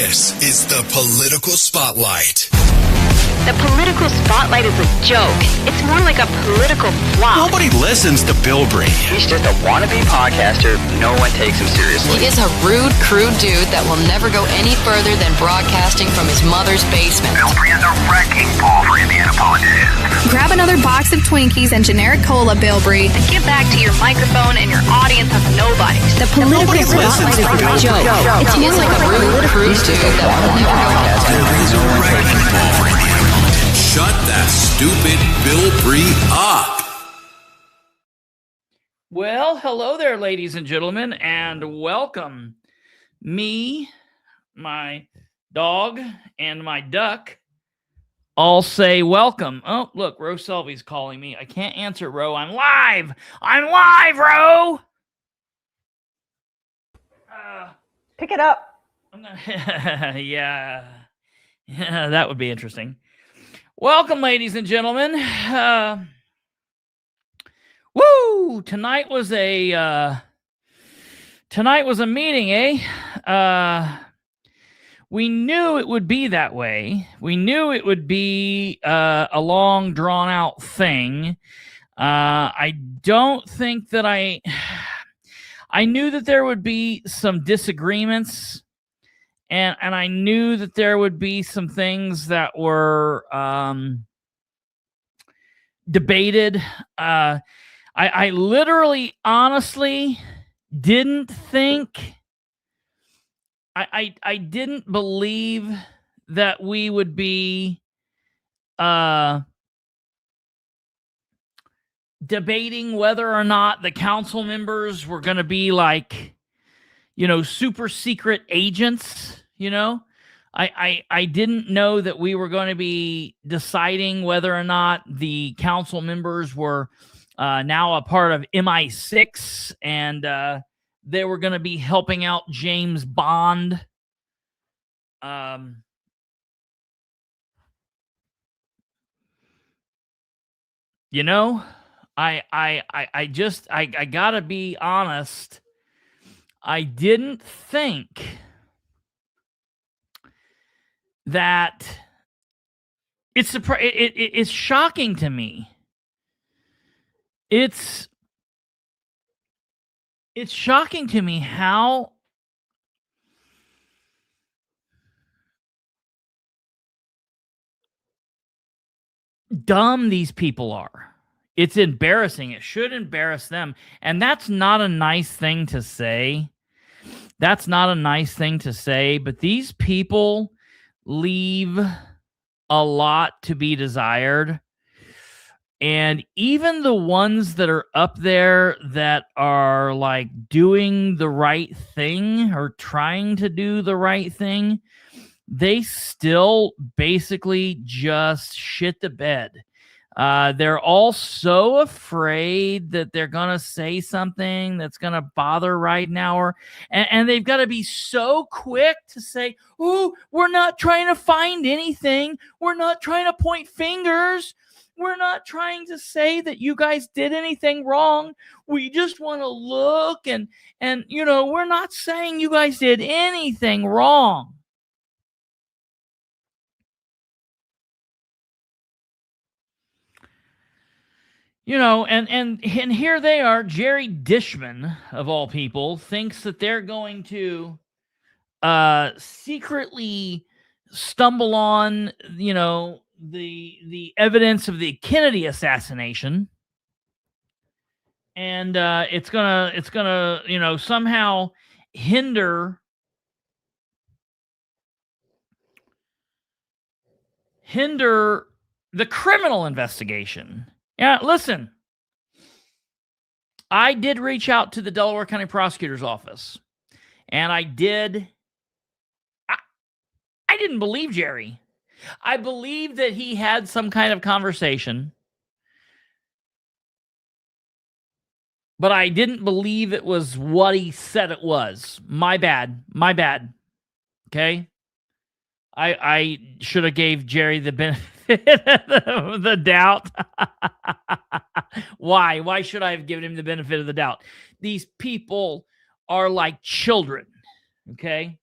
This is the Political Spotlight. The political spotlight is a joke. It's more like a political flop. Nobody listens to Bilbrey. He's just a wannabe podcaster. No one takes him seriously. He is a rude, crude dude that will never go any further than broadcasting from his mother's basement. Bilbrey is a wrecking ball for Indiana politicians. Grab another box of Twinkies and generic cola, Bilbrey. And get back to your microphone and your audience of nobodies. The political spotlight is a joke. It's He is like a rude, crude dude that will never go Bilbrey's a wrecking ball for Indiana politics. Shut that stupid Bilbrey up. Well, hello there, ladies and gentlemen, and welcome. Me, my dog, and my duck all say welcome. Oh, look, Ro Selby's calling me. I can't answer, Ro. I'm live. I'm live, Ro. Pick it up. Yeah, that would be interesting. Welcome, ladies and gentlemen. Woo! Tonight was a meeting, eh? We knew it would be that way. We knew it would be a long, drawn-out thing. I don't think that I knew that there would be some disagreements. And I knew that there would be some things that were debated. I literally, honestly, didn't think, I didn't believe that we would be debating whether or not the council members were going to be like, super secret agents, I didn't know that we were going to be deciding whether or not the council members were now a part of MI6 and they were going to be helping out James Bond. I gotta be honest. I didn't think that it's shocking to me. It's shocking to me how dumb these people are. It's embarrassing. It should embarrass them. And that's not a nice thing to say. That's not a nice thing to say, but these people leave a lot to be desired. And even the ones that are up there that are like doing the right thing or trying to do the right thing, they still basically just shit the bed. They're all so afraid that they're going to say something that's going to bother right now. And they've got to be so quick to say, "Oh, we're not trying to find anything. We're not trying to point fingers. We're not trying to say that you guys did anything wrong. We just want to look and we're not saying you guys did anything wrong." And here they are. Jerry Dishman, of all people, thinks that they're going to secretly stumble on, the evidence of the Kennedy assassination, and it's gonna somehow hinder the criminal investigation. Yeah, listen, I did reach out to the Delaware County Prosecutor's Office, and I didn't believe Jerry. I believed that he had some kind of conversation, but I didn't believe it was what he said it was. My bad. Okay? I should have gave Jerry the benefit of the doubt. Why? Why should I have given him the benefit of the doubt? These people are like children. Okay?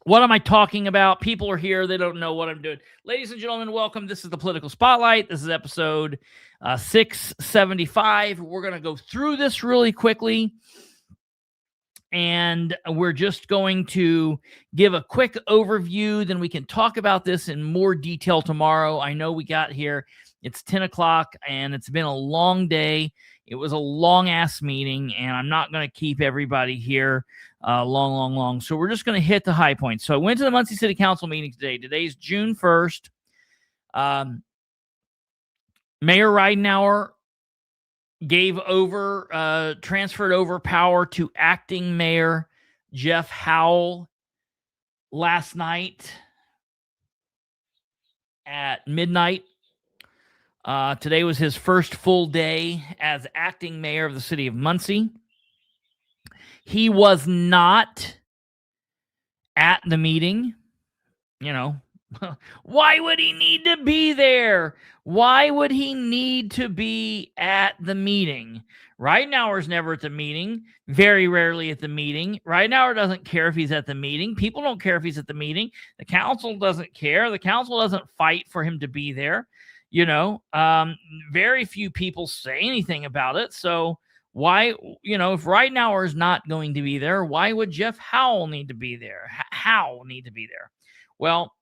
What am I talking about? People are here. They don't know what I'm doing. Ladies and gentlemen, welcome. This is the Political Spotlight. This is episode 675. We're going to go through this really quickly. And we're just going to give a quick overview. Then we can talk about this in more detail tomorrow. I know we got here. It's 10 o'clock, and it's been a long day. It was a long-ass meeting, and I'm not going to keep everybody here long. So we're just going to hit the high points. So I went to the Muncie City Council meeting today. Today's June 1st. Mayor Ridenour transferred over power to acting Mayor Jeff Howe last night at midnight. Today was his first full day as acting mayor of the city of Muncie. He was not at the meeting. You know, why would he need to be there? Why would he need to be at the meeting? Ridenour's never at the meeting, very rarely at the meeting. Ridenour doesn't care if he's at the meeting. People don't care if he's at the meeting. The council doesn't care. The council doesn't fight for him to be there. You know, very few people say anything about it. So why, if Ridenour is not going to be there, why would Jeff Howe need to be there? Well,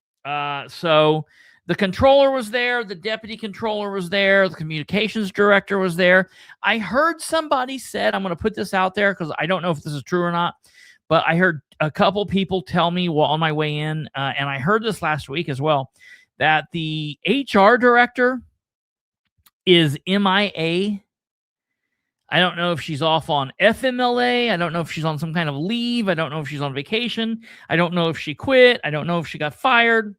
so the controller was there, the deputy controller was there, the communications director was there. I heard somebody said, I'm going to put this out there because I don't know if this is true or not, but I heard a couple people tell me on my way in, and I heard this last week as well, that the HR director is MIA. I don't know if she's off on FMLA. I don't know if she's on some kind of leave. I don't know if she's on vacation. I don't know if she quit. I don't know if she got fired.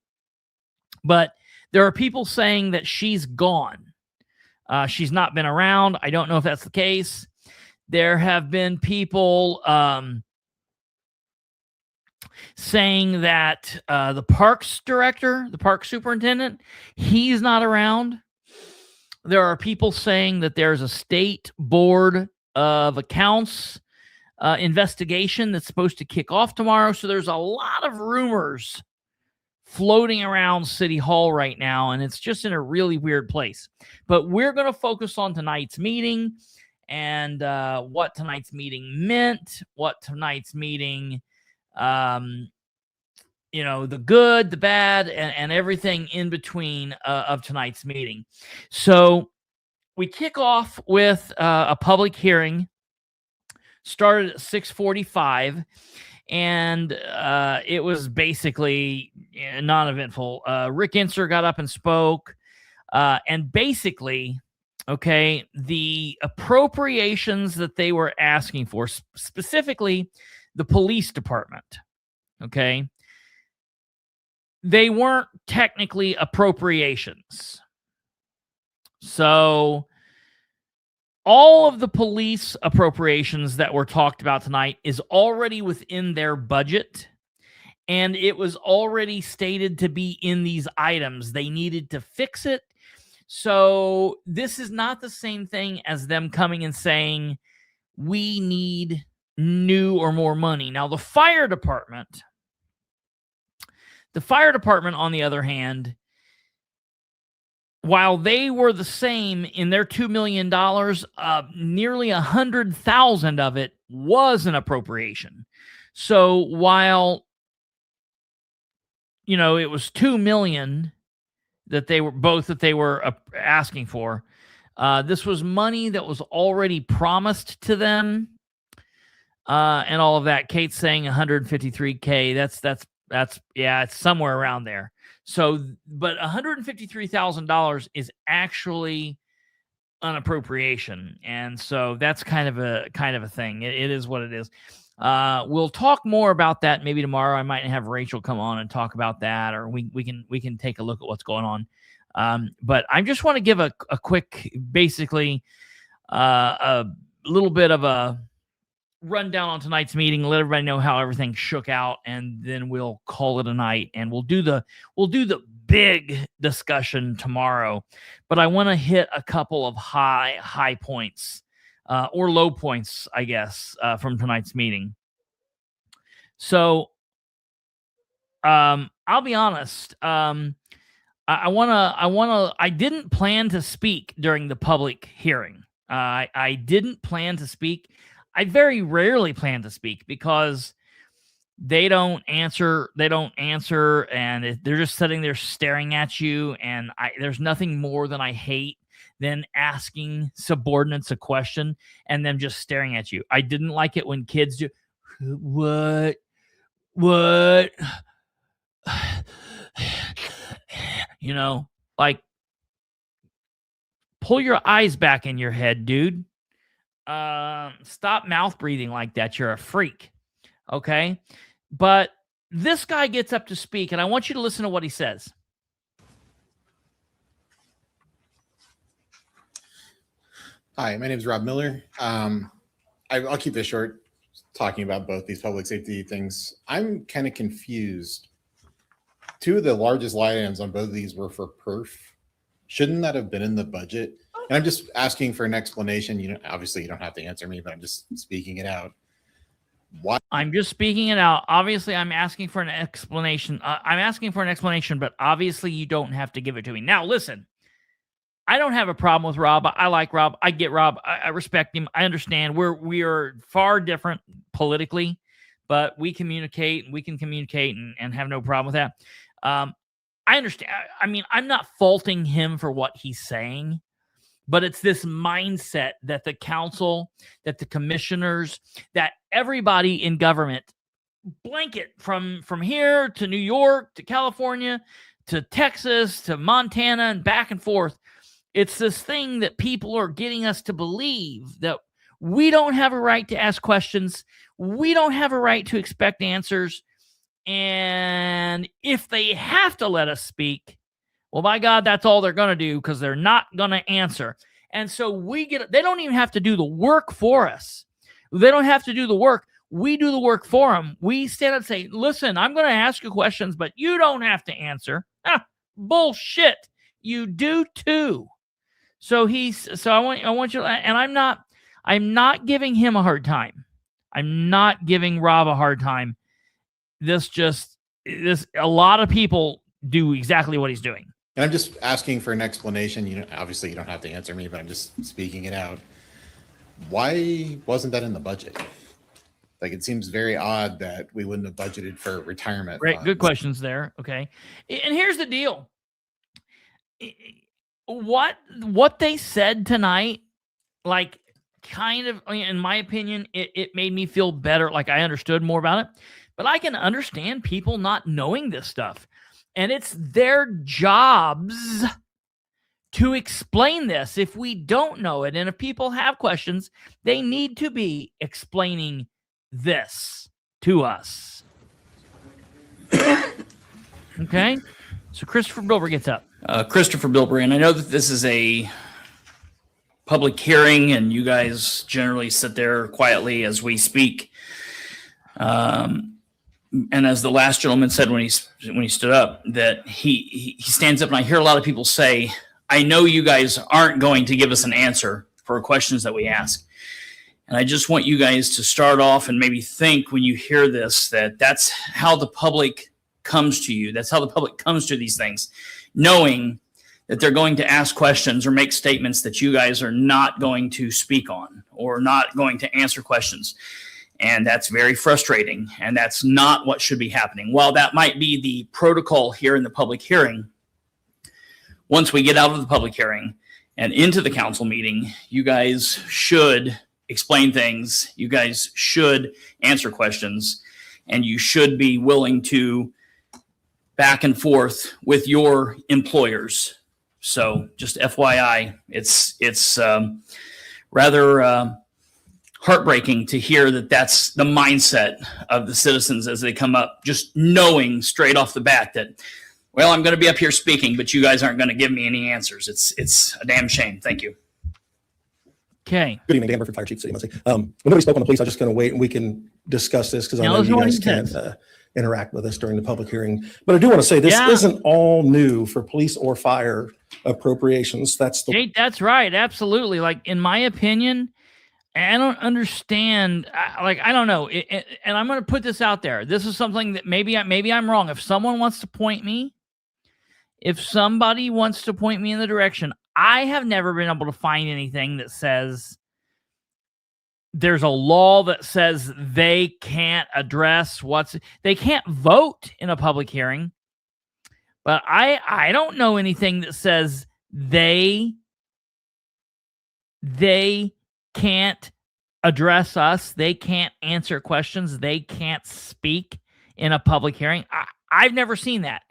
But there are people saying that she's gone. She's not been around. I don't know if that's the case. There have been people saying that the parks director, the park superintendent, he's not around. There are people saying that there's a state board of accounts investigation that's supposed to kick off tomorrow. So there's a lot of rumors floating around City Hall right now, and it's just in a really weird place. But we're going to focus on tonight's meeting and what tonight's meeting meant, what tonight's meeting the good, the bad, and everything in between of tonight's meeting. So we kick off with a public hearing, started at 6:45, and it was basically non-eventful. Rick Inser got up and spoke, and basically, the appropriations that they were asking for, specifically the police department, they weren't technically appropriations. So all of the police appropriations that were talked about tonight is already within their budget, and it was already stated to be in these items. They needed to fix it. So this is not the same thing as them coming and saying, we need new or more money. Now, the fire department, on the other hand, while they were the same in their $2 million, nearly 100,000 of it was an appropriation. So while, it was $2 million that they were asking for, this was money that was already promised to them. And all of that. Kate's saying $153K. That's it's somewhere around there. So, but $153,000 is actually an appropriation, and so that's kind of a thing. It is what it is. We'll talk more about that maybe tomorrow. I might have Rachel come on and talk about that, or we can take a look at what's going on. But I just want to give a quick, basically, a little bit of a rundown on tonight's meeting, let everybody know how everything shook out, and then we'll call it a night, and we'll do the big discussion tomorrow. But I want to hit a couple of high points or low points, I guess, from tonight's meeting. So I'll be honest. I didn't plan to speak during the public hearing. I didn't plan to speak. I very rarely plan to speak because they don't answer, and they're just sitting there staring at you. And there's nothing more than I hate than asking subordinates a question and them just staring at you. I didn't like it when kids do, what, like, pull your eyes back in your head, dude. Stop mouth breathing like that. You're a freak. Okay. But this guy gets up to speak, and I want you to listen to what he says. Hi, my name is Rob Miller. I'll keep this short, talking about both these public safety things. I'm kind of confused. Two of the largest line items on both of these were for perf. Shouldn't that have been in the budget? And I'm just asking for an explanation. Obviously you don't have to answer me, but I'm just speaking it out. Why? I'm just speaking it out. Obviously, I'm asking for an explanation. But obviously you don't have to give it to me. Now, listen. I don't have a problem with Rob. I like Rob. I get Rob. I respect him. I understand. We are far different politically, but we communicate. We can communicate and have no problem with that. I understand. I mean, I'm not faulting him for what he's saying, but it's this mindset that the council, that the commissioners, that everybody in government blanket from here to New York to California to Texas to Montana and back and forth. It's this thing that people are getting us to believe that we don't have a right to ask questions. We don't have a right to expect answers. And if they have to let us speak, well, by God, that's all they're going to do because they're not going to answer. And so they don't even have to do the work for us. They don't have to do the work. We do the work for them. We stand up and say, listen, I'm going to ask you questions, but you don't have to answer. Bullshit. You do too. So I want you, and I'm not giving him a hard time. I'm not giving Rob a hard time. A lot of people do exactly what he's doing. And I'm just asking for an explanation. Obviously you don't have to answer me, but I'm just speaking it out. Why wasn't that in the budget? Like, it seems very odd that we wouldn't have budgeted for retirement. Great, good questions there. Okay. And here's the deal. What they said tonight, like, kind of, in my opinion, it made me feel better. Like, I understood more about it, but I can understand people not knowing this stuff. And it's their jobs to explain this if we don't know it. And if people have questions, they need to be explaining this to us. Okay? So Kristopher Bilbrey gets up. Kristopher Bilbrey, and I know that this is a public hearing and you guys generally sit there quietly as we speak. And as the last gentleman said when he stood up, that he stands up, and I hear a lot of people say, I know you guys aren't going to give us an answer for questions that we ask. And I just want you guys to start off and maybe think when you hear this, that's how the public comes to you. That's how the public comes to these things, knowing that they're going to ask questions or make statements that you guys are not going to speak on or not going to answer questions. And that's very frustrating. And that's not what should be happening. While that might be the protocol here in the public hearing, once we get out of the public hearing and into the council meeting, you guys should explain things. You guys should answer questions, and you should be willing to back and forth with your employers. So just FYI, it's rather heartbreaking to hear that that's the mindset of the citizens as they come up, just knowing straight off the bat that, well, I'm going to be up here speaking, but you guys aren't going to give me any answers. It's a damn shame. Thank you. Okay. Good evening, Dan Murphy, Fire Chief, City Muncie. When nobody spoke on the police, I'm just going to wait and we can discuss this because I know you guys can't interact with us during the public hearing. But I do want to say this isn't all new for police or fire appropriations. That's right. Absolutely. Like, in my opinion, I don't understand. I don't know. And I'm going to put this out there. This is something that maybe I'm wrong. If someone wants to point me, if somebody wants to point me in the direction, I have never been able to find anything that says there's a law that says they can't address they can't vote in a public hearing. But I don't know anything that says they can't address us. They can't answer questions. They can't speak in a public hearing. I've never seen that.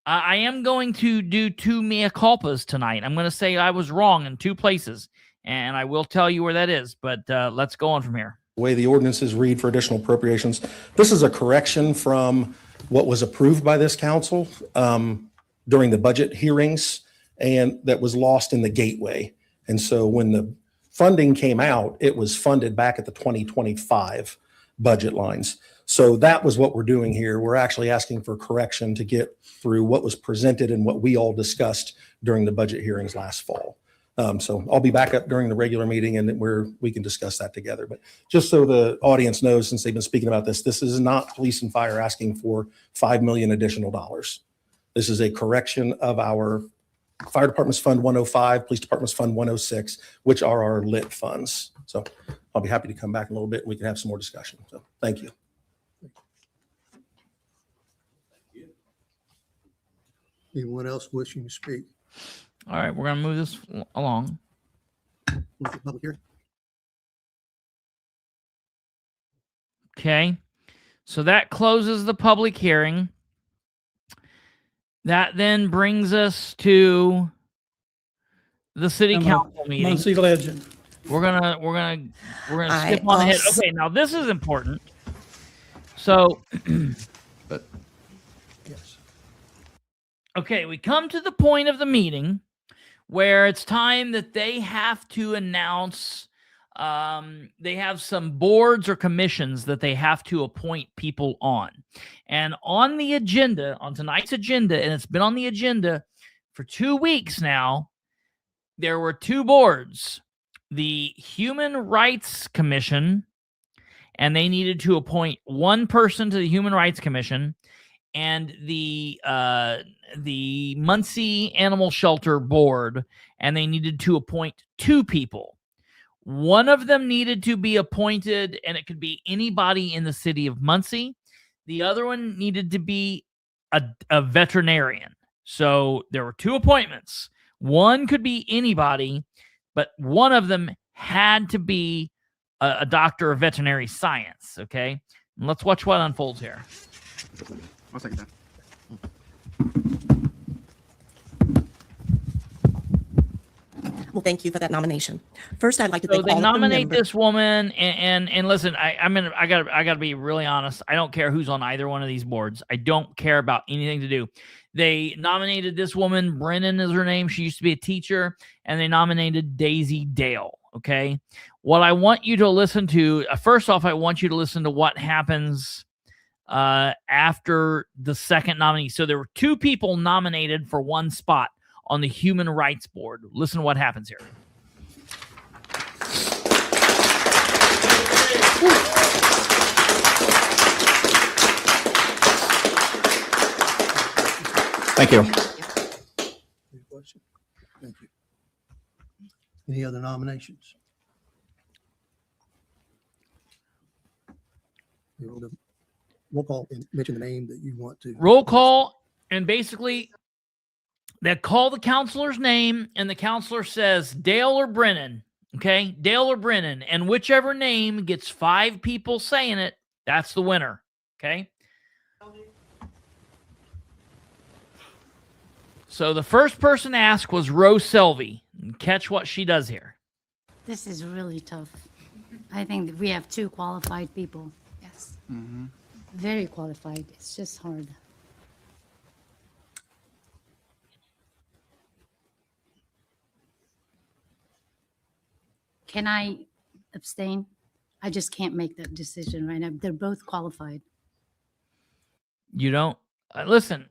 I am going to do 2 mea culpas tonight. I'm going to say I was wrong in 2 places, and I will tell you where that is. But let's go on from here. The way the ordinances read for additional appropriations, this is a correction from what was approved by this council during the budget hearings, and that was lost in the gateway. And so when the funding came out, it was funded back at the 2025 budget lines. So that was what we're doing here. We're actually asking for correction to get through what was presented and what we all discussed during the budget hearings last fall. So I'll be back up during the regular meeting and we can discuss that together. But just so the audience knows, since they've been speaking about this is not police and fire asking for $5 million additional dollars. This is a correction of our Fire Department's Fund 105, Police Department's Fund 106, which are our lit funds. So I'll be happy to come back in a little bit and we can have some more discussion. So thank you. Anyone else wishing to speak? All right, we're going to move this along. With the public hearing. Okay, so that closes the public hearing. That then brings us to the city council meeting. Muncie legend. We're gonna skip on ahead. Okay, now this is important. So, But yes. Okay, we come to the point of the meeting where it's time that they have to announce. They have some boards or commissions that they have to appoint people on. And on the agenda, on tonight's agenda, and it's been on the agenda for 2 weeks now, there were 2 boards. The Human Rights Commission, and they needed to appoint 1 person to the Human Rights Commission, and the Muncie Animal Shelter Board, and they needed to appoint 2 people. One of them needed to be appointed, and it could be anybody in the city of Muncie. The other one needed to be a veterinarian. So there were 2 appointments. One could be anybody, but one of them had to be a doctor of veterinary science. Okay, and let's watch what unfolds here. I'll take that. Well, thank you for that nomination. First, I'd like to thank they all nominate of the this woman, and listen, I gotta be really honest. I don't care who's on either one of these boards. I don't care about anything to do. They nominated this woman, Brennan is her name. She used to be a teacher, and they nominated Daisy Dale. Okay, what I want you to listen to first off, I want you to listen to what happens after the second nominee. So there were 2 people nominated for 1 spot on the Human Rights Board. Listen to what happens here. Thank you. Any questions? Thank you. Any other nominations? You want to roll call and mention the name that you want to. Roll call, and basically they call the counselor's name, and the counselor says Dale or Brennan. Okay, Dale or Brennan, and whichever name gets 5 people saying it, that's the winner. Okay. So the first person asked was Rose Selvey. Catch what she does here. This is really tough. I think that we have 2 qualified people. Yes. Mm-hmm. Very qualified. It's just hard. Can I abstain? I just can't make that decision right now. They're both qualified. You don't listen.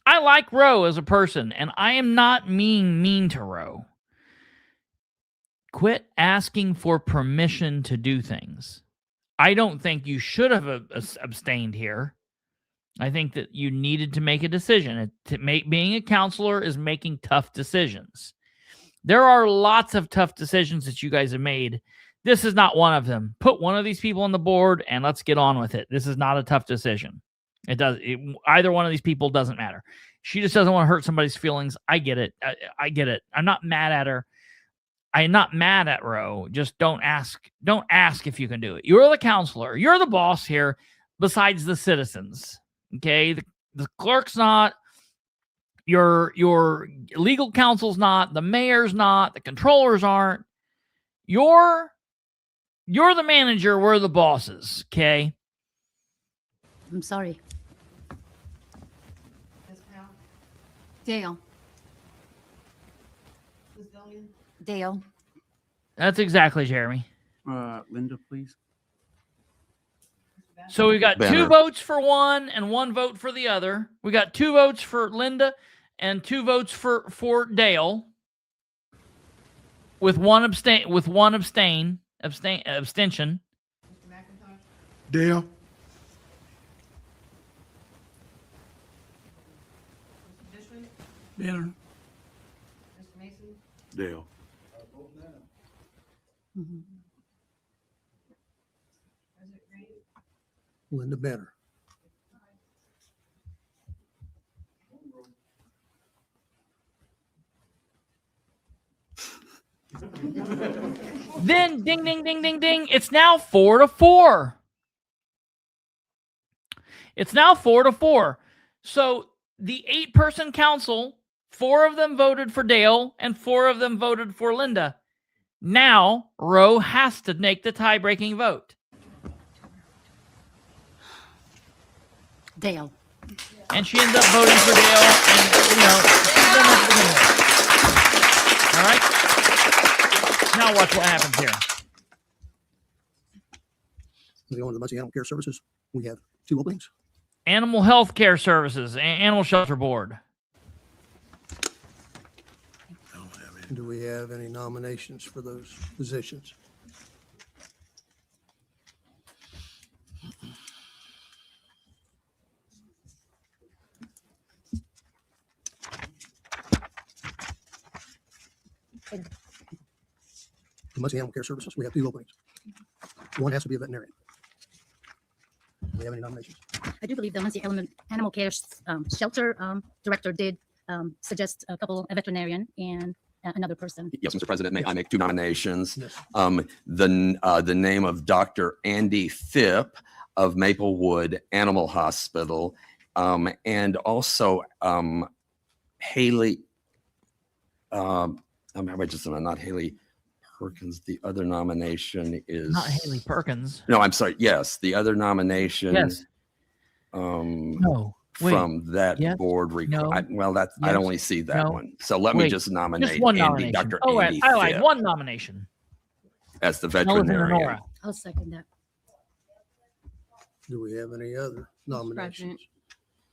I like Roe as a person, and I am not mean to Roe. quit asking for permission to do things. I don't think you should have abstained here. I think that you needed to make a decision. Being a counselor is making tough decisions. There are lots of tough decisions that you guys have made. This is not one of them. Put one of these people on the board and let's get on with it. This is not a tough decision. Either one of these people doesn't matter. She just doesn't want to hurt somebody's feelings. I get it. I get it. I'm not mad at her. I'm not mad at Roe. Just don't ask. Don't ask if you can do it. You're the counselor. You're the boss here besides the citizens. Okay? The clerk's not. Your legal counsel's not. The mayor's not. The controllers aren't. You're the manager. We're the bosses. Okay? I'm sorry. Dale. Dale. That's exactly Jeremy. Linda, please. So we've got Banner. 2 votes for one and 1 vote for the other. We got 2 votes for Linda and 2 votes for Dale. With one abstention. Dale. Banner. Dale. Linda Banner. Then ding, ding, ding, ding, ding. It's now 4-4. It's now 4-4. So the 8-person council, 4 of them voted for Dale and 4 of them voted for Linda. Now Roe has to make the tie-breaking vote. Dale. And she ends up voting for Dale. And, she doesn't have to begin with. All right? Now watch what happens here. We go on to the Muncie Animal Care Services. We have 2 openings. Animal Health Care Services, Animal Shelter Board. Do we have any nominations for those positions? The Muncie Animal Care Services, we have 2 openings. One has to be a veterinarian. Do we have any nominations? I do believe the Muncie Animal Care Shelter Director did suggest a couple, a veterinarian and another person. Yes, Mr. President, may I make 2 nominations? Yes. The name of Dr. Andy Phipp of Maplewood Animal Hospital, and also Haley. Not Haley Perkins. The other nomination is Not Haley Perkins. No, I'm sorry. Yes, the other nomination. Yes. No. Wait. From that Yes. board. No. I Yes. only see that No. one. So let me Wait. just nominate Just one Andy, nomination. Dr. Oh, Andy I like Phipp one nomination. as the Melvin and veterinarian. Nora. I'll second that. Do we have any other nominations? President,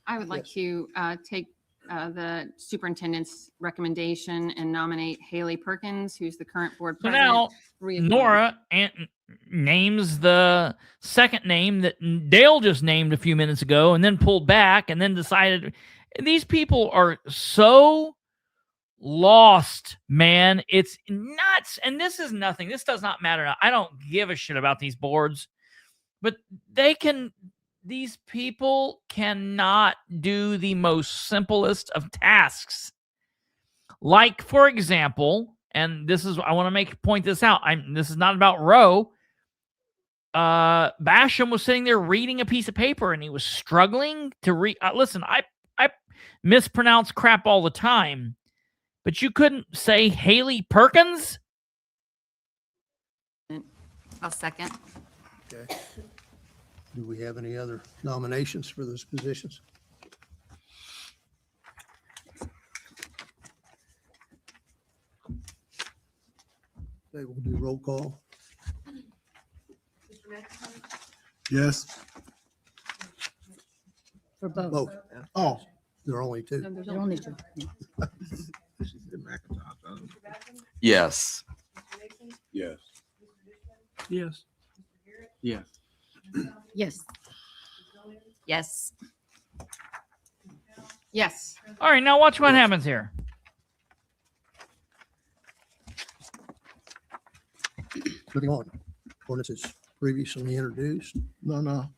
I would like to take the superintendent's recommendation and nominate Haley Perkins, who's the current board So president. now reappointed. Nora names the second name that Dale just named a few minutes ago and then pulled back and then decided. These people are so lost, man. It's nuts. And this is nothing. This does not matter. I don't give a shit about these boards, but these people cannot do the most simplest of tasks. Like, for example, and this is, I want to point this out. This is not about Roe. Basham was sitting there reading a piece of paper and he was struggling to read. Listen, I mispronounce crap all the time, but you couldn't say Haley Perkins? I'll second. Okay. Do we have any other nominations for those positions? Okay, we'll do roll call. Yes. For both. Both. Oh, there are only 2. There are only 2. Yes. Yes. Yes. Yes. Yes. Yes. All right, now watch what happens here. Moving on. Ordinances previously introduced. No.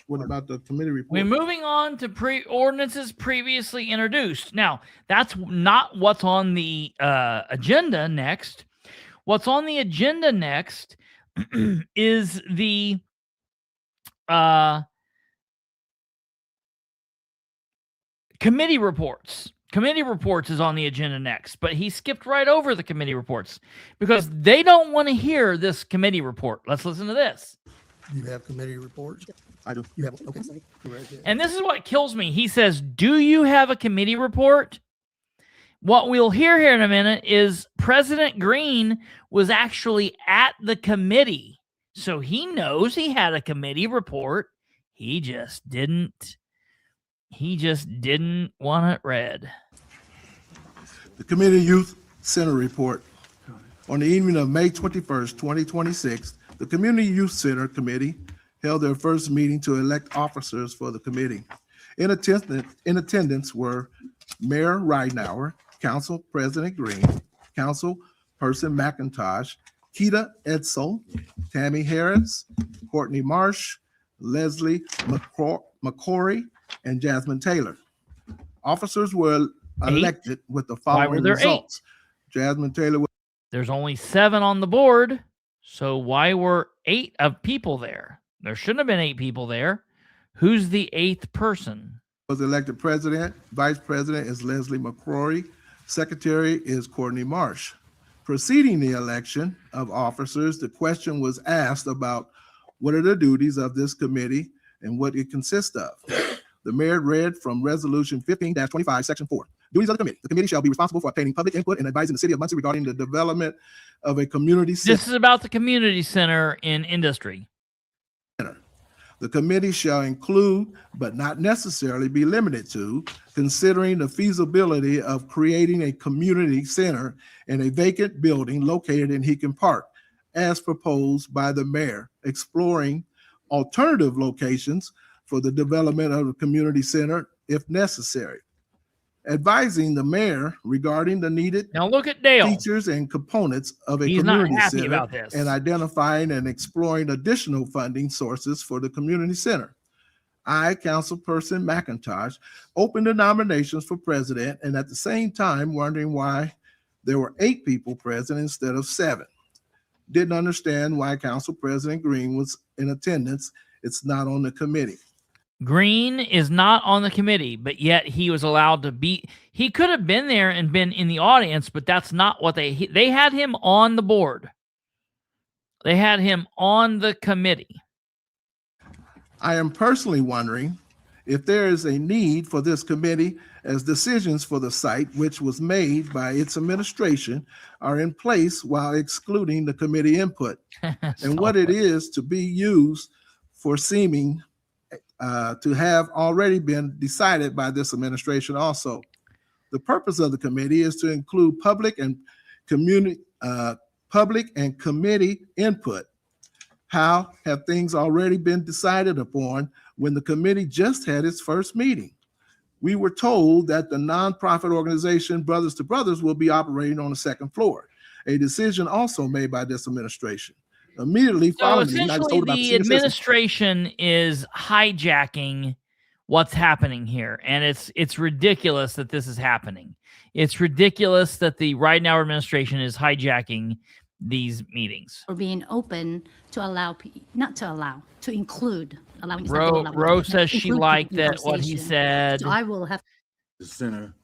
What about the committee report? We're moving on to ordinances previously introduced. Now, that's not what's on the agenda next. What's on the agenda next is the committee reports. Committee reports is on the agenda next, but he skipped right over the committee reports because they don't want to hear this committee report. Let's listen to this. You have committee reports? I do. You have, okay. And this is what kills me. He says, do you have a committee report? What we'll hear here in a minute is President Green was actually at the committee. So he knows he had a committee report. He just didn't want it read. The Community Youth Center report. On the evening of May 21st, 2026, the Community Youth Center Committee held their first meeting to elect officers for the committee. In attendance were Mayor Ridenauer, Council President Green, Council Person McIntosh, Keita Edsel, Tammy Harris, Courtney Marsh, Leslie McCory, and Jasmine Taylor. Officers were elected with the following results. Jasmine Taylor. There's only 7 on the board, so why were 8 of people there? There shouldn't have been 8 people there. Who's the 8th person? Was elected president. Vice president is Leslie McCrory. Secretary is Courtney Marsh. Preceding the election of officers, the question was asked about what are the duties of this committee and what it consists of. The mayor read from Resolution 15-25, Section 4. Duties of the committee. The committee shall be responsible for obtaining public input and advising the city of Muncie regarding the development of a community center. This is about the community center in industry. The committee shall include, but not necessarily be limited to, considering the feasibility of creating a community center in a vacant building located in Heacon Park, as proposed by the mayor, exploring alternative locations for the development of the community center if necessary, advising the mayor regarding the needed features and components of a community center, and identifying and exploring additional funding sources for the community center. I, Councilperson McIntosh, opened the nominations for president, and at the same time wondering why there were 8 people present instead of 7. Didn't understand why Council President Green was in attendance. It's not on the committee. Green is not on the committee, but yet he was allowed to be. He could have been there and been in the audience, but that's not what they had him on the board. They had him on the committee. I am personally wondering if there is a need for this committee, as decisions for the site, which was made by its administration, are in place while excluding the committee input, and what it is to be used for seeming to have already been decided by this administration also. The purpose of the committee is to include public and community, committee input. How have things already been decided upon when the committee just had its first meeting? We were told that the nonprofit organization Brothers to Brothers will be operating on the 2nd floor, a decision also made by this administration. Immediately following the administration is hijacking what's happening here, and it's ridiculous that this is happening. It's ridiculous that the Ridenauer administration is hijacking these meetings. Or being open to allow, not to allow, to include. Allowing Rose says she liked that what he said. So I will have the center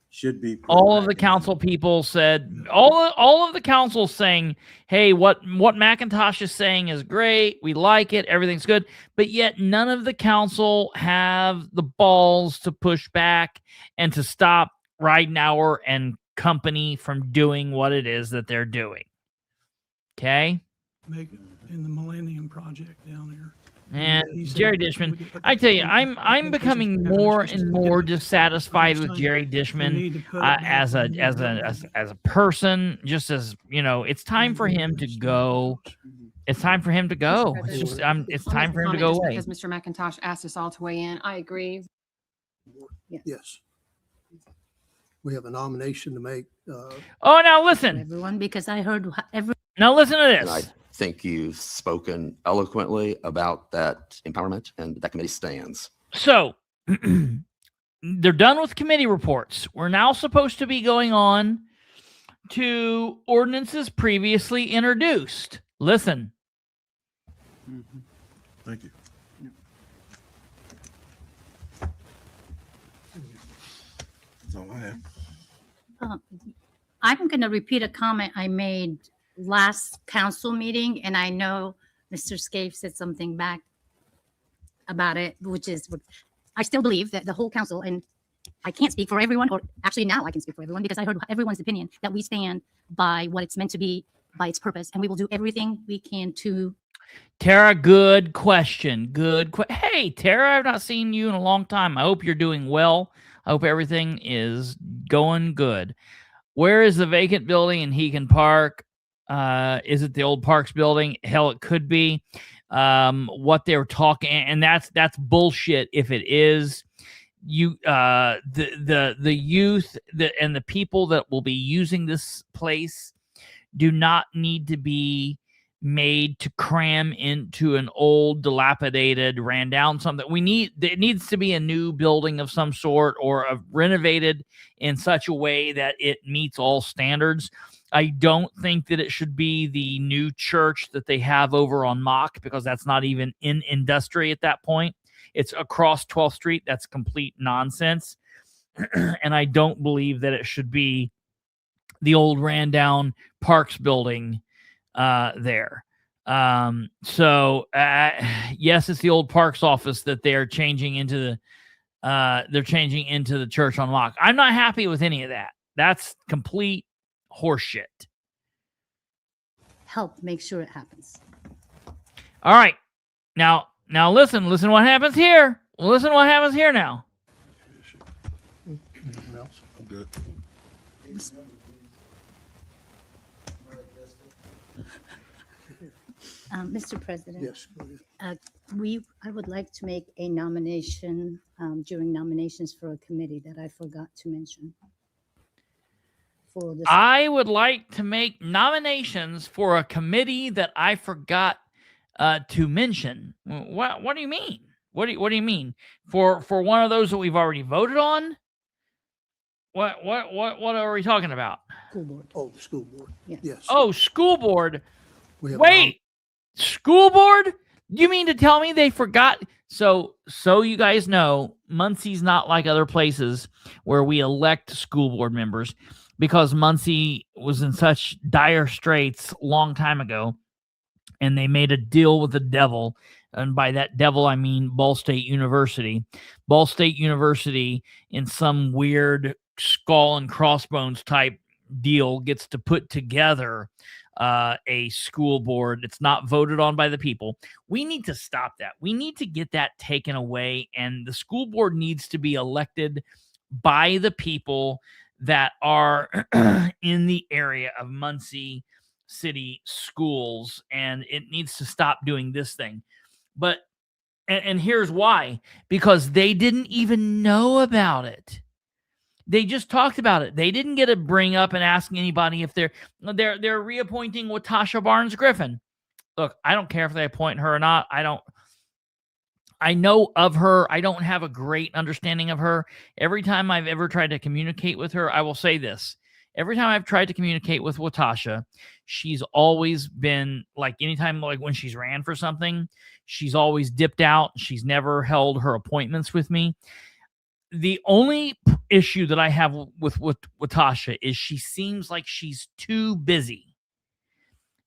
should be. All of the council people said, all of the council saying, hey, what McIntosh is saying is great. We like it. Everything's good. But yet none of the council have the balls to push back and to stop Ridenauer and company from doing what it is that they're doing. Okay? Make it in the Millennium Project down there. And Jerry Dishman, I tell you, I'm becoming more and more dissatisfied with Jerry Dishman as a person. Just as you know, it's time for him to go. It's time for him to go. It's just it's time for him to go away. Because Mr. McIntosh asked us all to weigh in. I agree. Yes. We have a nomination to make. Oh, now listen, everyone, because I heard Now listen to And I this. think you've spoken eloquently about that empowerment, and that committee stands. So they're done with committee reports. We're now supposed to be going on to ordinances previously introduced. Listen. Thank you. That's all I have. I'm going to repeat a comment I made last council meeting, and I know Mr. Scaife said something back about it, which is, I still believe that the whole council, and I can't speak for everyone, or actually now I can speak for everyone because I heard everyone's opinion, that we stand by what it's meant to be, by its purpose, and we will do everything we can to. Tara, good question. Hey, Tara, I've not seen you in a long time. I hope you're doing well. I hope everything is going good. Where is the vacant building in Hegan Park? Is it the old Parks building? Hell, it could be. What they were talking, and that's bullshit. If it is, the youth and the people that will be using this place do not need to be made to cram into an old, dilapidated, ran down something. It needs to be a new building of some sort, or renovated in such a way that it meets all standards. I don't think that it should be the new church that they have over on Mock, because that's not even in industry at that point. It's across 12th Street. That's complete nonsense. And I don't believe that it should be the old ran down Parks building there. So yes, it's the old Parks office that they're changing into the church on Mock. I'm not happy with any of that. That's complete horseshit. Help make sure it happens. All right. Now listen what happens here. Listen what happens here now. Anything else? I'm good. Mr. President. Yes. Go ahead. I would like to make a nomination during nominations for a committee that I forgot to mention. I would like to make nominations for a committee that I forgot to mention. What do you mean? What do you mean? For one of those that we've already voted on? What are we talking about? School board. Oh, the school board. Yes. Oh, school board. Wait, school board? You mean to tell me they forgot? So you guys know, Muncie's not like other places where we elect school board members, because Muncie was in such dire straits a long time ago, and they made a deal with the devil. And by that devil, I mean Ball State University. Ball State University, in some weird skull and crossbones type deal, gets to put together a school board. It's not voted on by the people. We need to stop that. We need to get that taken away, and the school board needs to be elected by the people that are in the area of Muncie City schools, and it needs to stop doing this thing. But and here's why: because they didn't even know about it. They just talked about it. They didn't get to bring up and ask anybody if they're reappointing Watasha Barnes Griffin. Look, I don't care if they appoint her or not. I know of her. I don't have a great understanding of her. Every time I've ever tried to communicate with her, I will say this. Every time I've tried to communicate with Watasha, she's always been like, anytime, like when she's ran for something, she's always dipped out. She's never held her appointments with me. The only issue that I have with Watasha is she seems like she's too busy.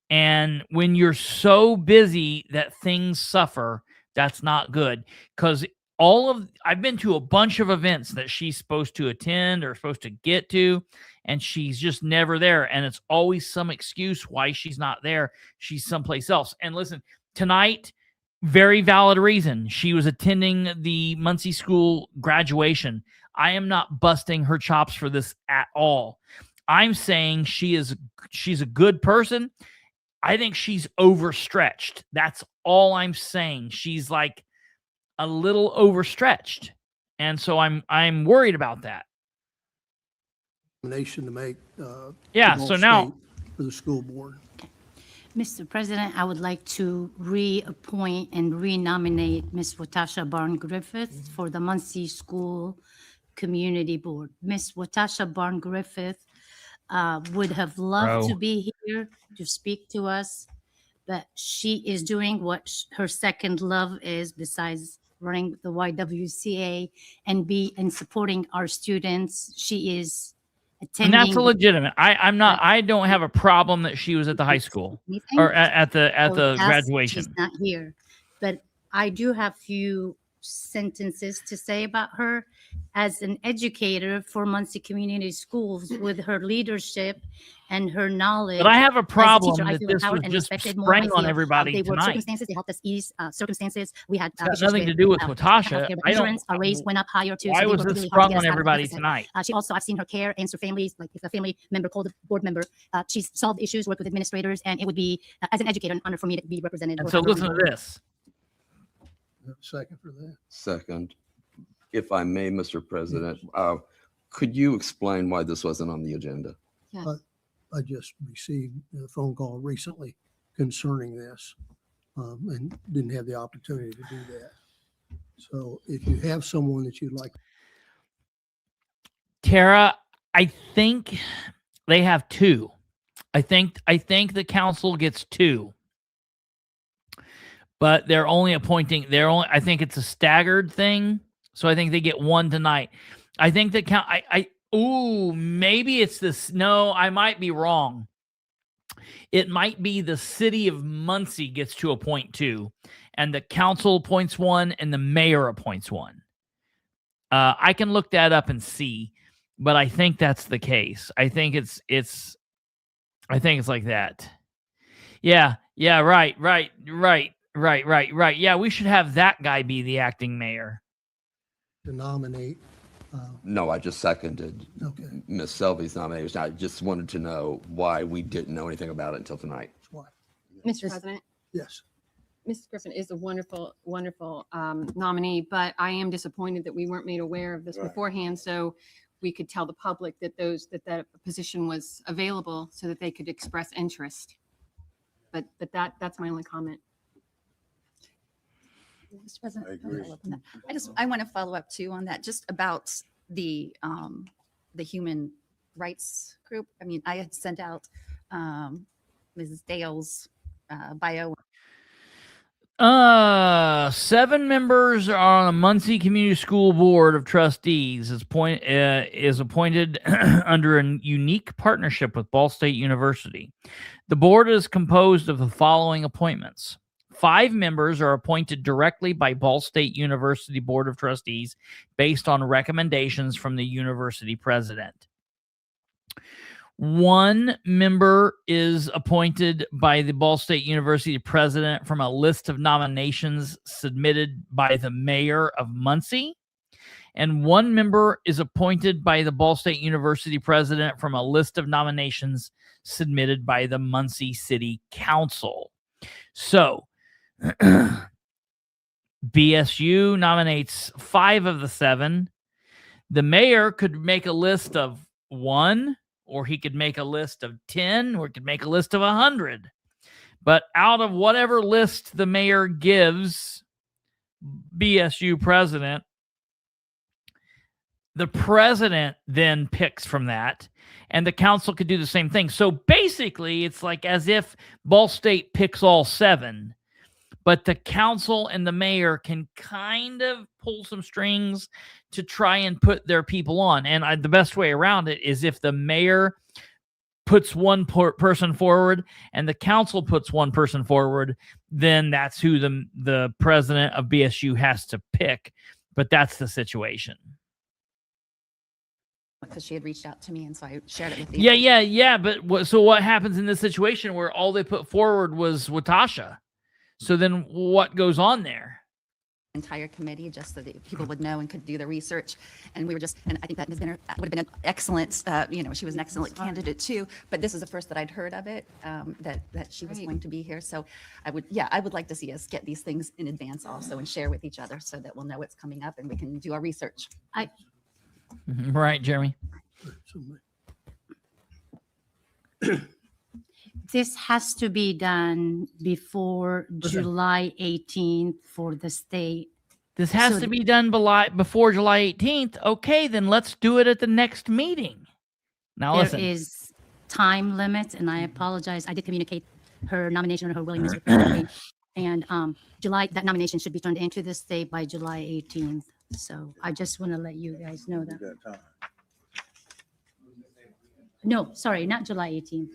And when you're so busy that things suffer, that's not good. Because I've been to a bunch of events that she's supposed to attend or supposed to get to, and she's just never there. And it's always some excuse why she's not there. She's someplace else. And listen, tonight, Very valid reason. She was attending the Muncie School graduation. I am not busting her chops for this at all. I'm saying she's a good person. I think she's overstretched. That's all I'm saying. She's like a little overstretched. And so I'm worried about that. Nomination to make. Yeah, Ball so now State for the school board. Mr. President, I would like to reappoint and renominate Ms. Watasha Barn-Griffith for the Muncie School Community Board. Ms. Watasha Barn-Griffith would have loved to be here to speak to us, but she is doing what her second love is besides running the YWCA and supporting our students. She is and attending. that's a legitimate. I don't have a problem that she was at the high school or at the graduation. She's not here, but I do have few sentences to say about her as an educator for Muncie Community Schools with her leadership and her knowledge. But I have a problem teacher, that this was just spraying on everybody they were tonight. circumstances. They helped us ease circumstances. We had It's got nothing to do with Watasha. I don't. Our raise went up higher too. Why so was this sprung on everybody tonight? She also, I've seen her care, answer families. Like if a family member called a board member, she's solved issues, worked with administrators, and it would be as an educator an honor for me to be represented. And so listen to this. Second for that. Second, if I may, Mr. President, could you explain why this wasn't on the agenda? Yes. I just received a phone call recently concerning this and didn't have the opportunity to do that. So if you have someone that you'd like. Tara, I think they have two. I think the council gets two. But they're only appointing, I think it's a staggered thing. So I think they get one tonight. I think that maybe it's this. No, I might be wrong. It might be the city of Muncie gets to appoint two, and the council appoints one, and the mayor appoints one. I can look that up and see, but I think that's the case. I think it's like that. Yeah, right. Yeah, we should have that guy be the acting mayor. To nominate. No, I just seconded Okay. Ms. Selby's nomination. I just wanted to know why we didn't know anything about it until tonight. Mr. President, Yes. Mrs. Griffin is a wonderful, wonderful nominee, but I am disappointed that we weren't made aware of this beforehand, so we could tell the public that that position was available so that they could express interest. But that's my only comment. Mr. President, I want to follow up too on that, just about the human rights group. I mean, I had sent out Mrs. Dale's bio. 7 members are on the Muncie Community School Board of Trustees. Is appointed under a unique partnership with Ball State University. The board is composed of the following appointments. 5 members are appointed directly by Ball State University Board of Trustees based on recommendations from the university president. 1 member is appointed by the Ball State University president from a list of nominations submitted by the mayor of Muncie. And 1 member is appointed by the Ball State University president from a list of nominations submitted by the Muncie City Council. So, BSU nominates 5 of the 7. The mayor could make a list of 1, or he could make a list of 10, or he could make a list of 100. But out of whatever list the mayor gives BSU president, the president then picks from that, and the council could do the same thing. So basically, it's like as if Ball State picks all 7, but the council and the mayor can kind of pull some strings to try and put their people on. And the best way around it is if the mayor puts one person forward and the council puts one person forward, then that's who the president of BSU has to pick. But that's the situation. Because she had reached out to me, and so I shared it with you. Yeah. But so what happens in this situation where all they put forward was Watasha? So then what goes on there? Entire committee, just so that people would know and could do the research. And we were just, and I think that Ms. Benner would have been an excellent, she was an excellent candidate too. But this is the first that I'd heard of it, that she was going to be here. So I would like to see us get these things in advance also and share with each other so that we'll know what's coming up and we can do our research. Right, Jeremy. This has to be done before July 18th for the state. This has to be done before July 18th. Okay, then let's do it at the next meeting. Now There listen. is time limits, and I apologize. I did communicate her nomination or her willingness to participate. And that nomination should be turned into the state by July 18th. So I just want to let you guys know that. No, sorry, not July 18th.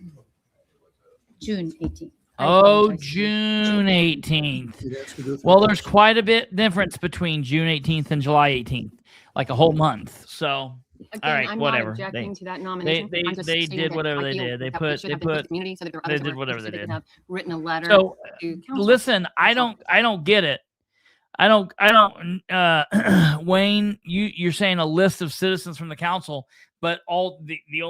June 18th. Oh, June 18th. Well, there's quite a bit difference between June 18th and July 18th, like a whole month. So, Again, all right, I'm whatever. not objecting They- to that nomination. They I'm just they stating did that whatever I they feel did. They that we put should they have input from put the community so that there are they others who did are whatever they interested did. and have written a letter So to council. listen, I don't get it. I don't. Wayne, you're saying a list of citizens from the council, but the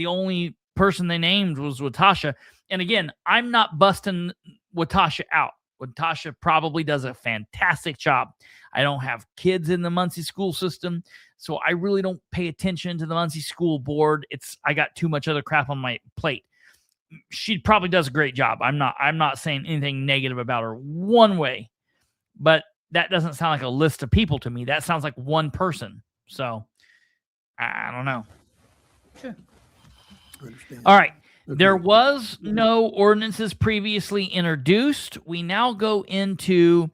only person they named was Watasha. And again, I'm not busting Watasha out. Watasha probably does a fantastic job. I don't have kids in the Muncie school system, so I really don't pay attention to the Muncie school board. I got too much other crap on my plate. She probably does a great job. I'm not saying anything negative about her one way, but that doesn't sound like a list of people to me. That sounds like one person. So I don't know. Sure. All right. There was no ordinances previously introduced. We now go into,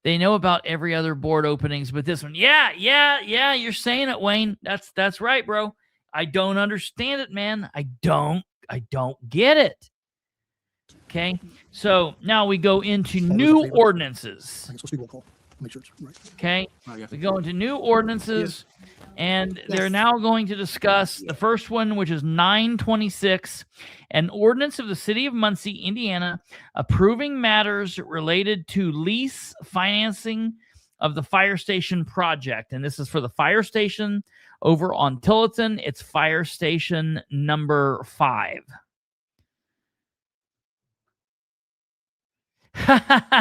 they know about every other board openings, but this one, yeah, you're saying it, Wayne. That's right, bro. I don't understand it, man. I don't get it. Okay. So now we go into new ordinances. Make sure it's right. Okay. We go into new ordinances, and they're now going to discuss the first one, which is 926, an ordinance of the city of Muncie, Indiana, approving matters related to lease financing of the fire station project. And this is for the fire station over on Tillotson. It's fire station number 5.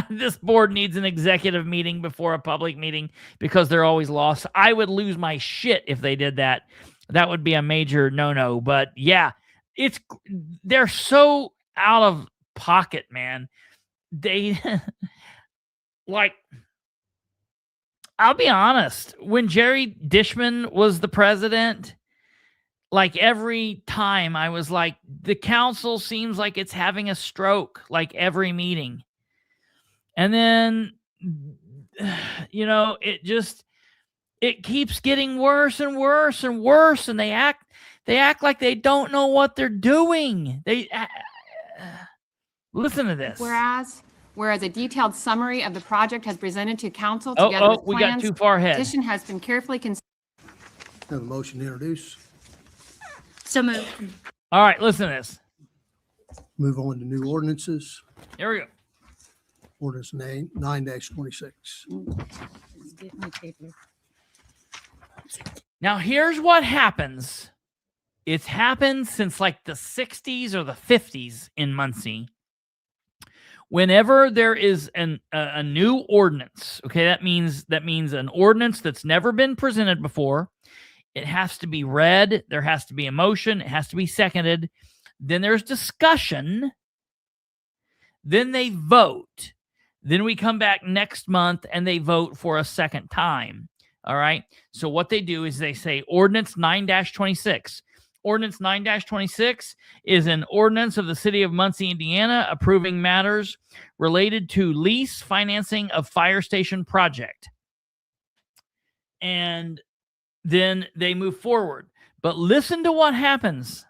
This board needs an executive meeting before a public meeting because they're always lost. I would lose my shit if they did that. That would be a major no-no. But yeah, they're so out of pocket, man. They I'll be honest. When Jerry Dishman was the president, like every time I was like, the council seems like it's having a stroke, like every meeting. And then, it keeps getting worse and worse and worse. And they act like they don't know what they're doing. Listen to this. Whereas a detailed summary of the project has presented to council together with plans. We got too far ahead. Petition has been carefully considered. Have a motion to introduce. So moved. All right, listen to this. Move on to new ordinances. Here we go. Ordinance 9-26. Get my paper. Now, here's what happens. It's happened since like the 60s or the 50s in Muncie. Whenever there is a new ordinance, okay, that means an ordinance that's never been presented before. It has to be read. There has to be a motion. It has to be seconded. Then there's discussion. Then they vote. Then we come back next month and they vote for a second time. All right. So what they do is they say ordinance 9-26. Ordinance 9-26 is an ordinance of the city of Muncie, Indiana, approving matters related to lease financing of fire station project. And then they move forward. But listen to what happens.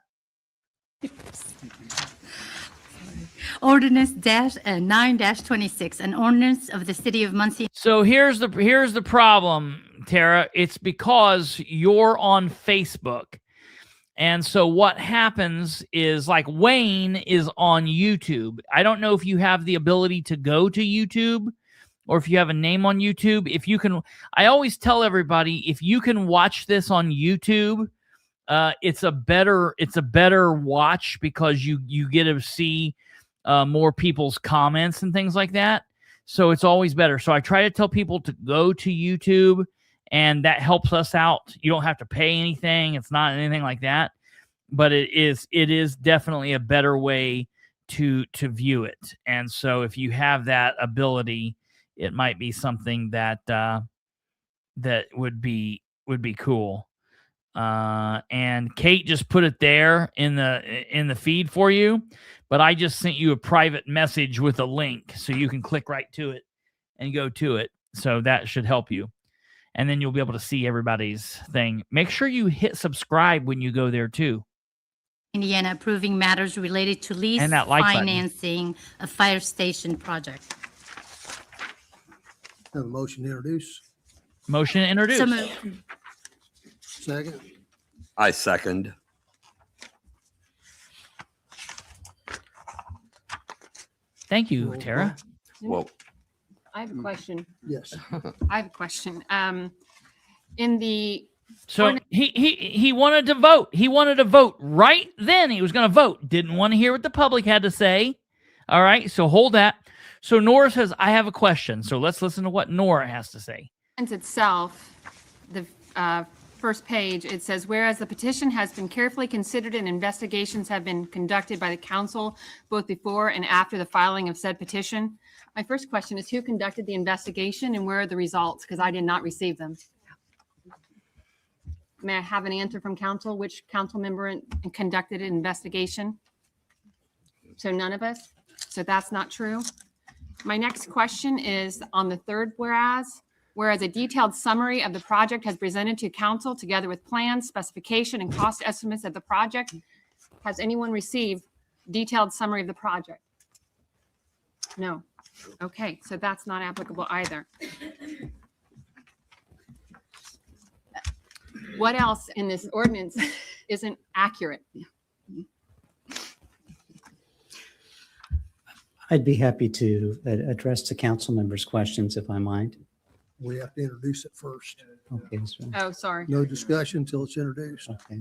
Ordinance 9-26, an ordinance of the city of Muncie. So here's the problem, Tara. It's because you're on Facebook. And so what happens is, like, Wayne is on YouTube. I don't know if you have the ability to go to YouTube or if you have a name on YouTube. If you can, I always tell everybody, if you can watch this on YouTube, it's a better watch because you get to see more people's comments and things like that. So it's always better. So I try to tell people to go to YouTube, and that helps us out. You don't have to pay anything. It's not anything like that, but it is definitely a better way to view it. And so if you have that ability, it might be something that that would be cool. And Kate just put it there in the feed for you, but I just sent you a private message with a link so you can click right to it and go to it. So that should help you. And then you'll be able to see everybody's thing. Make sure you hit subscribe when you go there too. Indiana approving matters related to lease And that like button. financing a fire station project. Have a motion to introduce. Motion to introduce. So moved. Second. I second. Thank you, Tara. Well, I have a question. Yes. I have a question. In the So he wanted to vote. He wanted to vote right then. He was going to vote. Didn't want to hear what the public had to say. All right. So hold that. So Nora says, I have a question. So let's listen to what Nora has to say. itself, the first page, it says, whereas the petition has been carefully considered and investigations have been conducted by the council both before and after the filing of said petition. My first question is, who conducted the investigation and where are the results? Because I did not receive them. May I have an answer from council? Which council member conducted an investigation? So none of us? So that's not true. My next question is on the third whereas a detailed summary of the project has presented to council together with plans, specification, and cost estimates of the project. Has anyone received detailed summary of the project? No. Okay, so that's not applicable either. What else in this ordinance isn't accurate? I'd be happy to address the council members' questions if I might. We have to introduce it first. Okay. So, Oh, sorry. No discussion until it's introduced. okay.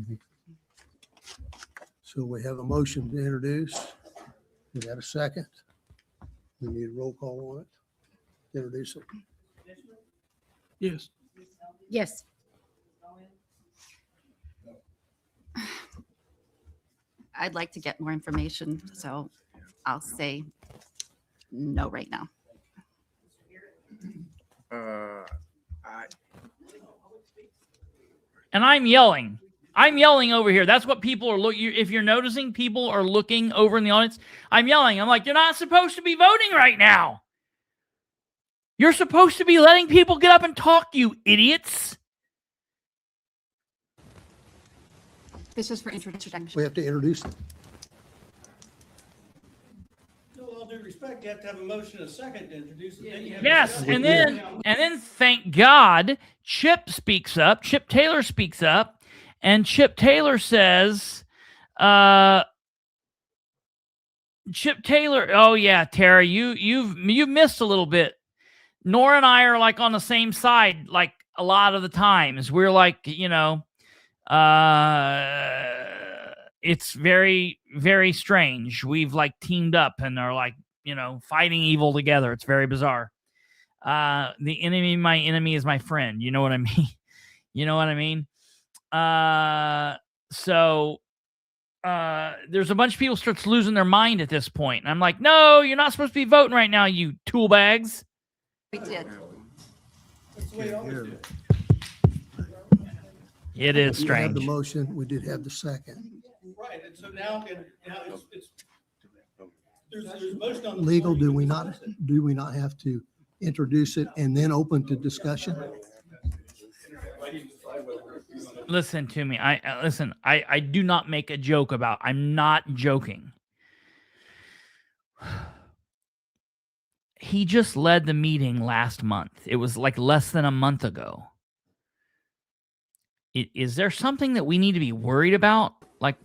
So we have a motion to introduce. We got a second. We need a roll call on it. Introduce it. Yes. Yes. I'd like to get more information, so I'll say no right now. And I'm yelling. I'm yelling over here. That's what people are looking. If you're noticing, people are looking over in the audience. I'm yelling. I'm like, you're not supposed to be voting right now. You're supposed to be letting people get up and talk, you idiots. This is for introduction. We have to introduce it. No, all due respect, you have to have a motion and a second to introduce it. Then you have Yes, to- and then thank God, Chip speaks up. Chip Taylor speaks up, and Chip Taylor says, Chip Taylor, oh yeah, Tara, you missed a little bit. Nora and I are like on the same side, like a lot of the times. We're like, it's very, very strange. We've like teamed up and are like, fighting evil together. It's very bizarre. The enemy, my enemy is my friend. You know what I mean? You know what I mean? So there's a bunch of people starts losing their mind at this point. And I'm like, no, you're not supposed to be voting right now, you tool bags. We did. That's the way it always is. It is We had the strange. motion. We did have the second. Right, and so now it's there's a motion on the Legal, floor. do we not have to introduce it and then open to discussion? Listen to me. I do not make a joke about. I'm not joking. He just led the meeting last month. It was like less than a month ago. Is there something that we need to be worried about? Like,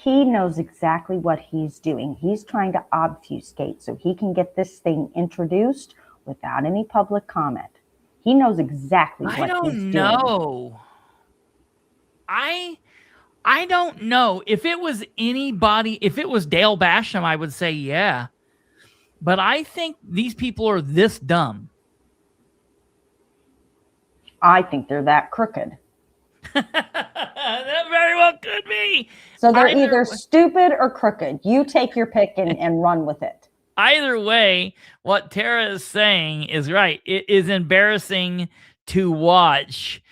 He knows exactly what he's doing. He's trying to obfuscate so he can get this thing introduced without any public comment. He knows exactly what I don't he's doing. know. I don't know. If it was anybody, if it was Dale Basham, I would say yeah. But I think these people are this dumb. I think they're that crooked. That very well could be. So they're either stupid or crooked. You take your pick and run with it. Either way, what Tara is saying is right. It is embarrassing to watch.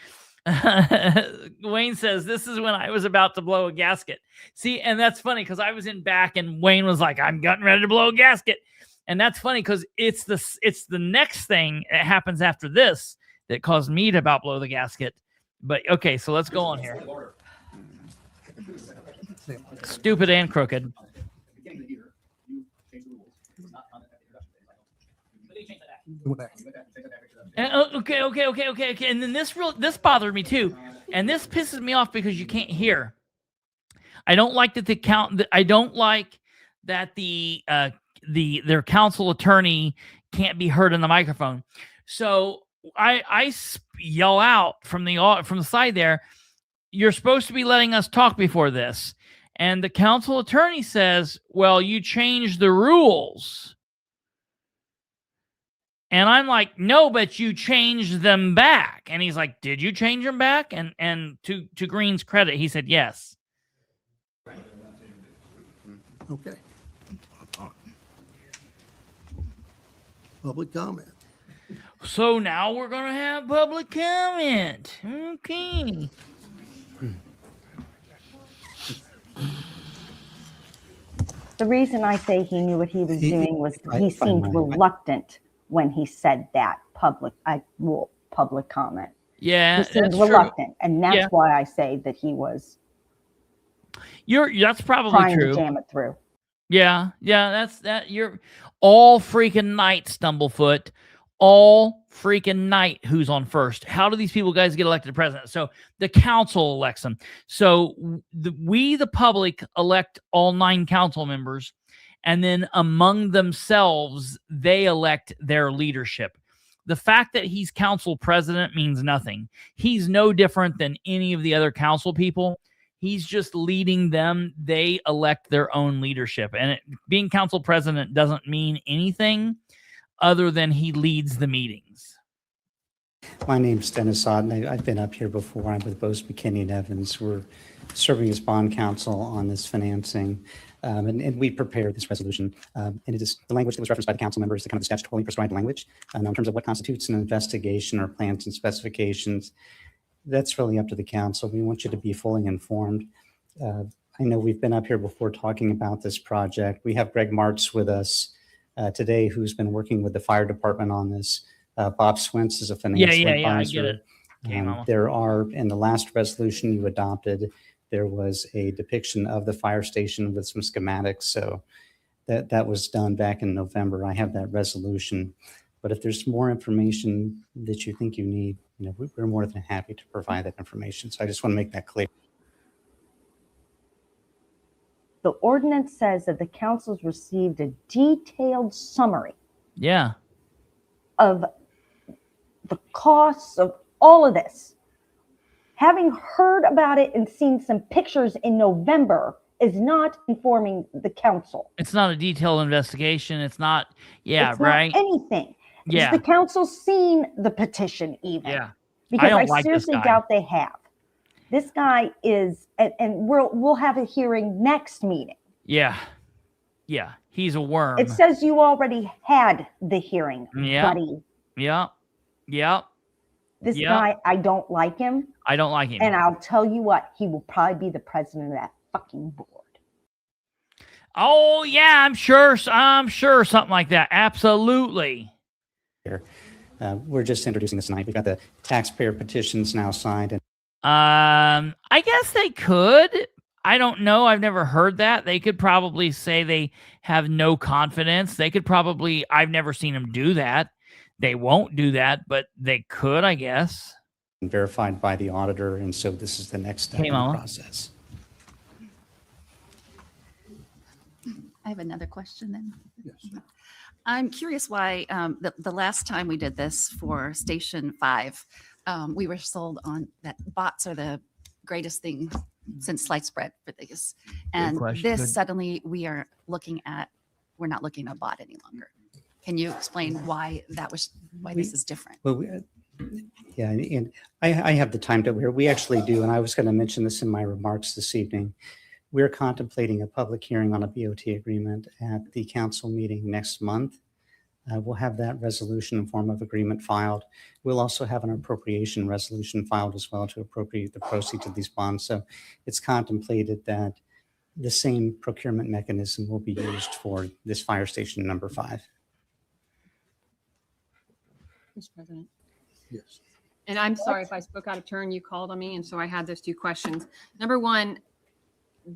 Wayne says, this is when I was about to blow a gasket. See, and that's funny because I was in back and Wayne was like, I'm getting ready to blow a gasket. And that's funny because it's the next thing that happens after this that caused me to about blow the gasket. But okay, so let's go on here. Stupid and crooked. Okay. And then this bothered me too, and this pisses me off because you can't hear. I don't like that I don't like that their council attorney can't be heard in the microphone. So I yell out from the side there, you're supposed to be letting us talk before this. And the council attorney says, well, you changed the rules. And I'm like, no, but you changed them back. And he's like, did you change them back? And to Green's credit, he said yes. Okay. Public comment. So now we're going to have public comment. Okay. The reason I say he knew what he was doing was he seemed reluctant when he said that public comment. Yeah, he seemed reluctant, and that's why I say that he was. That's probably trying true. To jam it through. Yeah, that's that. You're all freaking night, Stumblefoot. All freaking night. Who's on first? How do these people guys get elected president? So the council elects them. So we, the public, elect all 9 council members, and then among themselves, they elect their leadership. The fact that he's council president means nothing. He's no different than any of the other council people. He's just leading them. They elect their own leadership. And being council president doesn't mean anything other than he leads the meetings. My name's Dennis Otten. I've been up here before. I'm with Bose McKinney and Evans. We're serving as bond counsel on this financing. And we prepared this resolution. And it is the language that was referenced by the council members, the kind of the statutorily prescribed language in terms of what constitutes an investigation or plans and specifications. That's really up to the council. We want you to be fully informed. I know we've been up here before talking about this project. We have Greg Martz with us today, who's been working with the fire department on this. Bob Swentz is a financial advisor. I get it. There are, in the last resolution you adopted, there was a depiction of the fire station with some schematics. So that was done back in November. I have that resolution. But if there's more information that you think you need, we're more than happy to provide that information. So I just want to make that clear. The ordinance says that the council's received a detailed summary of the costs of all of this. Having heard about it and seen some pictures in November is not informing the council. It's not a detailed investigation. It's not, it's right? Not anything. Yeah. Has the council seen the petition even? Yeah. Because I like seriously this guy. doubt they have. This guy is, and we'll have a hearing next meeting. Yeah. He's a worm. It says you already had the hearing, buddy. Yeah. This guy, I don't like him. I don't like him. And I'll tell you what, he will probably be the president of that fucking board. Oh yeah, I'm sure something like that. Absolutely. We're just introducing this tonight. We've got the taxpayer petitions now signed. And I guess they could. I don't know. I've never heard that. They could probably say they have no confidence. They could probably, I've never seen them do that. They won't do that, but they could, I guess. verified by the auditor, and so this is the next step in the Mama. process. I have another question then. I'm curious why the last time we did this for Station 5, we were sold on that bots are the greatest thing since sliced bread for this. And question. this Good. suddenly we're not looking at a bot any longer. Can you explain why this is different? Well, yeah, and I have the time to where we actually do, and I was going to mention this in my remarks this evening. We're contemplating a public hearing on a BOT agreement at the council meeting next month. We'll have that resolution in form of agreement filed. We'll also have an appropriation resolution filed as well to appropriate the proceeds of these bonds. So it's contemplated that the same procurement mechanism will be used for this fire station number 5. Mr. President. Yes. And I'm sorry if I spoke out of turn. You called on me, and so I had those 2 questions. Number one,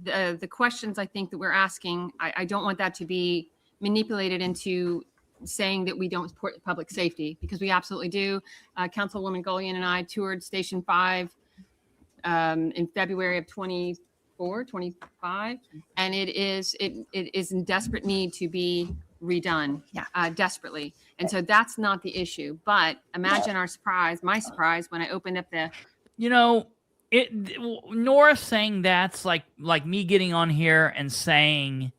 the questions I think that we're asking, I don't want that to be manipulated into saying that we don't support public safety, because we absolutely do. Councilwoman Gullion and I toured Station 5 in February of 25, and it is in desperate need to be redone, desperately. And so that's not the issue. But imagine my surprise when I opened up the, Nora saying that's like me getting on here and saying,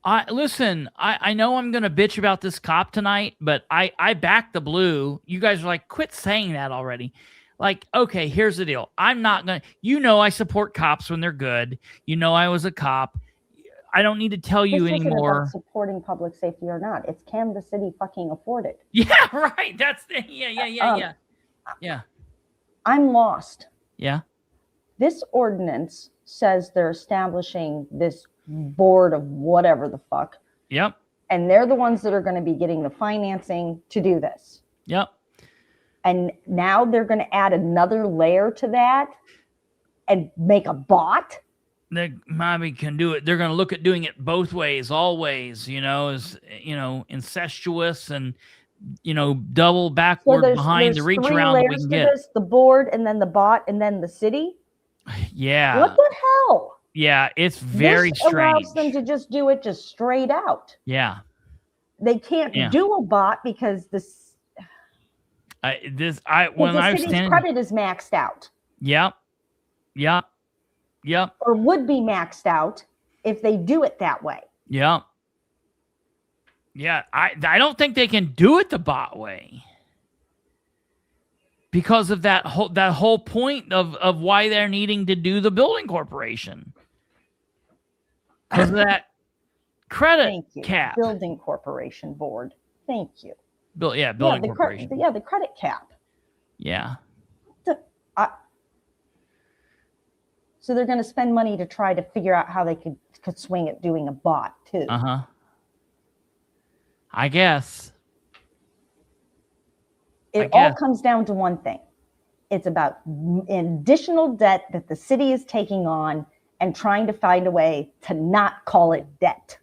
I know I'm going to bitch about this cop tonight, but I back the blue. You guys are like, quit saying that already. Like, okay, here's the deal. I'm not going to, I support cops when they're good. I was a cop. I don't need to tell you This isn't anymore. about supporting public safety or not. It's can the city fucking afford it? Yeah, right. That's the, yeah. I'm lost. Yeah. This ordinance says they're establishing this board of whatever the fuck. Yep. And they're the ones that are going to be getting the financing to do this. Yep. And now they're going to add another layer to that and make a bot. Mommy can do it. They're going to look at doing it both ways, always, as, incestuous and, double backward behind to reach around that we can get. The board and then the bot and then the city. Yeah. What the hell? Yeah. It's very this strange. Allows them to just do it just straight out. Yeah. They can't do a bot because this. When I was standing, credit is maxed out. Yep. Yep. Yep. Or would be maxed out if they do it that way. Yep. Yeah. I don't think they can do it the bot way. Because of that whole point of why they're needing to do the building corporation. Because of that credit cap. Building corporation board. Thank you. Building corporation. The credit cap. Yeah. So they're going to spend money to try to figure out how they could swing at doing a bot too. I guess. It all comes down to one thing. It's about additional debt that the city is taking on and trying to find a way to not call it debt.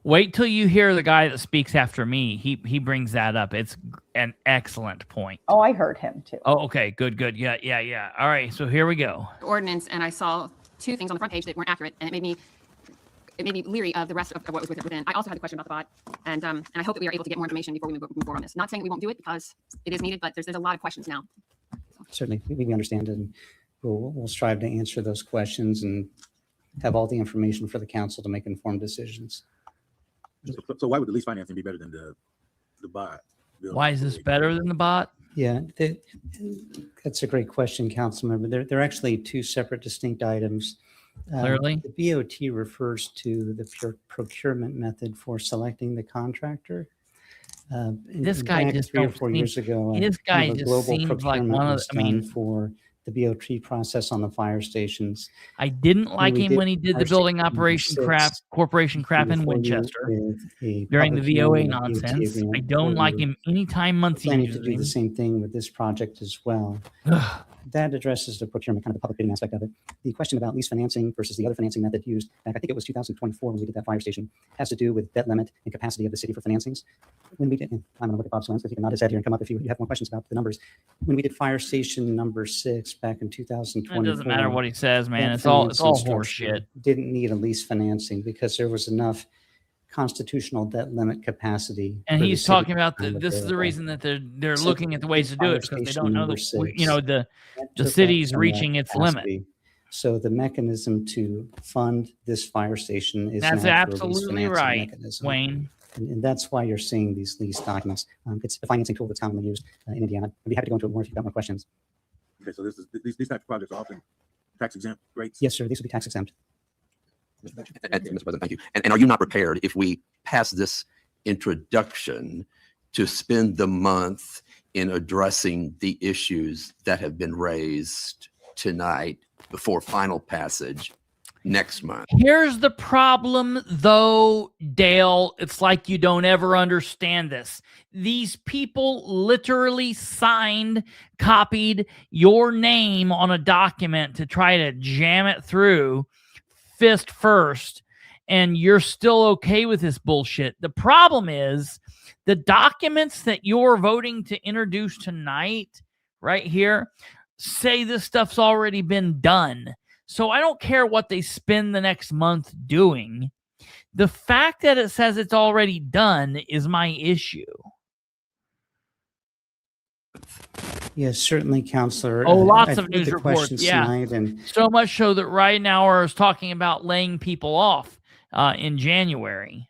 Wait till you hear the guy that speaks after me. He brings that up. It's an excellent point. Oh, I heard him too. Oh, okay. Good. Yeah. All right. So here we go. ordinance, and I saw 2 things on the front page that weren't accurate, and it made me leery of the rest of what was within. I also had a question about the bot, and I hope that we are able to get more information before we move forward on this. Not saying we won't do it because it is needed, but there's a lot of questions now. Certainly, we understand, and we'll strive to answer those questions and have all the information for the council to make informed decisions. So why would the lease financing be better than the bot? Why is this better than the bot? Yeah, that's a great question, council member. They're actually 2 separate, distinct items. Clearly, the BOT refers to the procurement method for selecting the contractor. This guy just 3 or 4 years ago. This guy just seems like one of the, for the BOT process on the fire stations. I didn't like him when he did the building corporation crap in Winchester during the VOA nonsense. I don't like him anytime Muncie planning to uses do him. the same thing with this project as well. that addresses the procurement, kind of the public bidding aspect of it. The question about lease financing versus the other financing method used, back, I think it was 2024 when we did that fire station, has to do with debt limit and capacity of the city for financings. When we did, and I'm going to look at Bob Swens, if he can nod his head here and come up if you have more questions about the numbers. When we did fire station number 6 back in 2024. It doesn't matter what he says, man. that It's all financing horse structure shit. Didn't need a lease financing because there was enough constitutional debt limit capacity. And for the he's city talking about to this is the available. reason that they're So looking at the ways to do it because they don't know number that 6, you know the took up city's some of that reaching its limit. capacity. So the mechanism to fund this fire station is That's now through a lease absolutely financing right, mechanism. Wayne. And that's why you're seeing these lease documents. It's a financing tool that's commonly used in Indiana. I'd be happy to go into it more if you've got more questions. Okay, so these types of projects are often tax exempt rates? Yes, sir. These would be tax exempt. And, Mr. President, thank you. And are you not prepared if we pass this introduction to spend the month in addressing the issues that have been raised tonight before final passage next month? Here's the problem, though, Dale. It's like you don't ever understand this. These people literally signed, copied your name on a document to try to jam it through fist first, and you're still okay with this bullshit. The problem is the documents that you're voting to introduce tonight, right here, say this stuff's already been done. So I don't care what they spend the next month doing. The fact that it says it's already done is my issue. Yes, certainly, Counselor. Oh, lots I've of heard news the reports. questions Yeah. tonight, and So much so that Ridenhour is talking about laying people off in January.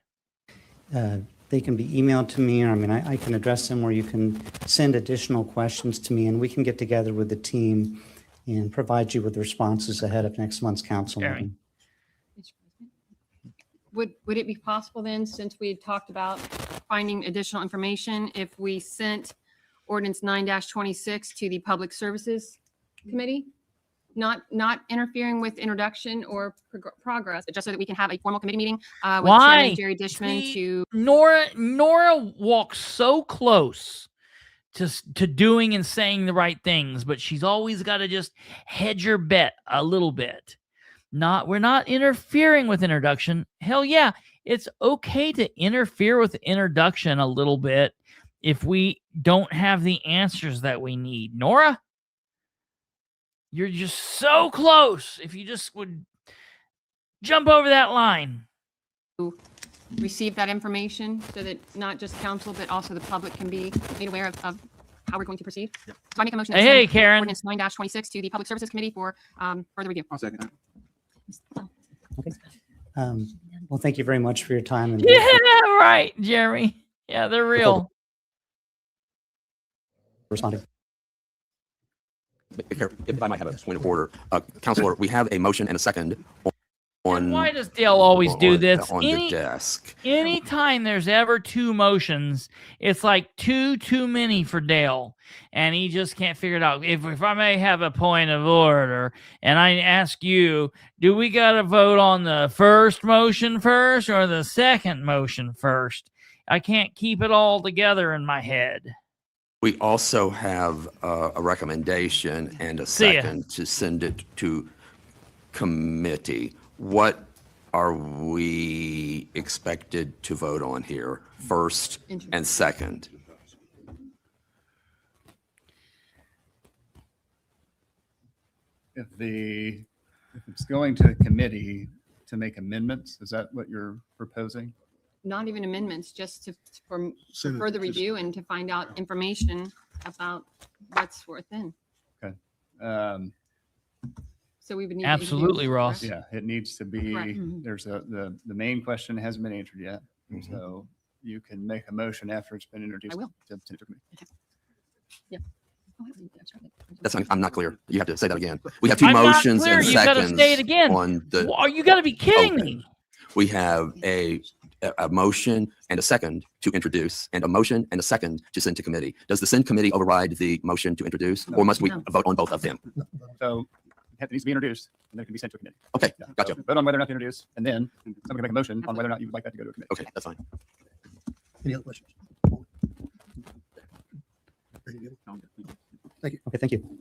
they can be emailed to me, or I can address them, or you can send additional questions to me, and we can get together with the team and provide you with responses ahead of next month's council meeting. Would it be possible then, since we had talked about finding additional information, if we sent ordinance 9-26 to the Public Services Committee? Not interfering with introduction or progress, but just so that we can have a formal committee meeting with Why? Chairman Jerry Dishman See, to. Nora walks so close to doing and saying the right things, but she's always got to just hedge her bet a little bit. We're not interfering with introduction. Hell yeah, it's okay to interfere with introduction a little bit if we don't have the answers that we need. Nora, you're just so close. If you just would jump over that line. Receive that information so that not just council, but also the public can be made aware of how we're going to proceed. So I make a motion. to Hey, send Karen. Ordinance 9-26 to the Public Services Committee for further review. I'll second that. Okay. Well, thank you very much for your time. And Yeah, right, Jeremy. Yeah, they're real. responding. If I might have a point of order, Councilor, we have a motion and a second on. Why does Dale always do this? On the desk. Anytime there's ever two motions, it's like too many for Dale. And he just can't figure it out. If I may have a point of order, and I ask you, do we got to vote on the first motion first or the second motion first? I can't keep it all together in my head. We also have a recommendation and a See ya. second to send it to committee. What are we expected to vote on here, first and second? If it's going to committee to make amendments, is that what you're proposing? Not even amendments, just for Send it further to- review and to find out information about what's within. Okay. So we would need. Absolutely, Ross. Yeah, it needs to be, Right. Mhm. there's the main question hasn't been answered yet. So you can make a motion after it's been introduced. I will. to the committee. Yeah. That's I'm not clear. You have to say that again. We have two I'm not motions clear. and You gotta seconds say it again. on the. Well, you got to be kidding Okay. me. We have a motion and a second to introduce, and a motion and a second to send to committee. Does the send committee override the motion to introduce, or must we vote on both of them? So it needs to be introduced and then it can be sent to a committee. Okay, Yeah, gotcha. so vote on whether or not to introduce, and then someone can make a motion on whether or not you would like that to go to a committee. Okay, that's fine. Any other questions? Thank you. Okay, thank you.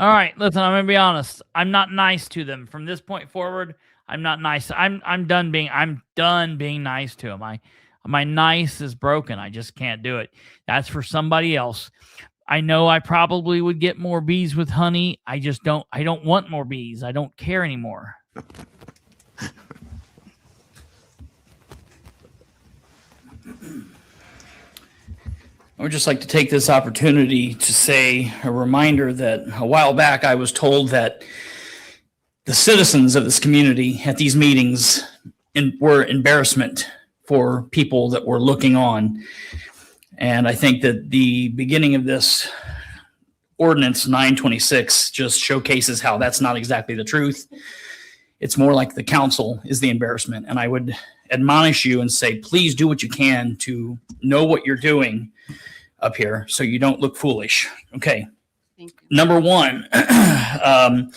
All right, listen, I'm gonna be honest. I'm not nice to them from this point forward. I'm not nice. I'm done being nice to them. My nice is broken. I just can't do it. That's for somebody else. I know I probably would get more bees with honey. I don't want more bees. I don't care anymore. I would just like to take this opportunity to say a reminder that a while back I was told that the citizens of this community at these meetings were embarrassment for people that were looking on. And I think that the beginning of this ordinance 926 just showcases how that's not exactly the truth. It's more like the council is the embarrassment. And I would admonish you and say, please do what you can to know what you're doing up here so you don't look foolish. Okay. Number one, I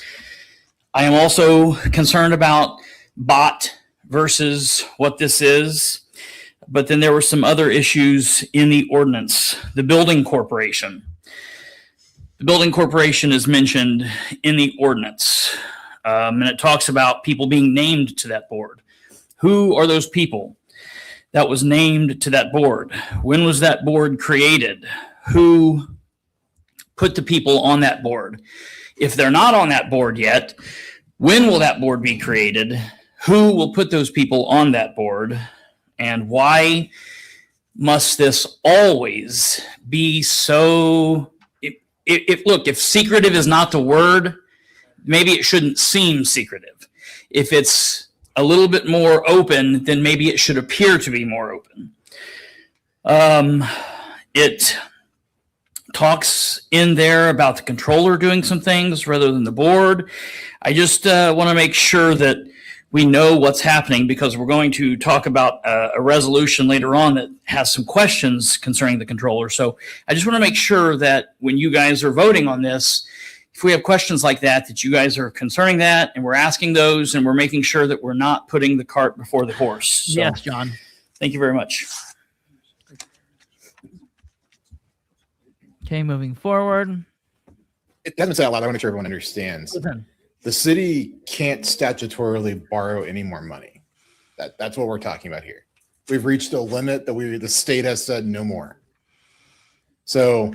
am also concerned about bot versus what this is. But then there were some other issues in the ordinance. The building corporation. The building corporation is mentioned in the ordinance. And it talks about people being named to that board. Who are those people that was named to that board? When was that board created? Who put the people on that board? If they're not on that board yet, when will that board be created? Who will put those people on that board? And why must this always be so? If secretive is not the word, maybe it shouldn't seem secretive. If it's a little bit more open, then maybe it should appear to be more open. It talks in there about the controller doing some things rather than the board. I just want to make sure that we know what's happening, because we're going to talk about a resolution later on that has some questions concerning the controller. So I just want to make sure that when you guys are voting on this, if we have questions like that, that you guys are concerning that and we're asking those and we're making sure that we're not putting the cart before the horse. So, yes, John. Thank you very much. Okay, moving forward. It doesn't say out loud. I want to make sure everyone understands. Listen. The city can't statutorily borrow any more money. That's what we're talking about here. We've reached a limit that the state has said no more. So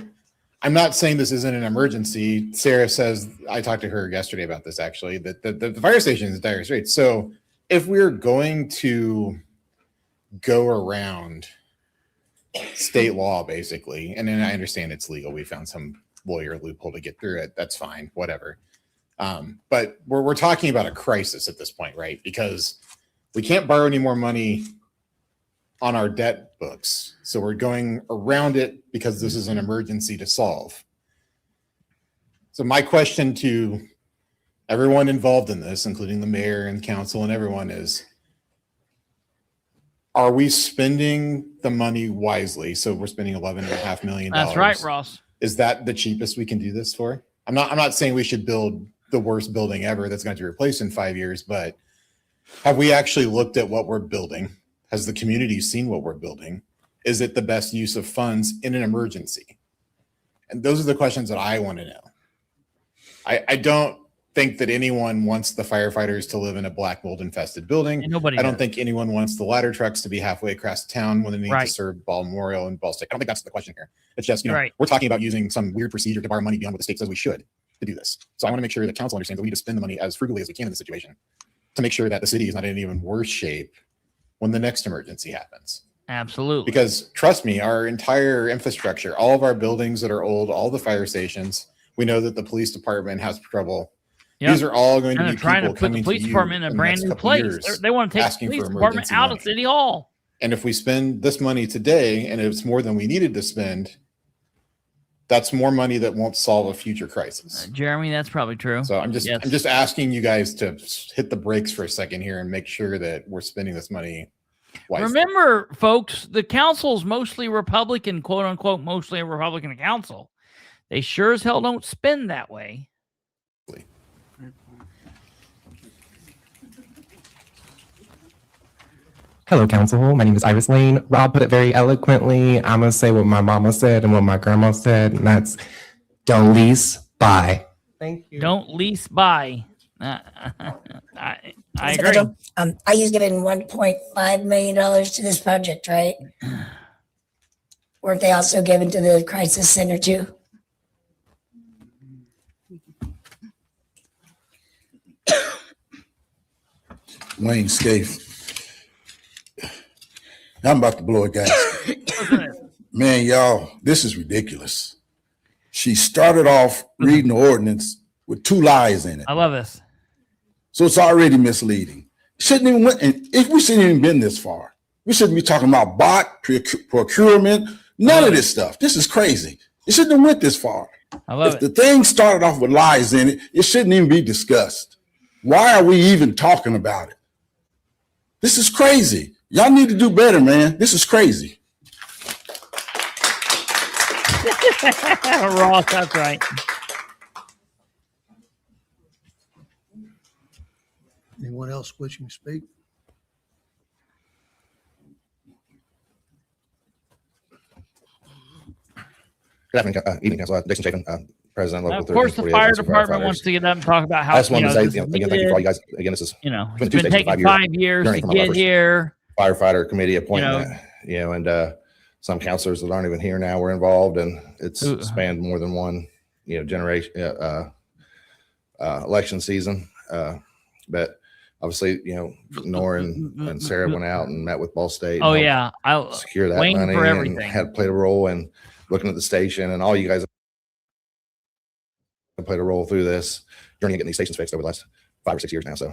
I'm not saying this isn't an emergency. Sarah says, I talked to her yesterday about this actually, that the fire station is in dire straits. So if we're going to go around state law basically, and then I understand it's legal. We found some lawyer loophole to get through it. That's fine, whatever. But we're talking about a crisis at this point, right? Because we can't borrow any more money on our debt books. So we're going around it because this is an emergency to solve. So my question to everyone involved in this, including the mayor and council and everyone, is, are we spending the money wisely? So we're spending $11.5 million. That's right, Ross. Is that the cheapest we can do this for? I'm not saying we should build the worst building ever that's going to be replaced in 5 years, but have we actually looked at what we're building? Has the community seen what we're building? Is it the best use of funds in an emergency? And those are the questions that I want to know. I don't think that anyone wants the firefighters to live in a black mold infested building. Nobody I don't does. think anyone wants the ladder trucks to be halfway across town when they need Right. to serve Ball Memorial and Ball State. I don't think that's the question here. It's just, Right. we're talking about using some weird procedure to borrow money beyond what the state says we should to do this. So I want to make sure the council understands that we need to spend the money as frugally as we can in this situation to make sure that the city is not in an even worse shape when the next emergency happens. Absolutely. Because trust me, our entire infrastructure, all of our buildings that are old, all the fire stations, we know that the police department has trouble. Yep. These are all going to And be they're trying to people put the coming police to you department in a the brand next new couple place. years They want to take the asking police for department emergency out money. of City Hall. And if we spend this money today and it's more than we needed to spend, that's more money that won't solve a future crisis. Jeremy, that's probably true. So I'm just asking you guys to hit the brakes for a second here and make sure that we're spending this money wisely. Remember, folks, the council's mostly Republican, quote unquote, mostly a Republican council. They sure as hell don't spend that way. Hello, Council. My name is Iris Lane. Rob put it very eloquently. I'm going to say what my mama said and what my grandma said, and that's don't lease, buy. Thank you. Don't lease buy. I Mr. agree. Mitchell, are you giving $1.5 million to this project, right? Weren't they also given to the crisis center too? Wayne Scaife. I'm about to blow a gasket. Man, y'all, this is ridiculous. She started off reading the ordinance with 2 lies in it. I love this. So it's already misleading. Shouldn't even went, and if we shouldn't even been this far, we shouldn't be talking about procurement, none of this stuff. This is crazy. It shouldn't have went this far. I love if the thing started off with lies in it, it shouldn't even be discussed. Why are we even talking about it? This is crazy. Y'all need to do better, man. This is crazy. Ross, that's right. Anyone else wishing to speak? Good afternoon, evening, Council. Jason Chapin, President, Local Of course, the 1348 fire Assistant department Firefighters. wants to get up and talk about how I just wanted to say, this is again, thank you for all you needed. guys. Again, this is It's been been taking 5 years to journey from my get first here. Firefighter committee appointment, and some counselors that aren't even here now were involved, and it's spanned more than one, generation, election season. But obviously, Nora and Sarah went out and met with Ball State. Oh, and yeah. helped secure that Wayne money for and everything. had played a role in looking at the station, and all you guys have played a role through this journey of getting these stations fixed over the last 5 or 6 years now. So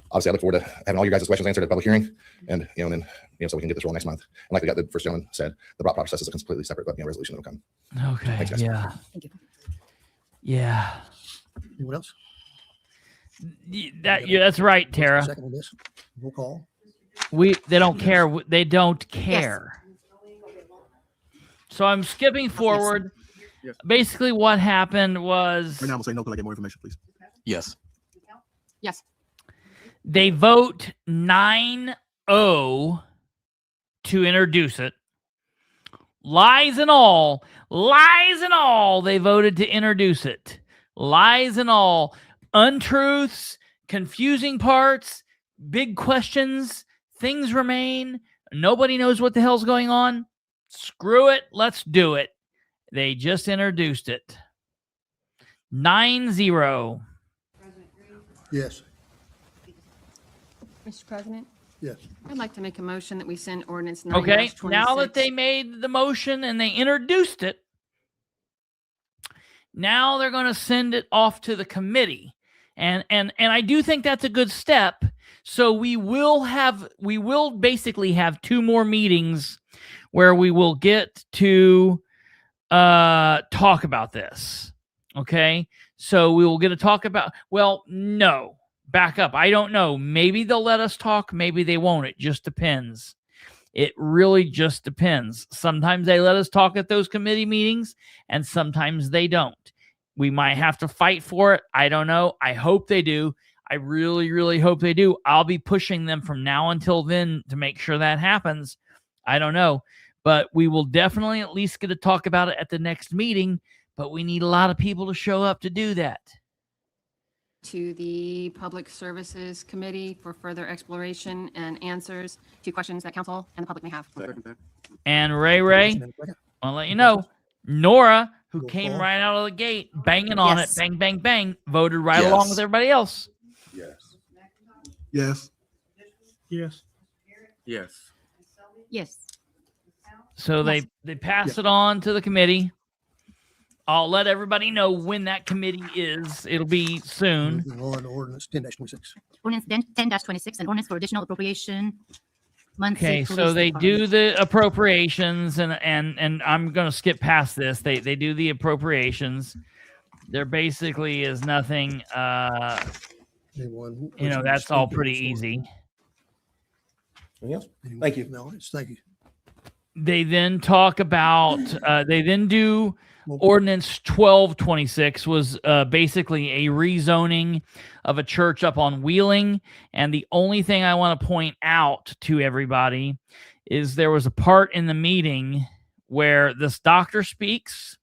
obviously I look forward to having all your guys' questions answered at public hearing, and then so we can get this rolling next month. And like the first gentleman said, the broad process is a completely separate resolution that will come. Okay. Thanks, guys. Yeah. Thank you. Yeah. Anyone else? That's right, Tara. Second on this. Roll call. They don't care. They don't care. So I'm skipping forward. Yes. Basically, what happened was Right now, I'm saying no till I get more information, please. Yes. Yes. they vote 9-0 to introduce it. Lies and all, they voted to introduce it. Lies and all, untruths, confusing parts, big questions, things remain. Nobody knows what the hell's going on. Screw it, let's do it. They just introduced it. 9-0. Yes. Mr. President, Yes. I'd like to make a motion that we send ordinance 9-26. Okay, now that they made the motion and they introduced it, now they're going to send it off to the committee. And I do think that's a good step. So we will basically have 2 more meetings where we will get to talk about this. Okay? So we will get to talk about, well, no. Back up. I don't know. Maybe they'll let us talk. Maybe they won't. It just depends. It really just depends. Sometimes they let us talk at those committee meetings, and sometimes they don't. We might have to fight for it. I don't know. I hope they do. I really, really hope they do. I'll be pushing them from now until then to make sure that happens. I don't know. But we will definitely at least get to talk about it at the next meeting. But we need a lot of people to show up to do that. To the Public Services Committee for further exploration and answers to questions that council and the public may have. And Ray, I'll let you know, Nora, who came right out of the gate, banging on it, bang, bang, bang, voted right along with everybody else. Yes. Yes. Yes. Yes. Yes. So they pass it on to the committee. I'll let everybody know when that committee is. It'll be soon. Moving on to ordinance 10-26. Ordinance 10-26, an ordinance for additional appropriation. Muncie Okay, so Police they do Department. the appropriations, and I'm going to skip past this. They do the appropriations. There basically is nothing. Anyone You know, wishing to that's all speak on pretty this easy. ordinance? Thank you. No, thank you. They then talk about. They then do. Ordinance 1226 was basically a rezoning of a church up on Wheeling. And the only thing I want to point out to everybody is there was a part in the meeting where this doctor speaks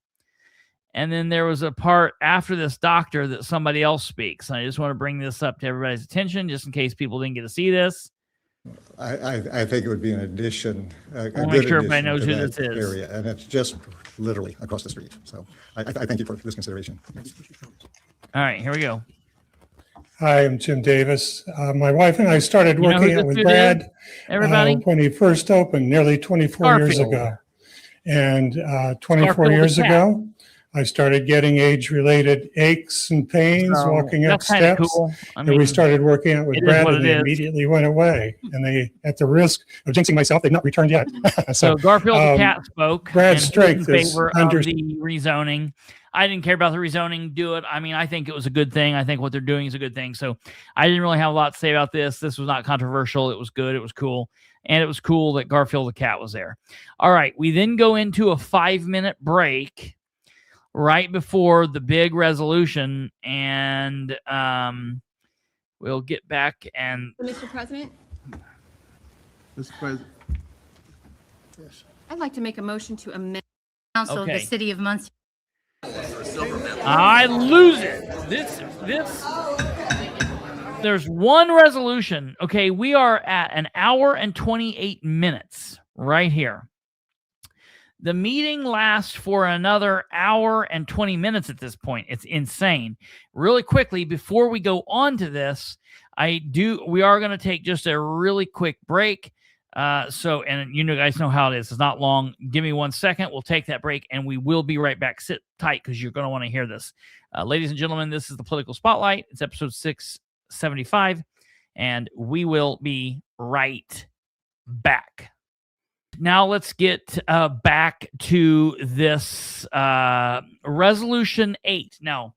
And then there was a part after this doctor that somebody else speaks. And I just want to bring this up to everybody's attention, just in case people didn't get to see this. I think it would be an addition, a I'll good make sure everybody addition knows to who that this is. area, and it's just literally across the street. So I thank you for this consideration. All right, here we go. Hi, I'm Jim Davis. My wife and I started You know who working out this with dude Brad is, everybody? when he first opened nearly 24 years Garfield. ago. And 24 Garfield the years cat. ago, I started getting age-related aches and pains So, walking up that's kinda steps. cool. I And we mean, started working out with it is Brad, what and it they is. immediately went away. And they, at the risk of jinxing myself, they've not returned yet. So Garfield the cat spoke. Brad and he was Strake in is favor under. of the rezoning. I didn't care about the rezoning. Do it. I mean, I think it was a good thing. I think what they're doing is a good thing. So I didn't really have a lot to say about this. This was not controversial. It was good. It was cool. And it was cool that Garfield the cat was there. All right. We then go into a 5-minute break right before the big resolution. And we'll get back and Mr. President, Mr. President. I'd like to make a motion to amend Council of Okay. the City of Muncie. I lose it. This, there's one resolution. Okay, we are at an hour and 28 minutes right here. The meeting lasts for another hour and 20 minutes at this point. It's insane. Really quickly, before we go on to this, we are going to take just a really quick break. And you know, guys know how it is. It's not long. Give me 1 second. We'll take that break and we will be right back. Sit tight because you're going to want to hear this. Ladies and gentlemen, this is the Political Spotlight. It's episode 675, and we will be right back. Now let's get back to this Resolution 8. Now,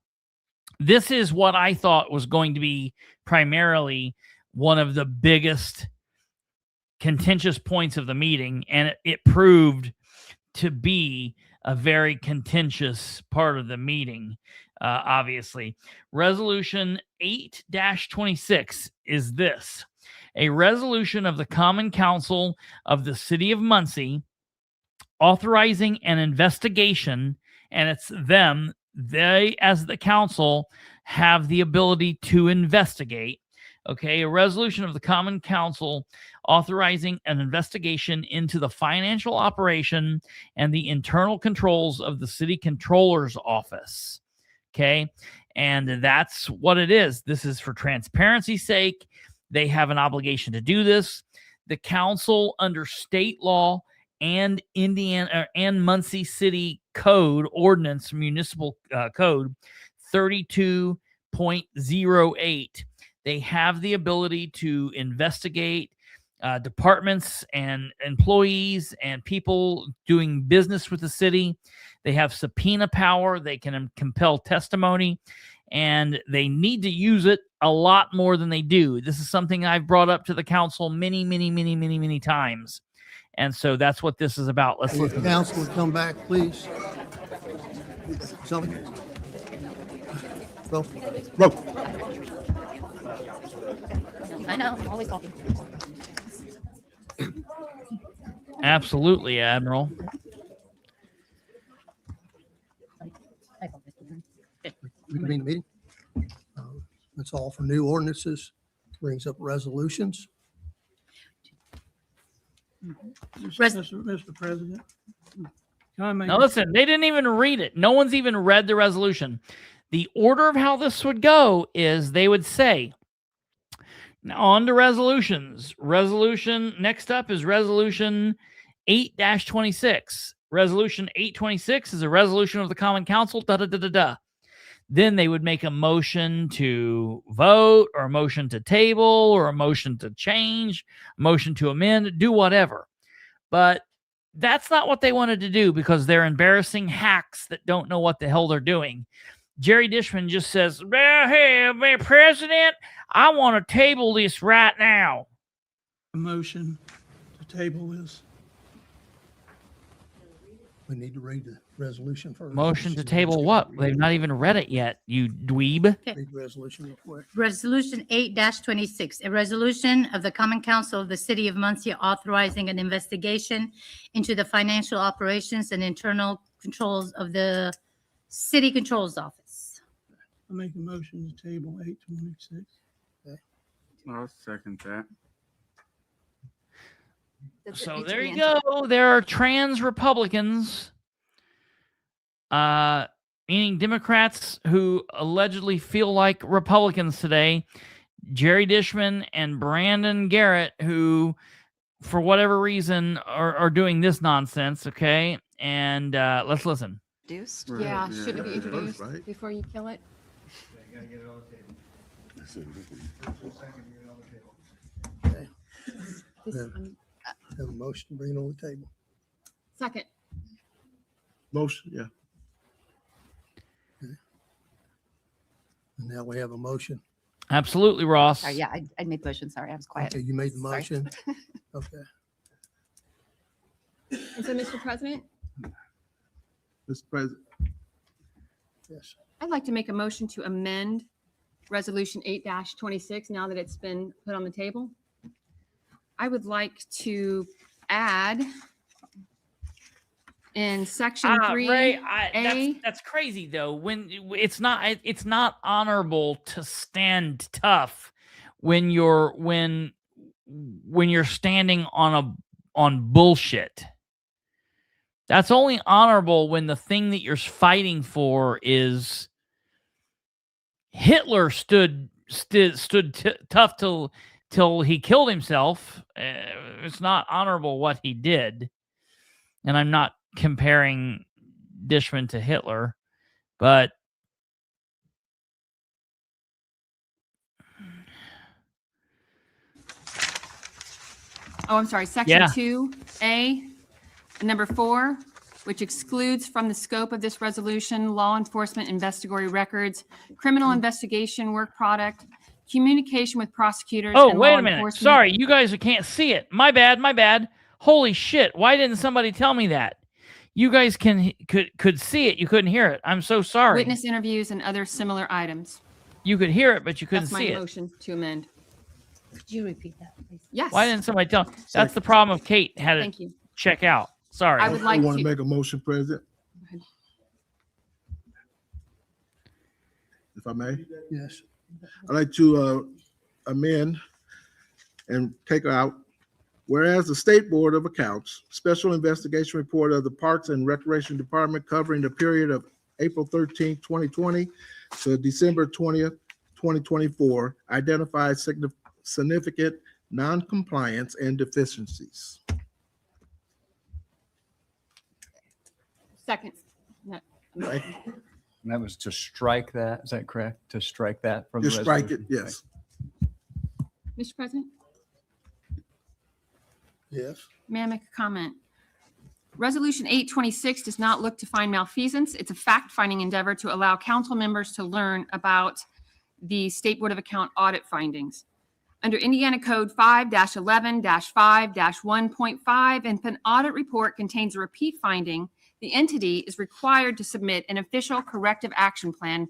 this is what I thought was going to be primarily one of the biggest contentious points of the meeting, and it proved to be a very contentious part of the meeting. Obviously, Resolution 8-26 is this: a resolution of the Common Council of the City of Muncie authorizing an investigation, and it's them. They, as the council, have the ability to investigate. Okay, a resolution of the Common Council authorizing an investigation into the financial operation and the internal controls of the City Controller's Office. Okay, and that's what it is. This is for transparency's sake. They have an obligation to do this. The council, under state law and Indiana and Muncie City Code Ordinance, Municipal Code 32.08, they have the ability to investigate departments and employees and people doing business with the city. They have subpoena power. They can compel testimony, and they need to use it a lot more than they do. This is something I've brought up to the council many times. And so that's what this is about. Let's listen. Council would come back, please. Something. Go. I know, I'm always talking. Absolutely, Admiral. Reconvene the meeting. That's all for new ordinances. Brings up resolutions. Mr. President. Can I make Now listen, they didn't even read it. No one's even read the resolution. The order of how this would go is they would say, now on to resolutions. Next up is Resolution 8-26. Resolution 826 is a resolution of the Common Council, Then they would make a motion to vote, or a motion to table, or a motion to change, a motion to amend, do whatever. But that's not what they wanted to do, because they're embarrassing hacks that don't know what the hell they're doing. Jerry Dishman just says, well, hey, President, I want to table this right now. a motion to table this? We need to read the resolution first. Motion to table what? They've not even read it yet, you dweeb. Read the resolution real quick. Resolution 8-26, a resolution of the Common Council of the City of Muncie authorizing an investigation into the financial operations and internal controls of the City Control's Office. I make a motion to table 826. I'll second that. Does it So need to there be you in- go. There are trans Republicans, meaning Democrats who allegedly feel like Republicans today. Jerry Dishman and Brandon Garrett, who, for whatever reason, are doing this nonsense. Okay, and let's listen. Introduced? Yeah, should it be First, introduced right? before you kill it? This, Then have a motion to bring it on the table. second. Motion, yeah. And now we have a motion. Absolutely, Ross. Sorry, yeah, I made the motion. Sorry, I was quiet. Okay, you made the Sorry. motion. Okay. And so, Mr. President, Mr. President, Yes. I'd like to make a motion to amend Resolution 8-26 now that it's been put on the table. I would like to add in section 3A. Ray, that's crazy though. When it's not honorable to stand tough when you're standing on bullshit. That's only honorable when the thing that you're fighting for is Hitler stood tough till he killed himself. It's not honorable what he did. And I'm not comparing Dishman to Hitler, but Oh, I'm sorry, section Yeah. 2A, number 4, which excludes from the scope of this resolution, law enforcement investigatory records, criminal investigation work product, communication with prosecutors. oh, and wait law a minute. enforcement. Sorry, you guys can't see it. My bad. Holy shit. Why didn't somebody tell me that? You guys could see it. You couldn't hear it. I'm so sorry. Witness interviews and other similar items. You could hear it, but you couldn't That's my see it. motion to amend. Could you repeat that, please? Yes. Why didn't somebody tell? That's the problem of Kate had Thank to you. check out. Sorry. I would like want to- to make a motion, President, if I may. Yes. I'd like to amend and take out, whereas the State Board of Accounts Special Investigation Report of the Parks and Recreation Department covering the period of April 13th, 2020 to December 20th, 2024 identified significant non-compliance and deficiencies. Second. No. Right? And that was to strike that. Is that correct? To strike that from the Just strike it, resolution? yes. Mr. President, Yes. may I make a comment? Resolution 826 does not look to find malfeasance. It's a fact-finding endeavor to allow council members to learn about the State Board of Account audit findings. Under Indiana Code 5-11-5-1.5, if an audit report contains a repeat finding, the entity is required to submit an official corrective action plan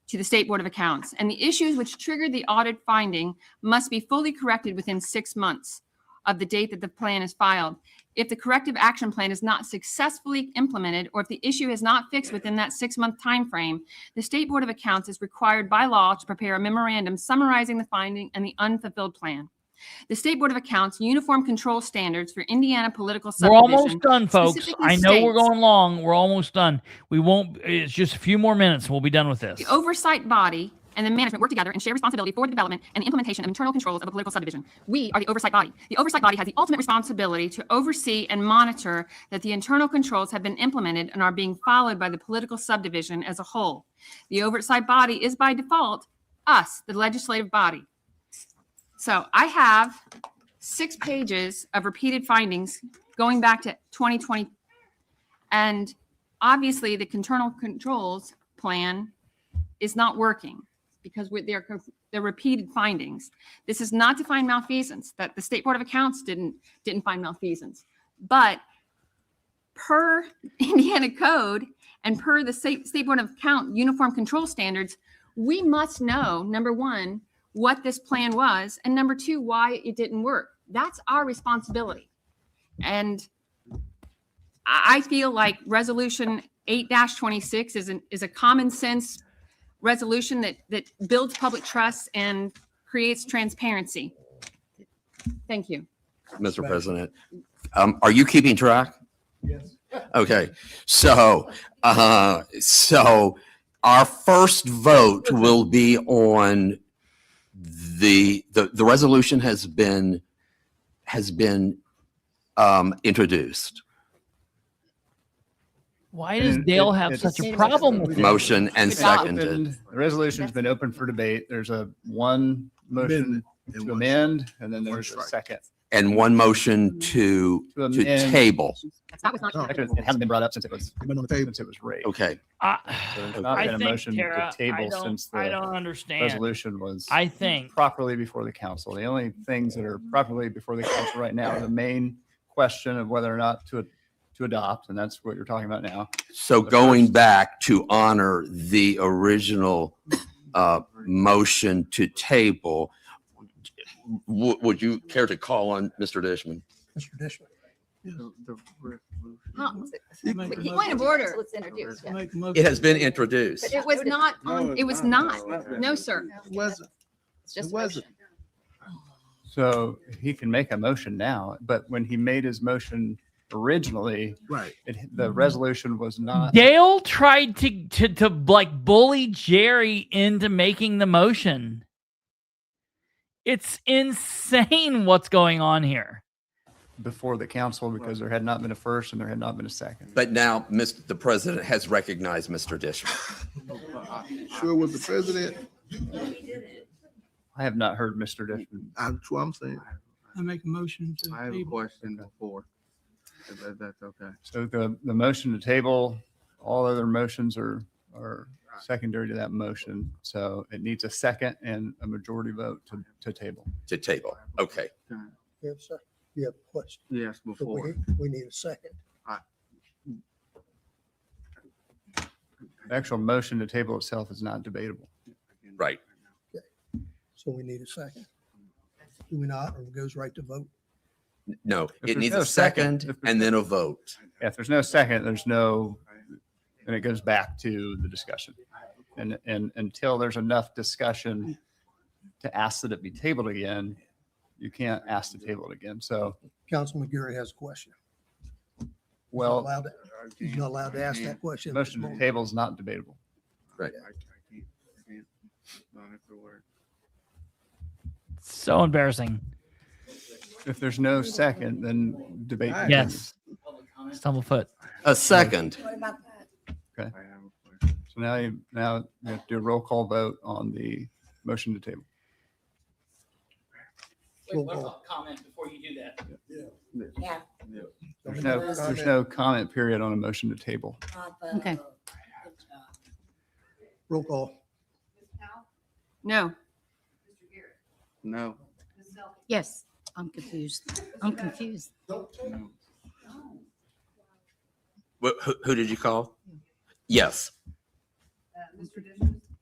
to the State Board of Accounts, and the issues which triggered the audit finding must be fully corrected within 6 months of the date that the plan is filed. If the corrective action plan is not successfully implemented, or if the issue is not fixed within that 6-month time frame, the State Board of Accounts is required by law to prepare a memorandum summarizing the finding and the unfulfilled plan. The State Board of Accounts Uniform Control Standards for Indiana Political We're Subdivision almost done, folks. specifically I know we're states- going long. We're almost done. We won't. It's just a few more minutes. We'll be done with this. The oversight body and the management work together and share responsibility for the development and the implementation of internal controls of a political subdivision. We are the oversight body. The oversight body has the ultimate responsibility to oversee and monitor that the internal controls have been implemented and are being followed by the political subdivision as a whole. The oversight body is by default us, the legislative body. So I have 6 pages of repeated findings going back to 2020. And obviously the internal controls plan is not working because they're repeated findings. This is not to find malfeasance, that the State Board of Accounts didn't find malfeasance. But per Indiana code and per the State Board of Account uniform control standards, we must know, number one, what this plan was, and number two, why it didn't work. That's our responsibility. And I feel like resolution 8-26 is a common sense resolution that builds public trust and creates transparency. Thank you. Mr. President. Are you keeping track? Yes. Okay, so our first vote will be on the resolution has been introduced. Why does Dale have such a problem with it? Motion and It's seconded. open. The resolution's been open for debate. There's one motion to amend, and then there's a second. And one motion to amend. table. Actually, it hasn't been brought up since it was raised. Okay. So there's not I been a think, motion Tara, to table since I the don't understand. resolution was I think properly before the council. The only things that are properly before the council right now are the main question of whether or not to adopt, and that's what you're talking about now. So going back to honor the original motion to table, would you care to call on Mr. Dishman? Mr. Dishman. Point of order. Let's introduce. It has been introduced. It was not, it was not. No, sir. It wasn't. It's just It wasn't. So he can make a motion now, but when he made his motion originally, Right. The resolution was not. Dale tried to like bully Jerry into making the motion. It's insane what's going on here. Before the council because there had not been a first and there had not been a second. But now the president has recognized Mr. Dishman. Sure was the president. I have not heard Mr. Dishman. That's what I'm saying. I make a motion to. I have a question before, if that's okay. So the motion to table, all other motions are secondary to that motion. So it needs a second and a majority vote to table. To table. Okay. Yes, sir. You have a question? Yes, But before. we need a second. The actual motion to table itself is not debatable. Right. So we need a second. Do we not, or it goes right to vote? No, If it there's needs no a second second, and then a vote. If there's no second, there's no, and it goes back to the discussion. And until there's enough discussion to ask that it be tabled again, you can't ask to table it again. So, Councilman McGurry has a question. well, He's not allowed to ask that question. at this motion to moment. table is not debatable. Right. So embarrassing. If there's no second, then debate. Yes. Stumblefoot. A second. Okay. So now you have to do a roll call vote on the motion to table. What about comment before you do that? Yeah. There's no comment period on a motion to table. Okay. Roll call. No. No. Yes, I'm confused. I'm confused. Who did you call? Yes.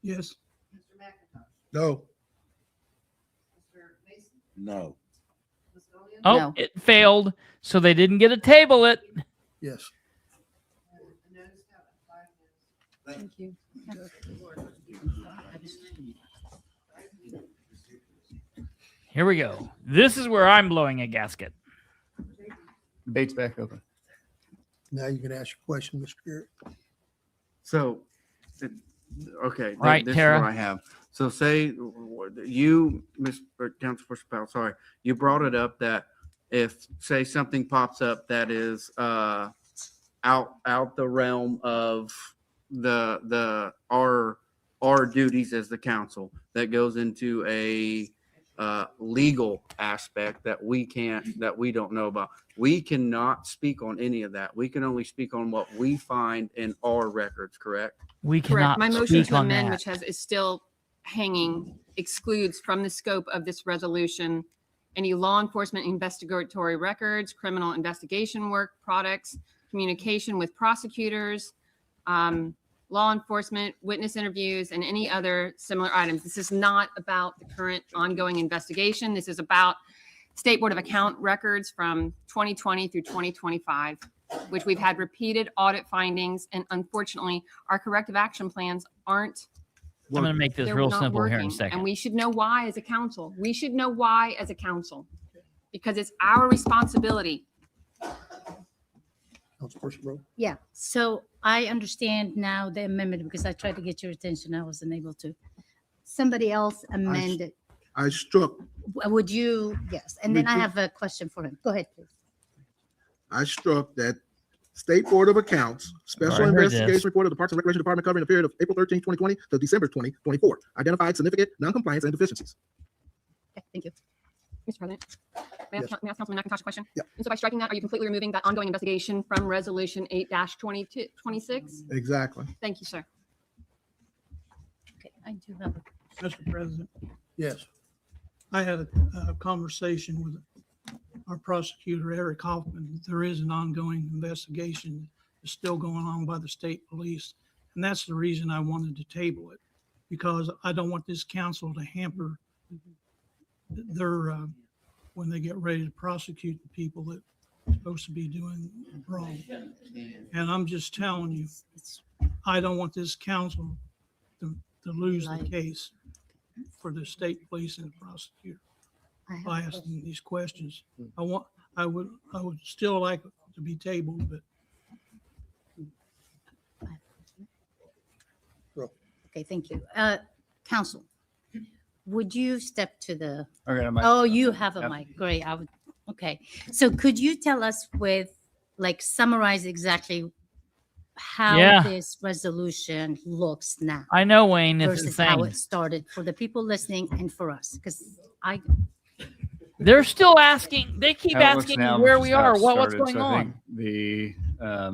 Yes. No. No. Oh, No. it failed. So they didn't get to table it. Yes. Thank you. Here we go. This is where I'm blowing a gasket. Debate's back open. Now you can ask your question, Mr. Garrett. So, okay. Right, this Tara? is what I have. So say you, Mr. Councilperson Powell, sorry, you brought it up that if, say, something pops up that is out the realm of our duties as the council, that goes into a legal aspect that we don't know about. We cannot speak on any of that. We can only speak on what we find in our records, correct? We Correct. cannot My motion speak to on amend, that. which is still hanging, excludes from the scope of this resolution any law enforcement investigatory records, criminal investigation work, products, communication with prosecutors, law enforcement, witness interviews, and any other similar items. This is not about the current ongoing investigation. This is about State Board of Account records from 2020 through 2025. which we've had repeated audit findings. And unfortunately, our corrective action plans aren't. I'm going to make this they're real not simple here in a working. second. And we should know why as a council. We should know why as a council, because it's our responsibility. Councilperson Rowe. Yeah, so I understand now the amendment because I tried to get your attention. I wasn't able to. Somebody else amended. I struck, Would you? Yes. And then I have a question for him. Go ahead, please. I struck that State Board of Accounts, Special I heard Investigation this. Report of the Parks and Recreation Department covering the period of April 13, 2020 to December 2024, identified significant noncompliance and deficiencies. Okay, thank you. Mr. President, may I Yes. ask Councilman McIntosh a question? Yeah. And so by striking that, are you completely removing that ongoing investigation from Resolution 8-26? Exactly. Thank you, sir. Okay, I do have a Mr. President, Yes. I had a conversation with our prosecutor, Eric Hoffman. There is an ongoing investigation that's still going on by the state police. And that's the reason I wanted to table it, because I don't want this council to hamper their, when they get ready to prosecute the people that are supposed to be doing wrong. And I'm just telling you, I don't want this council to lose the case for the state police and the prosecutor by asking these questions. I would still like it to be tabled, but Okay, thank you. Council, would you step to the, Okay, I'm oh, you have a Yep. mic. Great. Okay. So could you tell us summarize exactly how Yeah. this resolution looks now I know, Wayne, it's versus how insane. it started for the people listening and for us? Because They're still asking. They keep How it looks asking now where versus we how are. it What's started. going So I on? think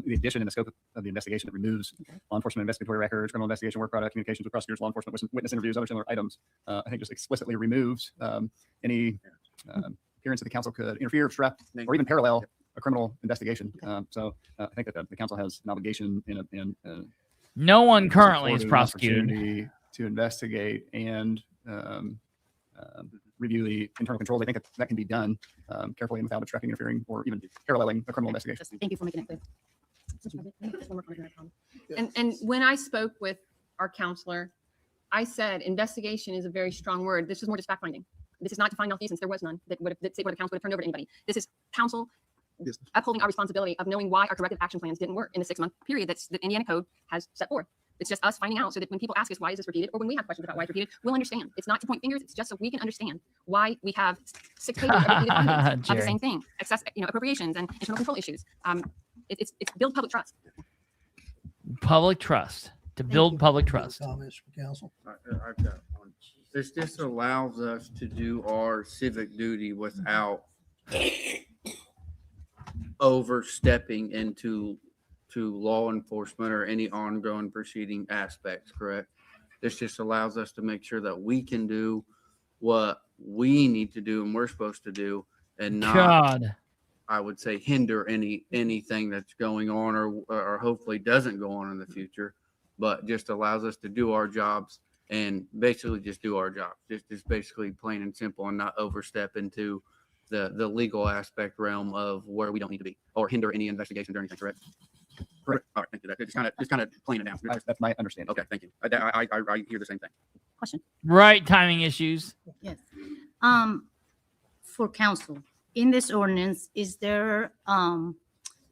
the addition in the scope of the investigation that removes law enforcement investigatory records, criminal investigation work product, communications with prosecutors, law enforcement witness interviews, other similar items, I think just explicitly removes any appearance that the council could interfere, obstruct, or even parallel a criminal investigation. So I think that the council has an obligation in No one currently is afforded an prosecuted. opportunity to investigate and review the internal controls. I think that can be done carefully and without obstructing, interfering, or even paralleling a criminal investigation. Thank you for making it clear. Just one more comment, and when I spoke with our counselor, I said investigation is a very strong word. This is more just fact finding. This is not to find malfeasance. There was none that State Board of Accounts would have turned over to anybody. This is council upholding our responsibility of knowing why our corrective action plans didn't work in the 6-month period that Indiana Code has set forth. It's just us finding out so that when people ask us why is this repeated, or when we have questions about why it's repeated, we'll understand. It's not to point fingers. It's just so we can understand why we have 6 pages of repeated findings of the Jerry. same thing, excess, appropriations and internal control issues. It's build public trust. Public trust. To build public trust. Comments from council? I've got one. This just allows us to do our civic duty without overstepping into law enforcement or any ongoing proceeding aspects, correct? This just allows us to make sure that we can do what we need to do and we're supposed to do, and not, God. I would say, hinder anything that's going on or hopefully doesn't go on in the future, but just allows us to do our jobs and basically just do our job. Just basically plain and simple, and not overstep into the legal aspect realm of where we don't need to be or hinder any investigations or anything, correct? Correct. All right, thank you. Just kind of playing it down. That's my understanding. Okay, thank you. I hear the same thing. question. Right timing issues. Yes. For council, in this ordinance, is there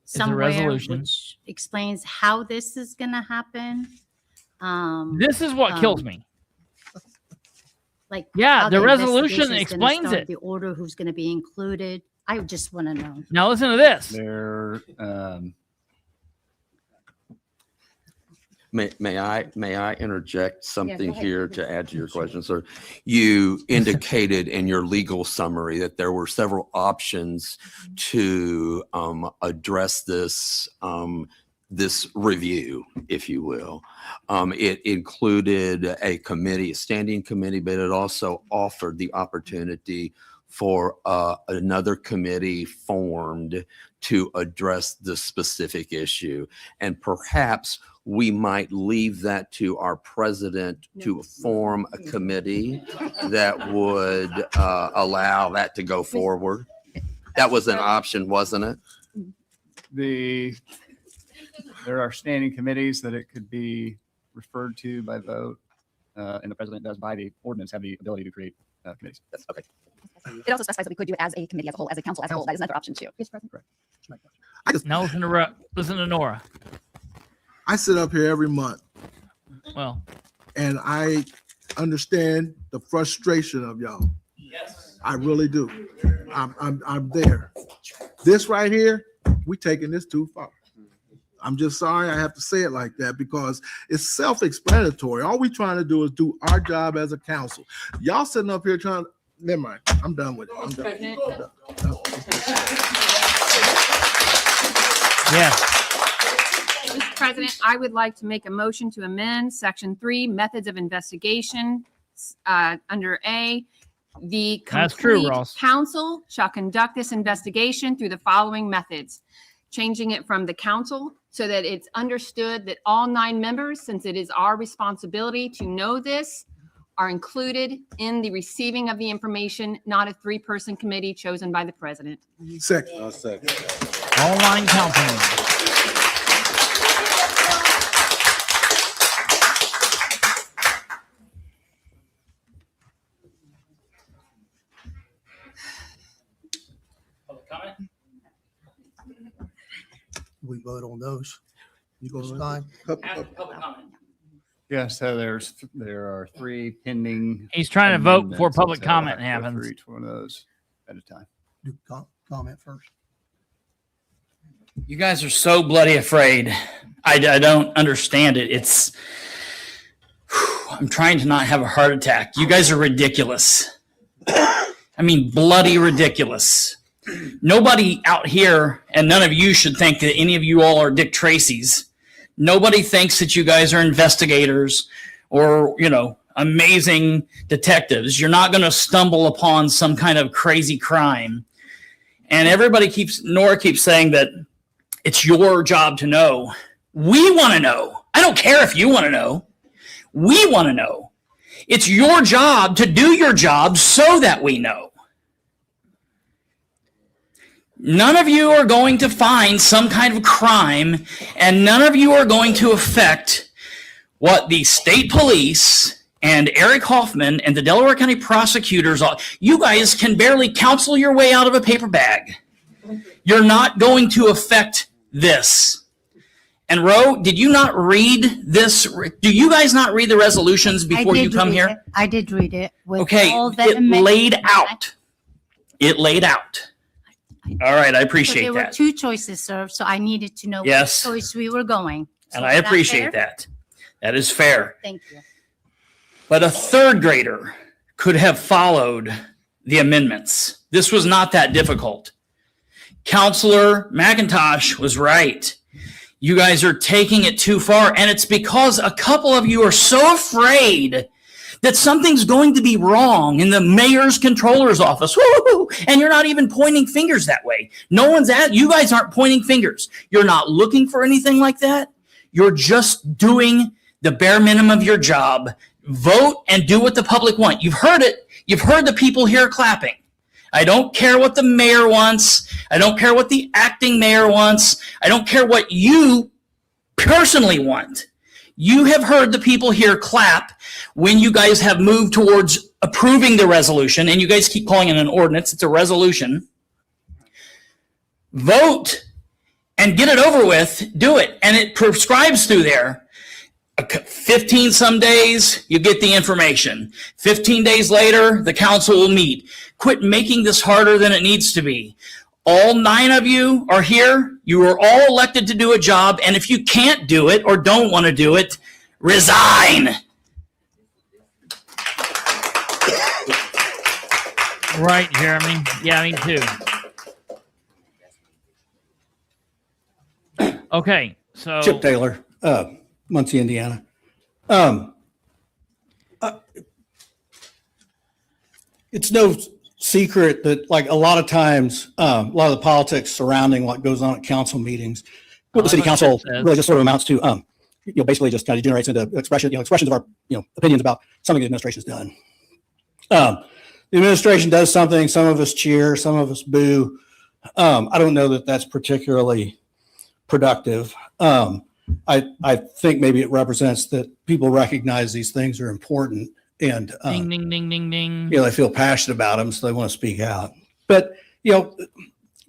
somewhere resolution. which explains how this is going to happen? This is what kills me. Like, Yeah, how the resolution investigation is gonna explains start, it. The order, who's going to be included. I just want to know. Now listen to this. There, May I interject something ahead, here please. to add to your question, sir? You indicated in your legal summary that there were several options to address this this review, if you will. It included a committee, a standing committee, but it also offered the opportunity for another committee formed to address the specific issue. And perhaps we might leave that to our president to form a committee that would allow that to go forward. That was an option, wasn't it? there are standing committees that it could be referred to by vote, and the president does by the ordinance have the ability to create committees. That's okay. It also specifies that we could do it as a committee as a whole, as a council as a whole. That is another option too. Now listen to Nora. I sit up here every month Well, and I understand the frustration of y'all. Yes. I really do. I'm there. This right here, we taking this too far. I'm just sorry I have to say it like that because it's self-explanatory. All we trying to do is do our job as a council. Y'all sitting up here trying to, never mind. I'm done with it. I'm done. yes. Mr. President, I would like to make a motion to amend Section 3, Methods of Investigation, under A. The That's true, complete Ross. council shall conduct this investigation through the following methods. Changing it from the council so that it's understood that all 9 members, since it is our responsibility to know this, are included in the receiving of the information, not a 3-person committee chosen by the president. Second. All 9 council members. Public comment? We vote on those. You go This ahead. time. After public comment. Yeah, so there are 3 pending. He's trying to vote before amendments, public and so I'll comment have to go happens. through each one of those at a time. Do comment first. You guys are so bloody afraid. I don't understand it. I'm trying to not have a heart attack. You guys are ridiculous. I mean, bloody ridiculous. Nobody out here, and none of you should think that any of you all are Dick Tracy's. Nobody thinks that you guys are investigators or, amazing detectives. You're not going to stumble upon some kind of crazy crime. And Nora keeps saying that it's your job to know. We want to know. I don't care if you want to know. We want to know. It's your job to do your job so that we know. None of you are going to find some kind of crime, and none of you are going to affect what the state police and Eric Hoffman and the Delaware County prosecutors are. You guys can barely counsel your way out of a paper bag. You're not going to affect this. And Ro, did you not read this? Do you guys not read the resolutions before you come here? I did read it. With Okay, all that it laid out. It laid out. All right, I So appreciate there were that. 2 choices, sir. So I needed to know Yes. which choice we were going. So And I is that appreciate fair? that. That is fair. Thank you. But a 3rd grader could have followed the amendments. This was not that difficult. Counselor McIntosh was right. You guys are taking it too far, and it's because a couple of you are so afraid that something's going to be wrong in the mayor's controller's office. Woo-hoo! And you're not even pointing fingers that way. No one's at you guys aren't pointing fingers. You're not looking for anything like that. You're just doing the bare minimum of your job. Vote and do what the public want. You've heard it. You've heard the people here clapping. I don't care what the mayor wants. I don't care what the acting mayor wants. I don't care what you personally want. You have heard the people here clap when you guys have moved towards approving the resolution, and you guys keep calling it an ordinance. It's a resolution. Vote and get it over with. Do it. And it prescribes through there. 15 some days, you get the information. 15 days later, the council will meet. Quit making this harder than it needs to be. All 9 of you are here. You are all elected to do a job. And if you can't do it or don't want to do it, resign. Right, Jeremy. Yeah, me too. Okay, so Chip Taylor, Muncie, Indiana. It's no secret that, like, a lot of times, a lot of the politics surrounding what goes on at council meetings, what the city council really just sort of amounts to, basically just kind of degenerates into expressions of our, opinions about something the administration's done. The administration does something, some of us cheer, some of us boo. I don't know that that's particularly productive. I think maybe it represents that people recognize these things are important and Ding, ding, ding, ding, ding. they feel passionate about them, so they want to speak out. But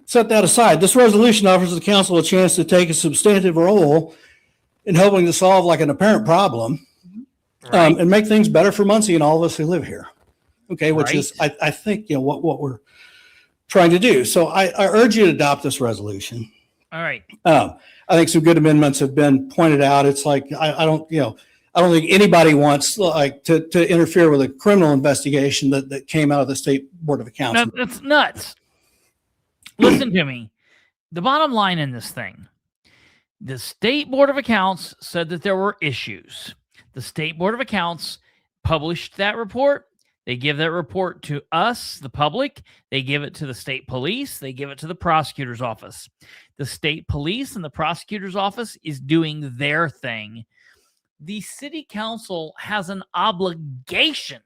set that aside. This resolution offers the council a chance to take a substantive role in helping to solve like an apparent problem, and make things better for Muncie and all of us who live here. Okay, which is I think what we're trying to do. So I urge you to adopt this resolution. All right. I think some good amendments have been pointed out. It's like I don't think anybody wants like to interfere with a criminal investigation that came out of the State Board of Accounts. That's nuts. Listen to me. The bottom line in this thing, the State Board of Accounts said that there were issues. The State Board of Accounts published that report. They give that report to us, the public. They give it to the state police. They give it to the prosecutor's office. The state police and the prosecutor's office is doing their thing. The city council has an obligation.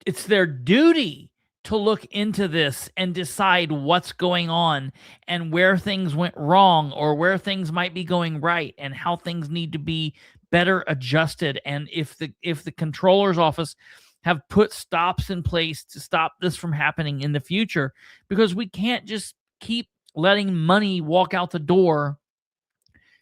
It's their duty to look into this and decide what's going on and where things went wrong or where things might be going right and how things need to be better adjusted. And if the controller's office have put stops in place to stop this from happening in the future, because we can't just keep letting money walk out the door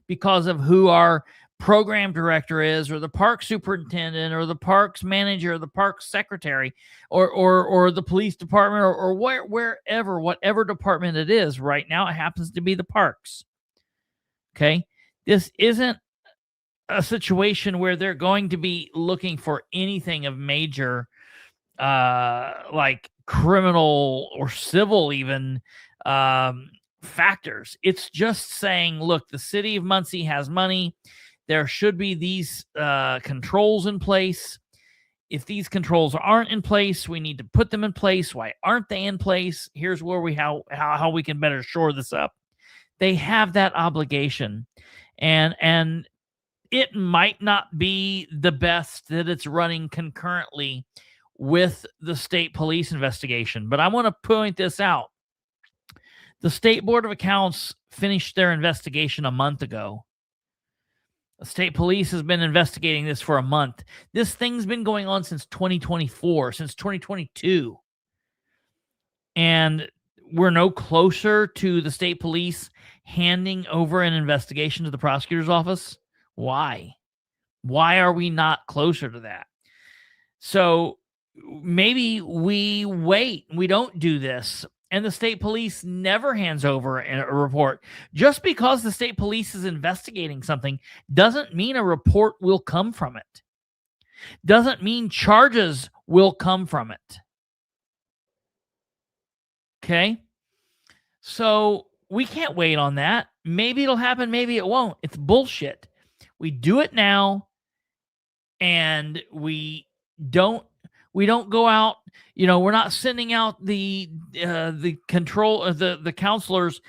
because of who our program director is, or the park superintendent, or the parks manager, or the parks secretary, or the police department, or whatever department it is. Right now, it happens to be the parks. Okay, this isn't a situation where they're going to be looking for anything of major, like criminal or civil even factors. It's just saying, look, the city of Muncie has money. There should be these controls in place. If these controls aren't in place, we need to put them in place. Why aren't they in place? Here's where how we can better shore this up. They have that obligation, and it might not be the best that it's running concurrently with the state police investigation. But I want to point this out. The State Board of Accounts finished their investigation a month ago. The state police has been investigating this for a month. This thing's been going on since 2024, since 2022. And we're no closer to the state police handing over an investigation to the prosecutor's office. Why? Why are we not closer to that? So maybe we wait. We don't do this. And the state police never hands over a report. Just because the state police is investigating something doesn't mean a report will come from it. Doesn't mean charges will come from it. Okay? So we can't wait on that. Maybe it'll happen, maybe it won't. It's bullshit. We do it now, and we don't go out. We're not sending out the counselors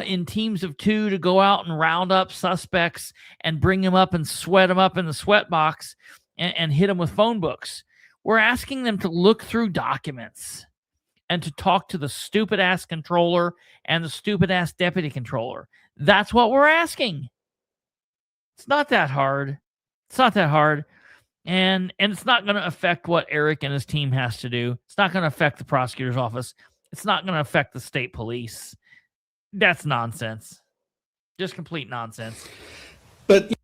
in teams of 2 to go out and round up suspects and bring them up and sweat them up in the sweat box and hit them with phone books. We're asking them to look through documents and to talk to the stupid ass controller and the stupid ass deputy controller. That's what we're asking. It's not that hard. It's not that hard. And it's not going to affect what Eric and his team has to do. It's not going to affect the prosecutor's office. It's not going to affect the state police. That's nonsense. Just complete nonsense. But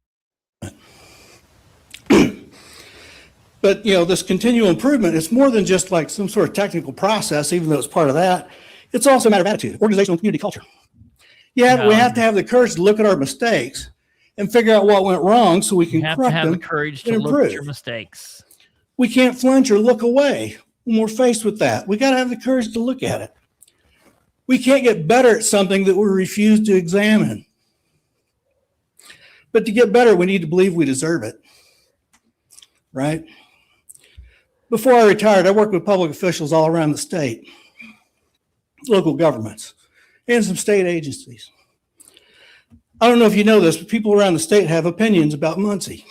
this continual improvement is more than just like some sort of technical process, even though it's part of that. It's also a matter of attitude, organizational and community culture. Yeah, we have to have the courage to look at our mistakes and figure out what went wrong so we can correct them. You have to have the courage to look at your mistakes. We can't flinch or look away when we're faced with that. We got to have the courage to look at it. We can't get better at something that we refuse to examine. But to get better, we need to believe we deserve it. Right? Before I retired, I worked with public officials all around the state, local governments, and some state agencies. I don't know if you know this, but people around the state have opinions about Muncie.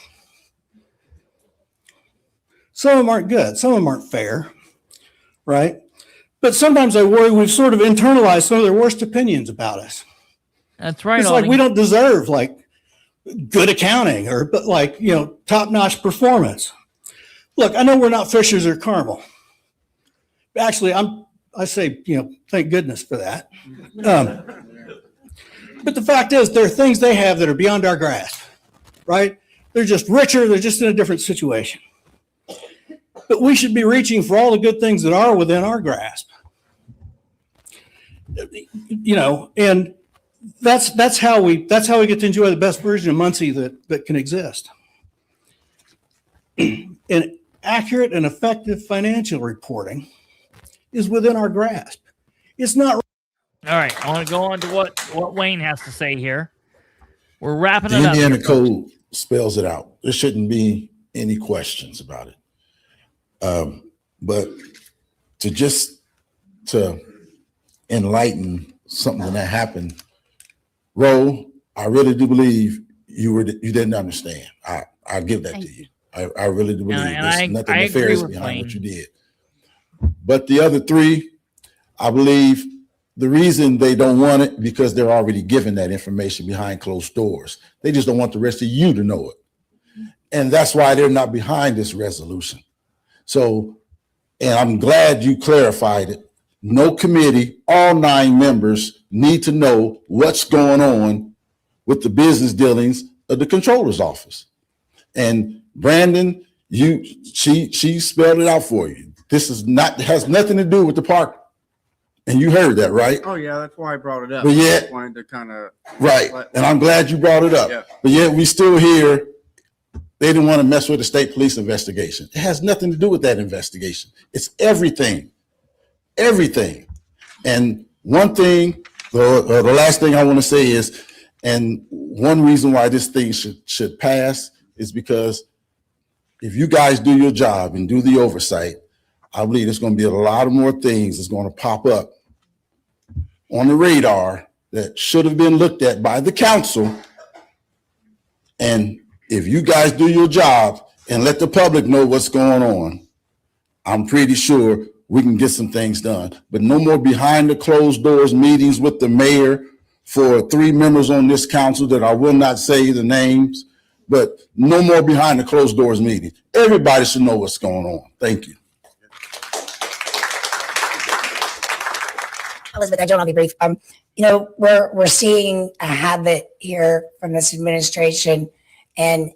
Some of them aren't good. Some of them aren't fair, right? But sometimes I worry we've sort of internalized some of their worst opinions about us. That's right. It's like Aldi. we don't deserve like good accounting or but like, top-notch performance. Look, I know we're not Fishers or Carmel. Actually, I say, thank goodness for that. But the fact is, there are things they have that are beyond our grasp, right? They're just richer. They're just in a different situation. But we should be reaching for all the good things that are within our grasp. And that's how we get to enjoy the best version of Muncie that can exist. And accurate and effective financial reporting is within our grasp. It's not. All right, I want to go on to what Wayne has to say here. We're wrapping The it up. Indiana here, folks. Code spells it out. There shouldn't be any questions about it. But to enlighten something that happened, Ro, I really do believe you didn't understand. I give that to you. I really do believe there's nothing nefarious behind what you did. But the other three, I believe the reason they don't want it because they're already given that information behind closed doors. They just don't want the rest of you to know it. And that's why they're not behind this resolution. So, and I'm glad you clarified it. No committee, all 9 members need to know what's going on with the business dealings of the controller's office. And Brandon, she spelled it out for you. This has nothing to do with the park. And you heard that, right? Oh yeah, that's why I brought it up. But I yet- just wanted to kind of Right. And I'm glad you brought it up. Yeah. But yet we still hear they didn't want to mess with the state police investigation. It has nothing to do with that investigation. It's everything. Everything. And one thing, the last thing I want to say is, and one reason why this thing should pass is because if you guys do your job and do the oversight, I believe there's going to be a lot of more things that's going to pop up on the radar that should have been looked at by the council. And if you guys do your job and let the public know what's going on, I'm pretty sure we can get some things done. But no more behind the closed doors meetings with the mayor for 3 members on this council that I will not say the names, but no more behind the closed doors meetings. Everybody should know what's going on. Thank you. Elizabeth, I'll be brief. We're seeing a habit here from this administration, and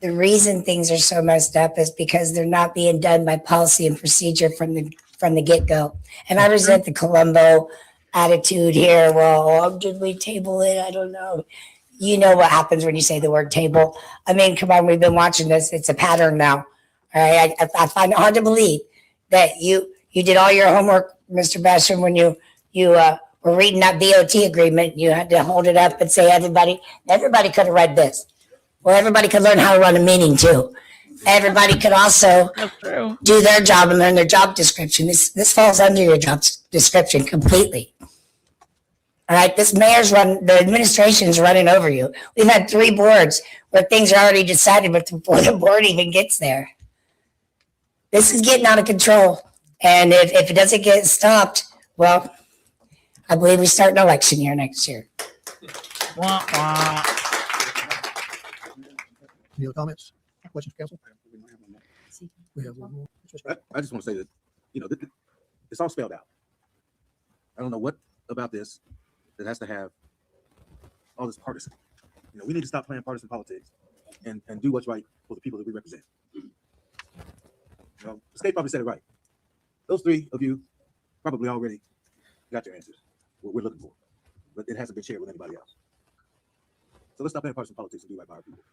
the reason things are so messed up is because they're not being done by policy and procedure from the get-go. And I resent the Colombo attitude here. Well, did we table it? I don't know. You know what happens when you say the word table. I mean, come on, we've been watching this. It's a pattern now. All right, I find it hard to believe that you did all your homework, Mr. Basham, when you were reading that BOT agreement. You had to hold it up and say, everybody could have read this. Well, everybody could learn how to run a meeting too. Everybody could also do their job and learn their job description. This falls under your job description completely. All right, the administration's running over you. We've had 3 boards where things are already decided before the board even gets there. This is getting out of control. And if it doesn't get stopped, well, I believe we start an election year next year. Wah, wah. Any other comments, questions, council? We have one more. I just want to say that, it's all spelled out. I don't know what about this that has to have all this partisan. We need to stop playing partisan politics and do what's right for the people that we represent. The state probably said it right. Those 3 of you probably already got your answers, what we're looking for, but it hasn't been shared with anybody else. So let's stop playing partisan politics and do right by our people.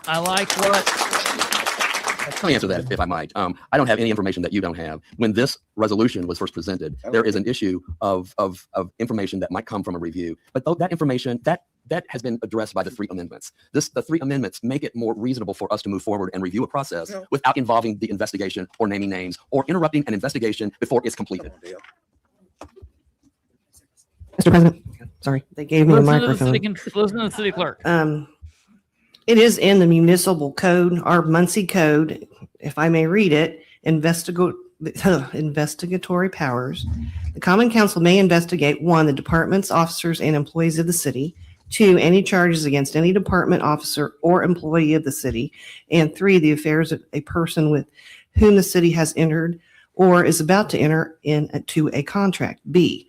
I like what. Let me answer that, if I might. I don't have any information that you don't have. When this resolution was first presented, there is an issue of information that might come from a review. But that information, that has been addressed by the 3 amendments. The 3 amendments make it more reasonable for us to move forward and review a process without involving the investigation or naming names or interrupting an investigation before it's completed. Mr. President, sorry, they gave me a microphone. Listen to the city clerk. It is in the municipal code, our Muncie code, if I may read it, investigatory powers. The Common Council may investigate, 1, the departments, officers, and employees of the city; 2, any charges against any department, officer, or employee of the city; and 3, the affairs of a person with whom the city has entered or is about to enter into a contract. B,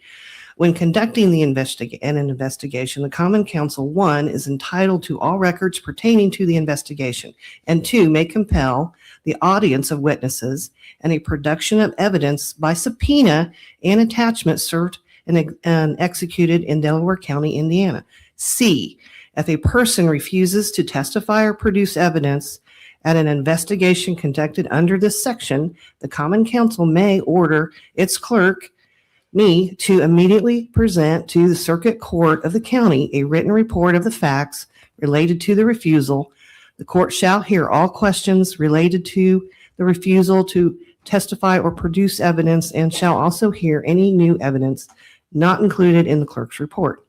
when conducting an investigation, the Common Council, 1, is entitled to all records pertaining to the investigation, and 2, may compel the audience of witnesses and a production of evidence by subpoena and attachment served and executed in Delaware County, Indiana. C, if a person refuses to testify or produce evidence at an investigation conducted under this section, the Common Council may order its clerk, me, to immediately present to the Circuit Court of the county a written report of the facts related to the refusal. The court shall hear all questions related to the refusal to testify or produce evidence and shall also hear any new evidence not included in the clerk's report.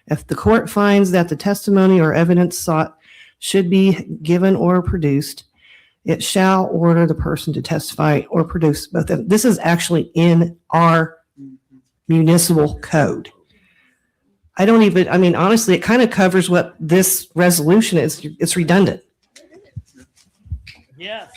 If the court finds that the testimony or evidence sought should be given or produced, it shall order the person to testify or produce both. This is actually in our municipal code. Honestly, it kind of covers what this resolution is. It's redundant. Yes.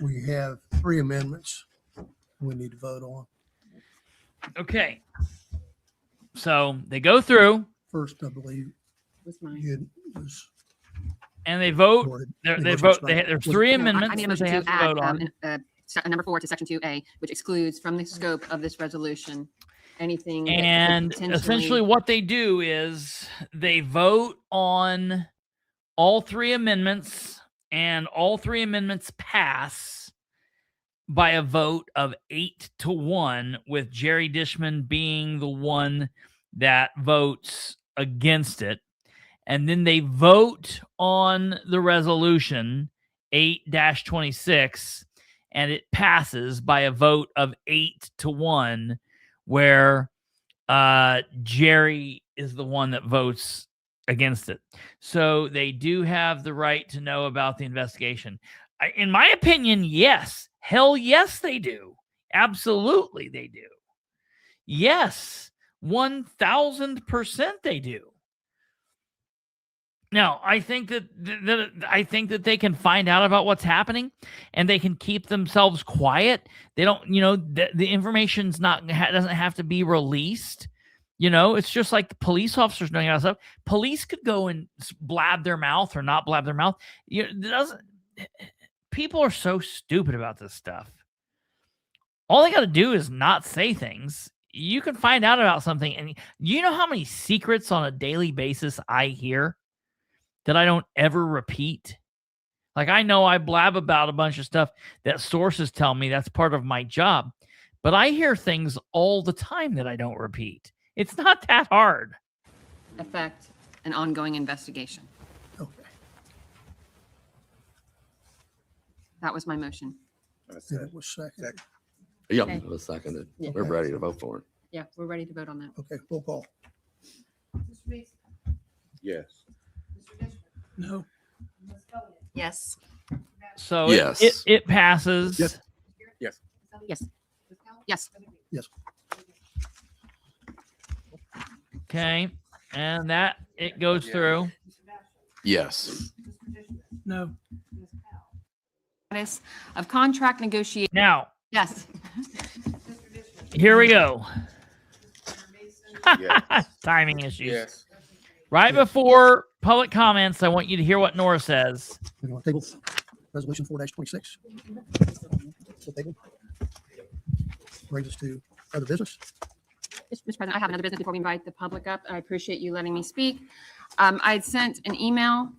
We have 3 amendments we need to vote on. Okay. So they go through. First, I believe, Was mine. and they vote. Go ahead. There's 3 amendments I need a that motion they have to to add vote on. number 4 to section 2A, which excludes from the scope of this resolution anything that could And potentially- essentially what they do is they vote on all 3 amendments, and all 3 amendments pass by a vote of 8-1, with Jerry Dishman being the one that votes against it. And then they vote on the resolution 8-26, and it passes by a vote of 8-1, where Jerry is the one that votes against it. So they do have the right to know about the investigation. In my opinion, yes. Hell yes, they do. Absolutely, they do. Yes, 1000% they do. Now, I think that they can find out about what's happening, and they can keep themselves quiet. They don't, the information's doesn't have to be released. It's just like the police officers knowing about stuff. Police could go and blab their mouth or not blab their mouth. People are so stupid about this stuff. All they got to do is not say things. You can find out about something, and you know how many secrets on a daily basis I hear that I don't ever repeat? Like, I know I blab about a bunch of stuff that sources tell me that's part of my job, but I hear things all the time that I don't repeat. It's not that hard. affect an ongoing investigation. Okay. That was my motion. And it was second. Yeah, Okay. it was seconded. Yeah. We're ready to vote for it. Yeah, we're ready to vote on that. Okay, roll call. Yes. No. Yes. So Yes. it passes. Yes. Yes. Yes. Yes. Yes. Okay. And that it goes through. Yes. No. Status of contract negotiation. Now, Yes. here we go. Yes. Timing issues. Yes. Right before public comments, I want you to hear what Nora says. We want to table resolution 4-26. So table. Brings us to other business. Mr. President, I have another business before we invite the public up. I appreciate you letting me speak. I had sent an email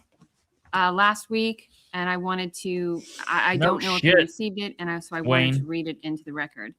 last week, and I wanted to, I No don't know if shit, you received it, and so I wanted to Wayne. read it into the record.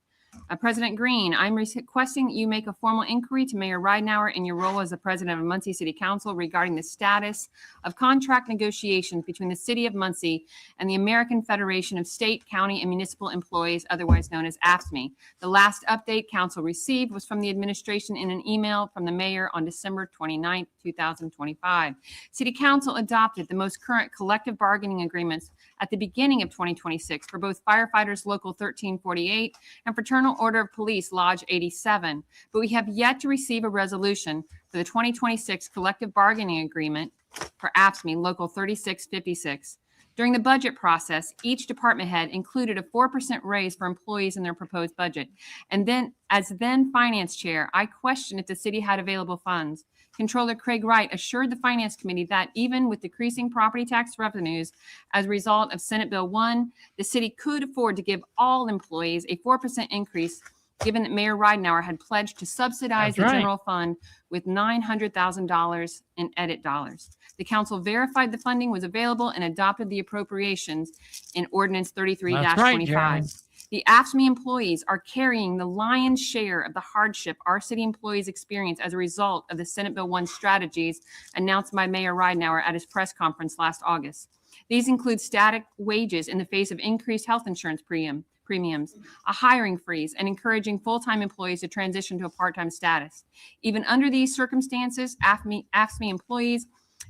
President Green, I'm requesting that you make a formal inquiry to Mayor Ridenour in your role as the president of Muncie City Council regarding the status of contract negotiations between the city of Muncie and the American Federation of State, County, and Municipal Employees, otherwise known as AFSCME. The last update council received was from the administration in an email from the mayor on December 29, 2025. City Council adopted the most current collective bargaining agreements at the beginning of 2026 for both firefighters Local 1348 and Fraternal Order of Police Lodge 87, but we have yet to receive a resolution for the 2026 collective bargaining agreement for AFSCME Local 3656. During the budget process, each department head included a 4% raise for employees in their proposed budget. And then, as then finance chair, I questioned if the city had available funds. Controller Craig Wright assured the Finance Committee that even with decreasing property tax revenues as a result of Senate Bill 1, the city could afford to give all employees a 4% increase, given that Mayor Ridenour had pledged to subsidize the general fund with $900,000 in edit dollars. The council verified the funding was available and adopted the appropriations in Ordinance 33-25. The AFSCME employees are carrying the lion's share of the hardship our city employees experience as a result of the Senate Bill 1 strategies announced by Mayor Ridenour at his press conference last August. These include static wages in the face of increased health insurance premiums, a hiring freeze, and encouraging full-time employees to transition to a part-time status. Even under these circumstances, AFSCME employees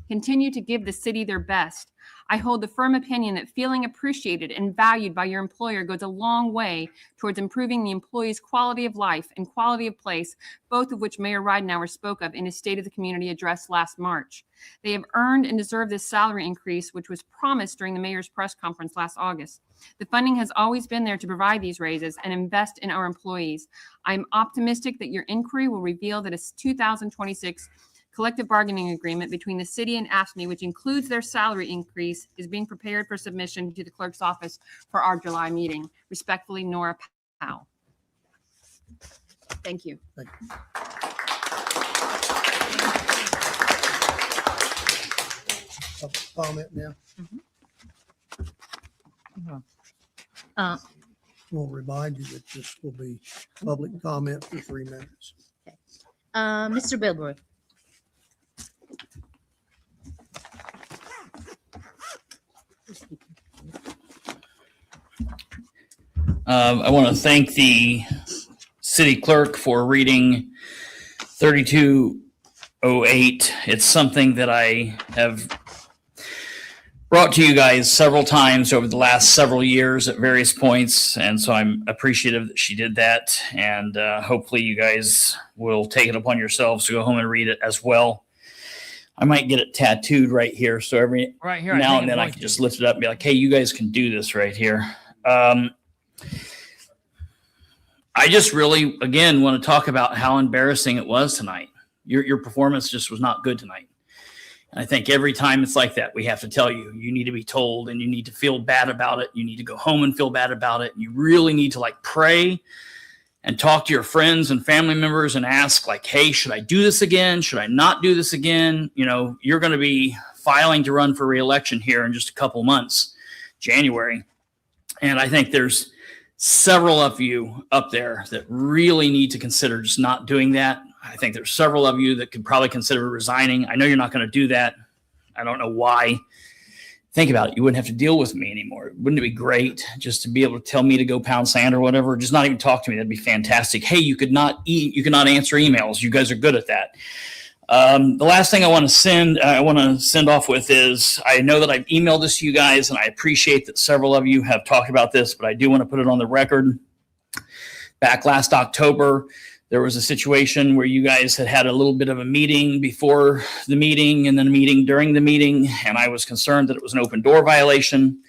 continue to give the city their best. I hold the firm opinion that feeling appreciated and valued by your employer goes a long way towards improving the employee's quality of life and quality of place, both of which Mayor Ridenour spoke of in his State of the Community address last March. They have earned and deserve this salary increase, which was promised during the mayor's press conference last August. The funding has always been there to provide these raises and invest in our employees. I'm optimistic that your inquiry will reveal that a 2026 collective bargaining agreement between the city and AFSCME, which includes their salary increase, is being prepared for submission to the clerk's office for our July meeting. Respectfully, Nora Powell. Thank you. Thank you. Comment now. We'll remind you that this will be public comment for 3 minutes. Mr. Bilbrey. I want to thank the city clerk for reading 3208. It's something that I have brought to you guys several times over the last several years at various points, and so I'm appreciative that she did that, and hopefully you guys will take it upon yourselves to go home and read it as well. I might get it tattooed right here, so every Right here, now and then I can just lift it up and be like, hey, you guys can do this right here. I just really, again, want to talk about how embarrassing it was tonight. Your performance just was not good tonight. And I think every time it's like that, we have to tell you, you need to be told and you need to feel bad about it. You need to go home and feel bad about it. You really need to like pray and talk to your friends and family members and ask like, hey, should I do this again? Should I not do this again? You know, you're going to be filing to run for re-election here in just a couple months, January. And I think there's several of you up there that really need to consider just not doing that. I think there's several of you that could probably consider resigning. I know you're not going to do that. I don't know why. Think about it. You wouldn't have to deal with me anymore. Wouldn't it be great just to be able to tell me to go pound sand or whatever? Just not even talk to me. That'd be fantastic. Hey, you could not answer emails. You guys are good at that. The last thing I want to send off with is, I know that I've emailed this to you guys, and I appreciate that several of you have talked about this, but I do want to put it on the record. Back last October, there was a situation where you guys had a little bit of a meeting before the meeting and then a meeting during the meeting, and I was concerned that it was an open door violation.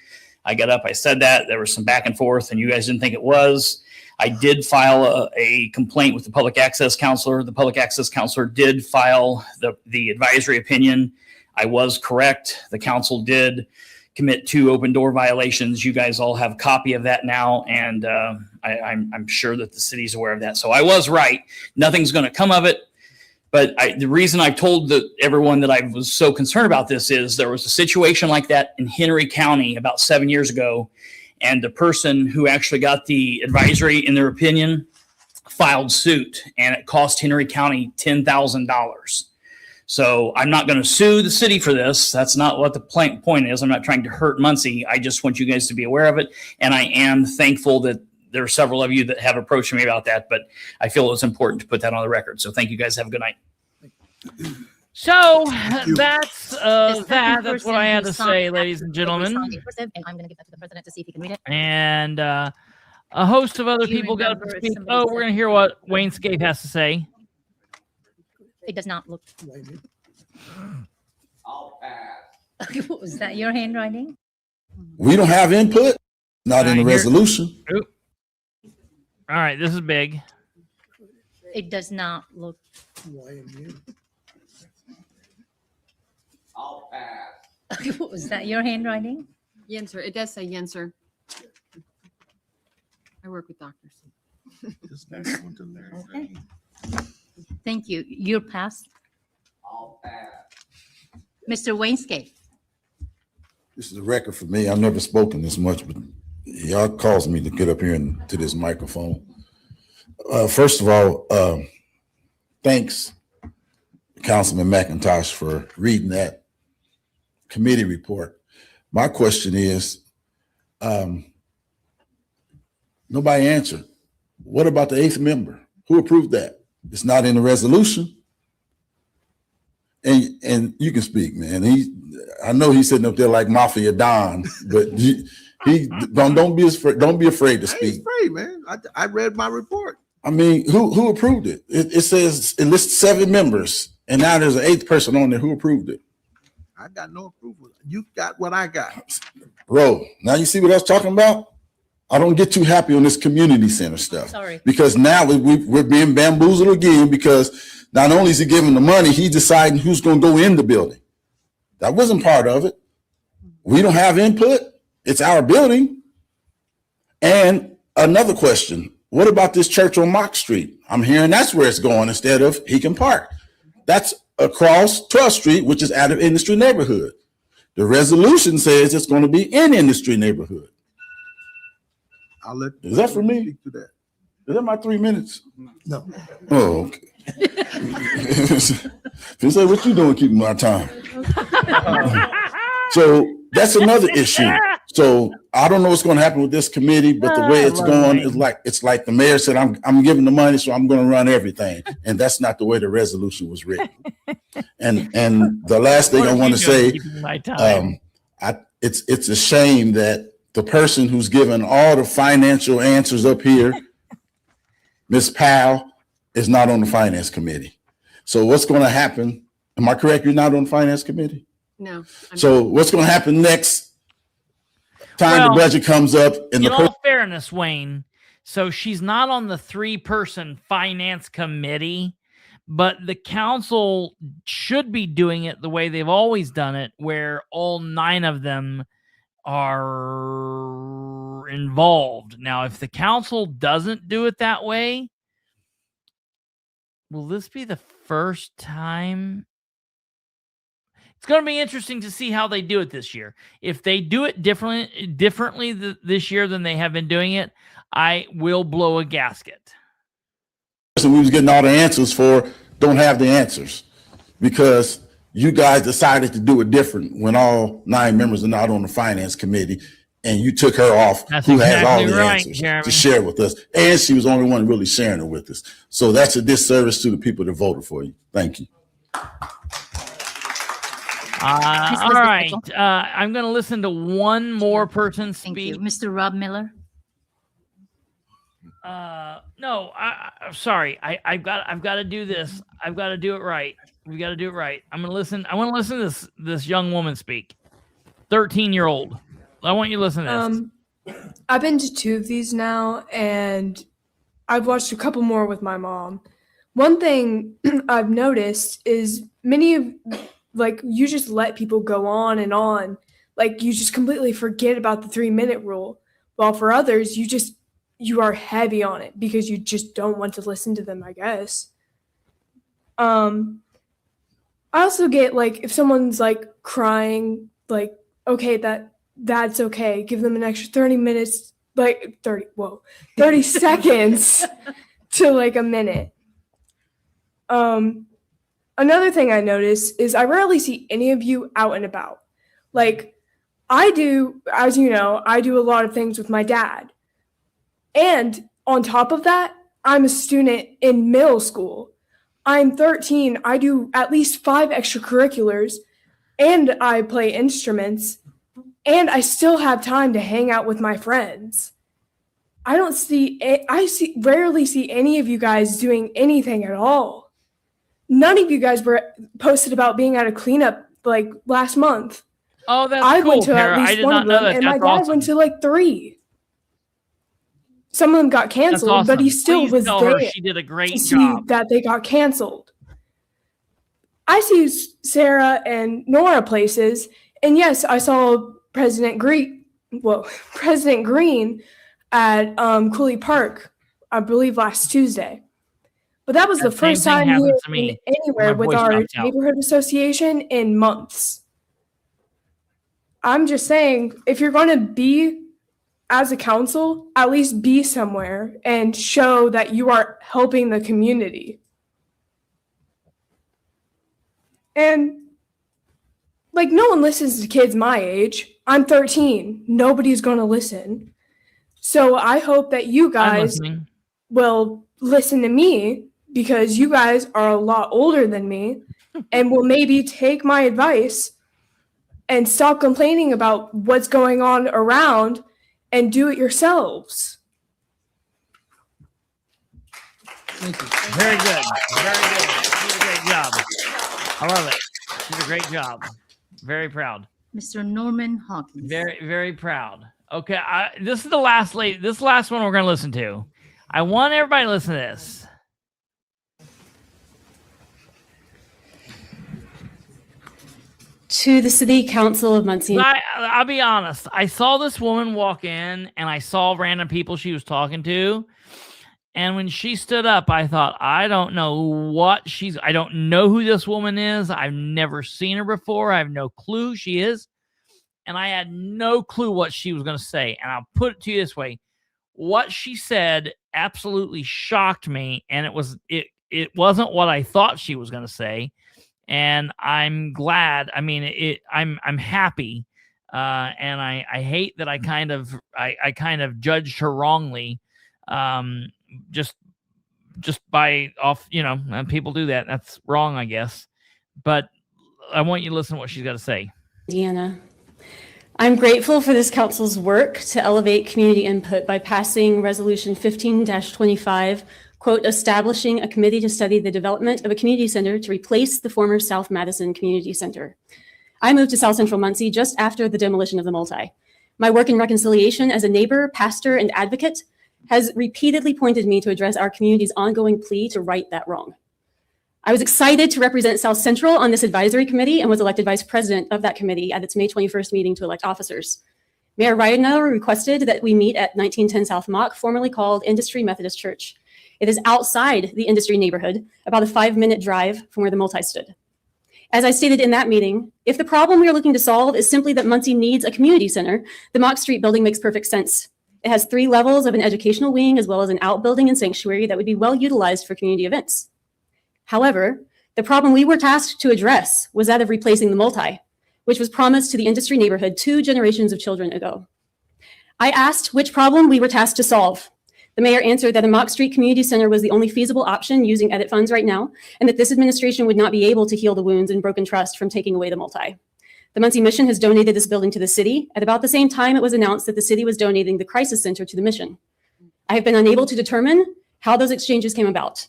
I got up, I said that, there was some back and forth, and you guys didn't think it was. I did file a complaint with the public access counselor. The public access counselor did file the advisory opinion. I was correct. The council did commit 2 open door violations. You guys all have a copy of that now, and I'm sure that the city's aware of that. So I was right. Nothing's going to come of it. But the reason I told everyone that I was so concerned about this is there was a situation like that in Henry County about 7 years ago. And the person who actually got the advisory, in their opinion, filed suit, and it cost Henry County $10,000. So I'm not going to sue the city for this. That's not what the point is. I'm not trying to hurt Muncie. I just want you guys to be aware of it. And I am thankful that there are several of you that have approached me about that, but I feel it was important to put that on the record. So thank you guys. Have a good night. So that's that's what I had to say, ladies and gentlemen. And I'm going to give that to the president to see if he can read it. And a host of other Do you people got to remember speak. somebody Oh, said- we're going to hear what Wayne Scaife has to say. It does not look. What was that, your handwriting? We don't have input, not in the All right, here- resolution. Oop. All right, this is big. It does not look. What was that, your handwriting? Yenser, it does say Yenser. I work with doctors. Okay. Thank you. You're passed. Mr. Wayne Scaife. This is a record for me. I've never spoken this much, but y'all caused me to get up here and to this microphone. First of all, thanks, Councilman McIntosh, for reading that committee report. My question is, nobody answered. What about the 8th member? Who approved that? It's not in the resolution. And you can speak, man. I know he's sitting up there like Mafia Don, but don't be afraid to I speak. ain't afraid, man. I read my report. I mean, who approved it? It says it lists 7 members, and now there's an 8th person on there. Who approved it? I got no approval. You got what I got. Bro, now you see what I was talking about? I don't get too happy on this community center stuff. Sorry. Because now we're being bamboozled again, because not only is he giving the money, he's deciding who's going to go in the building. That wasn't part of it. We don't have input. It's our building. And another question, what about this church on Mock Street? I'm hearing that's where it's going instead of Heacon Park. That's across 12th Street, which is out of industry neighborhood. The resolution says it's going to be in industry neighborhood. I'll let. Is that for me? Speak to that. Is that my 3 minutes? No. Oh, okay. They say, what you doing keeping my time? So that's another issue. So I don't know what's going to happen with this committee, but the way it's going is it's like the mayor said, I'm giving the money, so I'm going to run everything. And that's not the way the resolution was written. And the last thing I want to say, it's a shame that the person who's given all the financial answers up here, Ms. Powell, is not on the finance committee. So what's going to happen? Am I correct? You're not on the finance committee? No. So what's going to happen next time the budget comes up? And In all fairness, Wayne, so she's not on the 3-person finance committee, but the council should be doing it the way they've always done it, where all 9 of them are involved. Now, if the council doesn't do it that way, will this be the first time? It's going to be interesting to see how they do it this year. If they do it differently this year than they have been doing it, I will blow a gasket. person we was getting all the answers for don't have the answers because you guys decided to do it different when all 9 members are not on the finance committee, and you took her off. That's who has all exactly the right, answers Jeremy. to share with us, and she was the only one really sharing it with us. So that's a disservice to the people that voted for you. Thank you. All right. I'm going to listen to one more person speak. Thank you. Mr. Rob Miller. No, I'm sorry. I've got to do this. I've got to do it right. We got to do it right. I'm going to listen. I want to listen to this young woman speak. 13-year-old. I want you to listen to this. I've been to 2 of these now, and I've watched a couple more with my mom. One thing I've noticed is many of, you just let people go on and on. You just completely forget about the 3-minute rule. While for others, you are heavy on it because you just don't want to listen to them, I guess. I also get, if someone's, crying, okay, that's okay. Give them an extra 30 minutes, like 30 seconds to like a minute. Another thing I notice is I rarely see any of you out and about. Like I do, as you know, I do a lot of things with my dad. And on top of that, I'm a student in middle school. I'm 13. I do at least 5 extracurriculars and I play instruments and I still have time to hang out with my friends. I rarely see any of you guys doing anything at all. None of you guys were posted about being at a cleanup like last month. Oh, that's I cool, went to Tara. at I least did one not of know them, that. and my That's dad awesome. went to like 3. Some of them got canceled, That's but he awesome. still Please was tell there her she did a great to see job. that they got canceled. I see Sarah and Nora places, and yes, I saw President Green at Cooley Park, I believe last Tuesday. But that was the That first same thing time he happens was to me. anywhere My with voice our dropped out. neighborhood association in months. I'm just saying, if you're going to be as a council, at least be somewhere and show that you are helping the community. And like, no one listens to kids my age. I'm 13. Nobody's going to listen. So I hope that you I'm guys listening. will listen to me because you guys are a lot older than me and will maybe take my advice and stop complaining about what's going on around and do it yourselves. Very good. Very good. She did a great job. I love it. She did a great job. Very proud. Mr. Norman Hawkins. Very, very proud. Okay, this is the last this last one we're going to listen to. I want everybody to listen to this. To the City Council of Muncie. I'll be honest. I saw this woman walk in and I saw random people she was talking to. And when she stood up, I thought, I don't know I don't know who this woman is. I've never seen her before. I have no clue who she is. And I had no clue what she was going to say. And I'll put it to you this way. What she said absolutely shocked me. And it wasn't what I thought she was going to say. And I'm glad. I mean, I'm happy. And I hate that I kind of judged her wrongly. Just by off, people do that. That's wrong, I guess. But I want you to listen to what she's got to say. Deanna. I'm grateful for this council's work to elevate community input by passing Resolution 15-25, quote, establishing a committee to study the development of a community center to replace the former South Madison Community Center. I moved to South Central Muncie just after the demolition of the multi. My work in reconciliation as a neighbor, pastor, and advocate has repeatedly pointed me to address our community's ongoing plea to right that wrong. I was excited to represent South Central on this advisory committee and was elected vice president of that committee at its May 21st meeting to elect officers. Mayor Ridenauer requested that we meet at 1910 South Mock, formerly called Industry Methodist Church. It is outside the industry neighborhood, about a 5-minute drive from where the multi stood. As I stated in that meeting, if the problem we are looking to solve is simply that Muncie needs a community center, the Mock Street building makes perfect sense. It has 3 levels of an educational wing as well as an outbuilding and sanctuary that would be well utilized for community events. However, the problem we were tasked to address was that of replacing the multi, which was promised to the industry neighborhood 2 generations of children ago. I asked which problem we were tasked to solve. The mayor answered that a Mock Street Community Center was the only feasible option using edit funds right now, and that this administration would not be able to heal the wounds and broken trust from taking away the multi. The Muncie Mission has donated this building to the city at about the same time it was announced that the city was donating the Crisis Center to the mission. I have been unable to determine how those exchanges came about.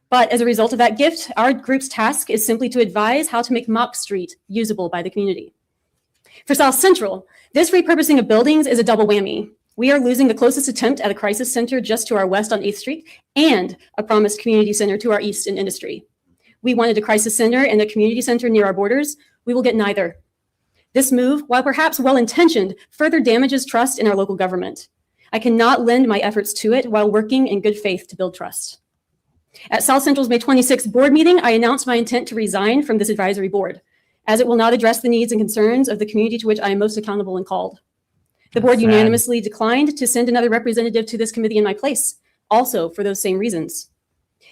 But as a result of that gift, our group's task is simply to advise how to make Mock Street usable by the community. For South Central, this repurposing of buildings is a double whammy. We are losing the closest attempt at a crisis center just to our west on 8th Street and a promised community center to our east in Industry. We wanted a crisis center and a community center near our borders. We will get neither. This move, while perhaps well-intentioned, further damages trust in our local government. I cannot lend my efforts to it while working in good faith to build trust. At South Central's May 26th board meeting, I announced my intent to resign from this advisory board. as it will not address the needs and concerns of the community to which I am most accountable and called. The board Sad. unanimously declined to send another representative to this committee in my place, also for those same reasons.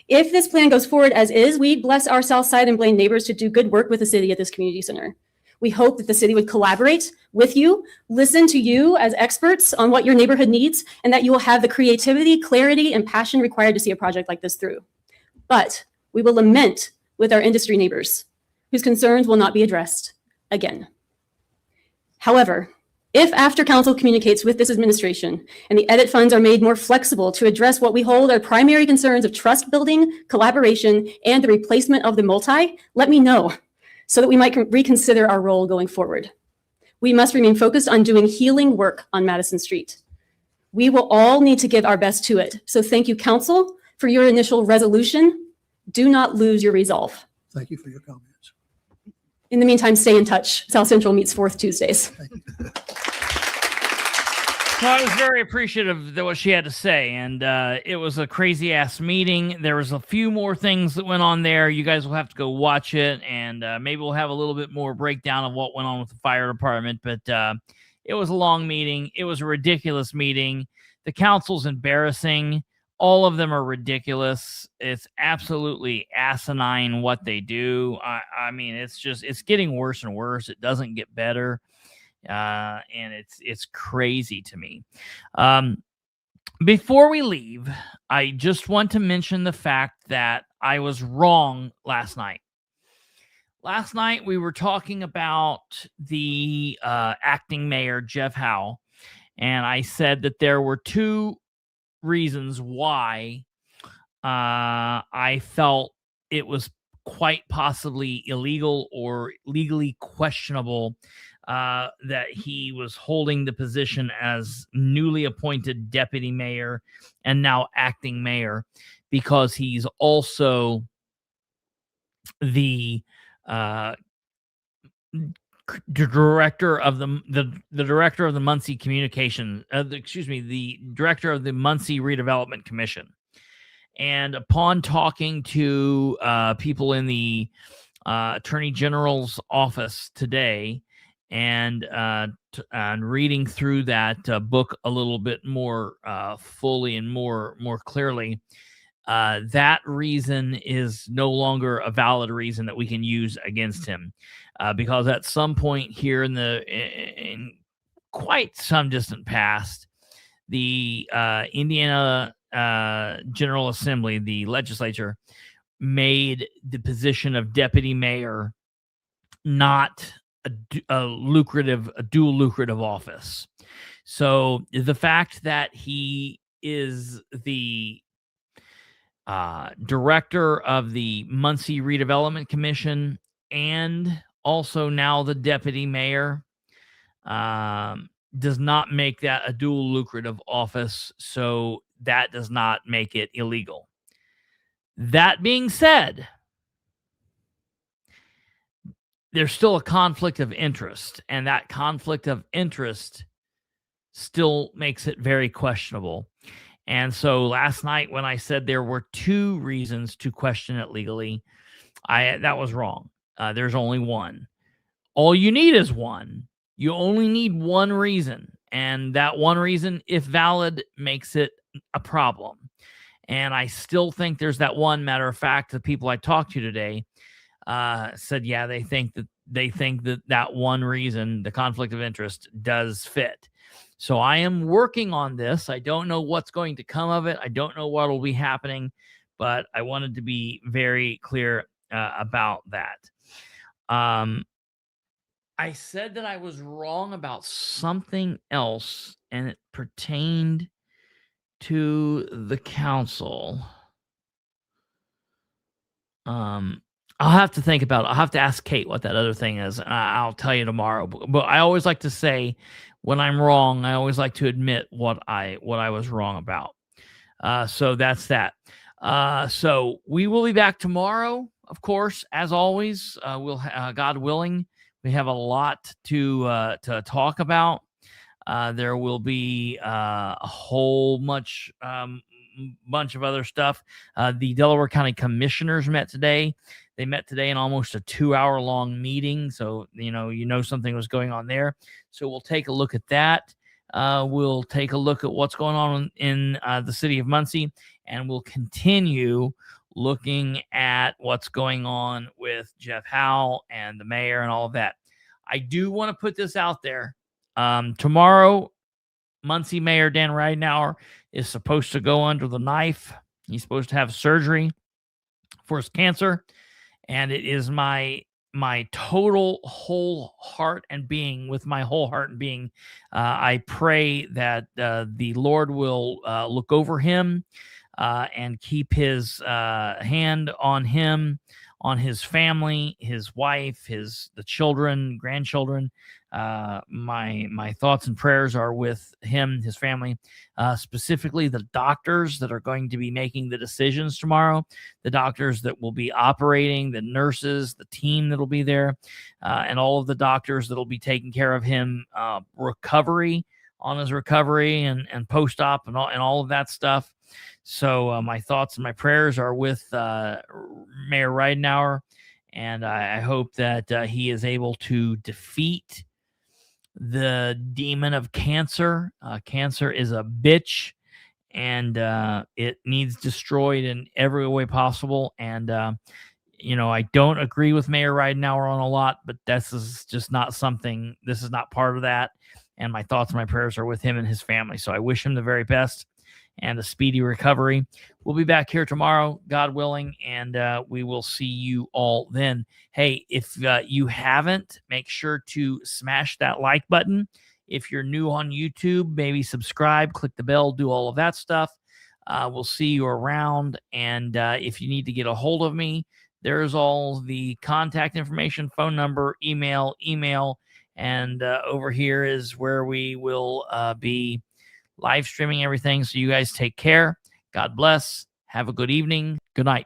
If this plan goes forward as is, we bless our Southside and Blaine neighbors to do good work with the city at this community center. We hope that the city would collaborate with you, listen to you as experts on what your neighborhood needs, and that you will have the creativity, clarity, and passion required to see a project like this through. But we will lament with our industry neighbors, whose concerns will not be addressed again. However, if after council communicates with this administration and the edit funds are made more flexible to address what we hold are primary concerns of trust building, collaboration, and the replacement of the multi, let me know so that we might reconsider our role going forward. We must remain focused on doing healing work on Madison Street. We will all need to give our best to it. So thank you, council, for your initial resolution. Do not lose your resolve. Thank you for your comments. In the meantime, stay in touch. South Central meets fourth Tuesdays. So I was very appreciative of what she had to say, and it was a crazy ass meeting. There was a few more things that went on there. You guys will have to go watch it, and maybe we'll have a little bit more breakdown of what went on with the fire department. But it was a long meeting. It was a ridiculous meeting. The council's embarrassing. All of them are ridiculous. It's absolutely asinine what they do. I mean, it's getting worse and worse. It doesn't get better. And it's crazy to me. Before we leave, I just want to mention the fact that I was wrong last night. Last night we were talking about the acting mayor, Jeff Howe, and I said that there were two reasons why I felt it was quite possibly illegal or legally questionable that he was holding the position as newly appointed deputy mayor and now acting mayor, because he's also the director of the director of the Muncie Communication, the director of the Muncie Redevelopment Commission. And upon talking to people in the Attorney General's office today, and reading through that book a little bit more fully and more clearly, that reason is no longer a valid reason that we can use against him, because at some point here in quite some distant past, the Indiana General Assembly, the legislature, made the position of deputy mayor not a dual lucrative office. So the fact that he is the director of the Muncie Redevelopment Commission and also now the deputy mayor does not make that a dual lucrative office. So that does not make it illegal. That being said, there's still a conflict of interest, and that conflict of interest still makes it very questionable. And so last night when I said there were two reasons to question it legally, that was wrong. There's only one. All you need is one. You only need one reason, and that one reason, if valid, makes it a problem. And I still think there's that one. Matter of fact, the people I talked to today said, yeah, they think that one reason, the conflict of interest, does fit. So I am working on this. I don't know what's going to come of it. I don't know what will be happening, but I wanted to be very clear about that. I said that I was wrong about something else, and it pertained to the council. I'll have to think about it. I'll have to ask Kate what that other thing is, and I'll tell you tomorrow. But I always like to say, when I'm wrong, I always like to admit what I was wrong about. So that's that. So we will be back tomorrow, of course, as always. We'll God willing, we have a lot to talk about. There will be a whole bunch of other stuff. The Delaware County Commissioners met today. They met today in almost a 2-hour long meeting. So, something was going on there. So we'll take a look at that. We'll take a look at what's going on in the city of Muncie, and we'll continue looking at what's going on with Jeff Howe and the mayor and all of that. I do want to put this out there. Tomorrow, Muncie Mayor Dan Ridenhour is supposed to go under the knife. He's supposed to have surgery for his cancer. And it is my total whole heart and being, with my whole heart and being, I pray that the Lord will look over him and keep his hand on him, on his family, his wife, the children, grandchildren. My thoughts and prayers are with him, his family, specifically the doctors that are going to be making the decisions tomorrow, the doctors that will be operating, the nurses, the team that will be there, and all of the doctors that will be taking care of him, recovery and post-op and all of that stuff. So my thoughts and my prayers are with Mayor Ridenhour, and I hope that he is able to defeat the demon of cancer. Cancer is a bitch, and it needs destroyed in every way possible. And I don't agree with Mayor Ridenhour on a lot, but this is just not something. This is not part of that. And my thoughts and my prayers are with him and his family. So I wish him the very best and a speedy recovery. We'll be back here tomorrow, God willing, and we will see you all then. Hey, if you haven't, make sure to smash that like button. If you're new on YouTube, maybe subscribe, click the bell, do all of that stuff. We'll see you around. And if you need to get a hold of me, there's all the contact information, phone number, email, and over here is where we will be live streaming everything. So you guys take care. God bless. Have a good evening. Good night.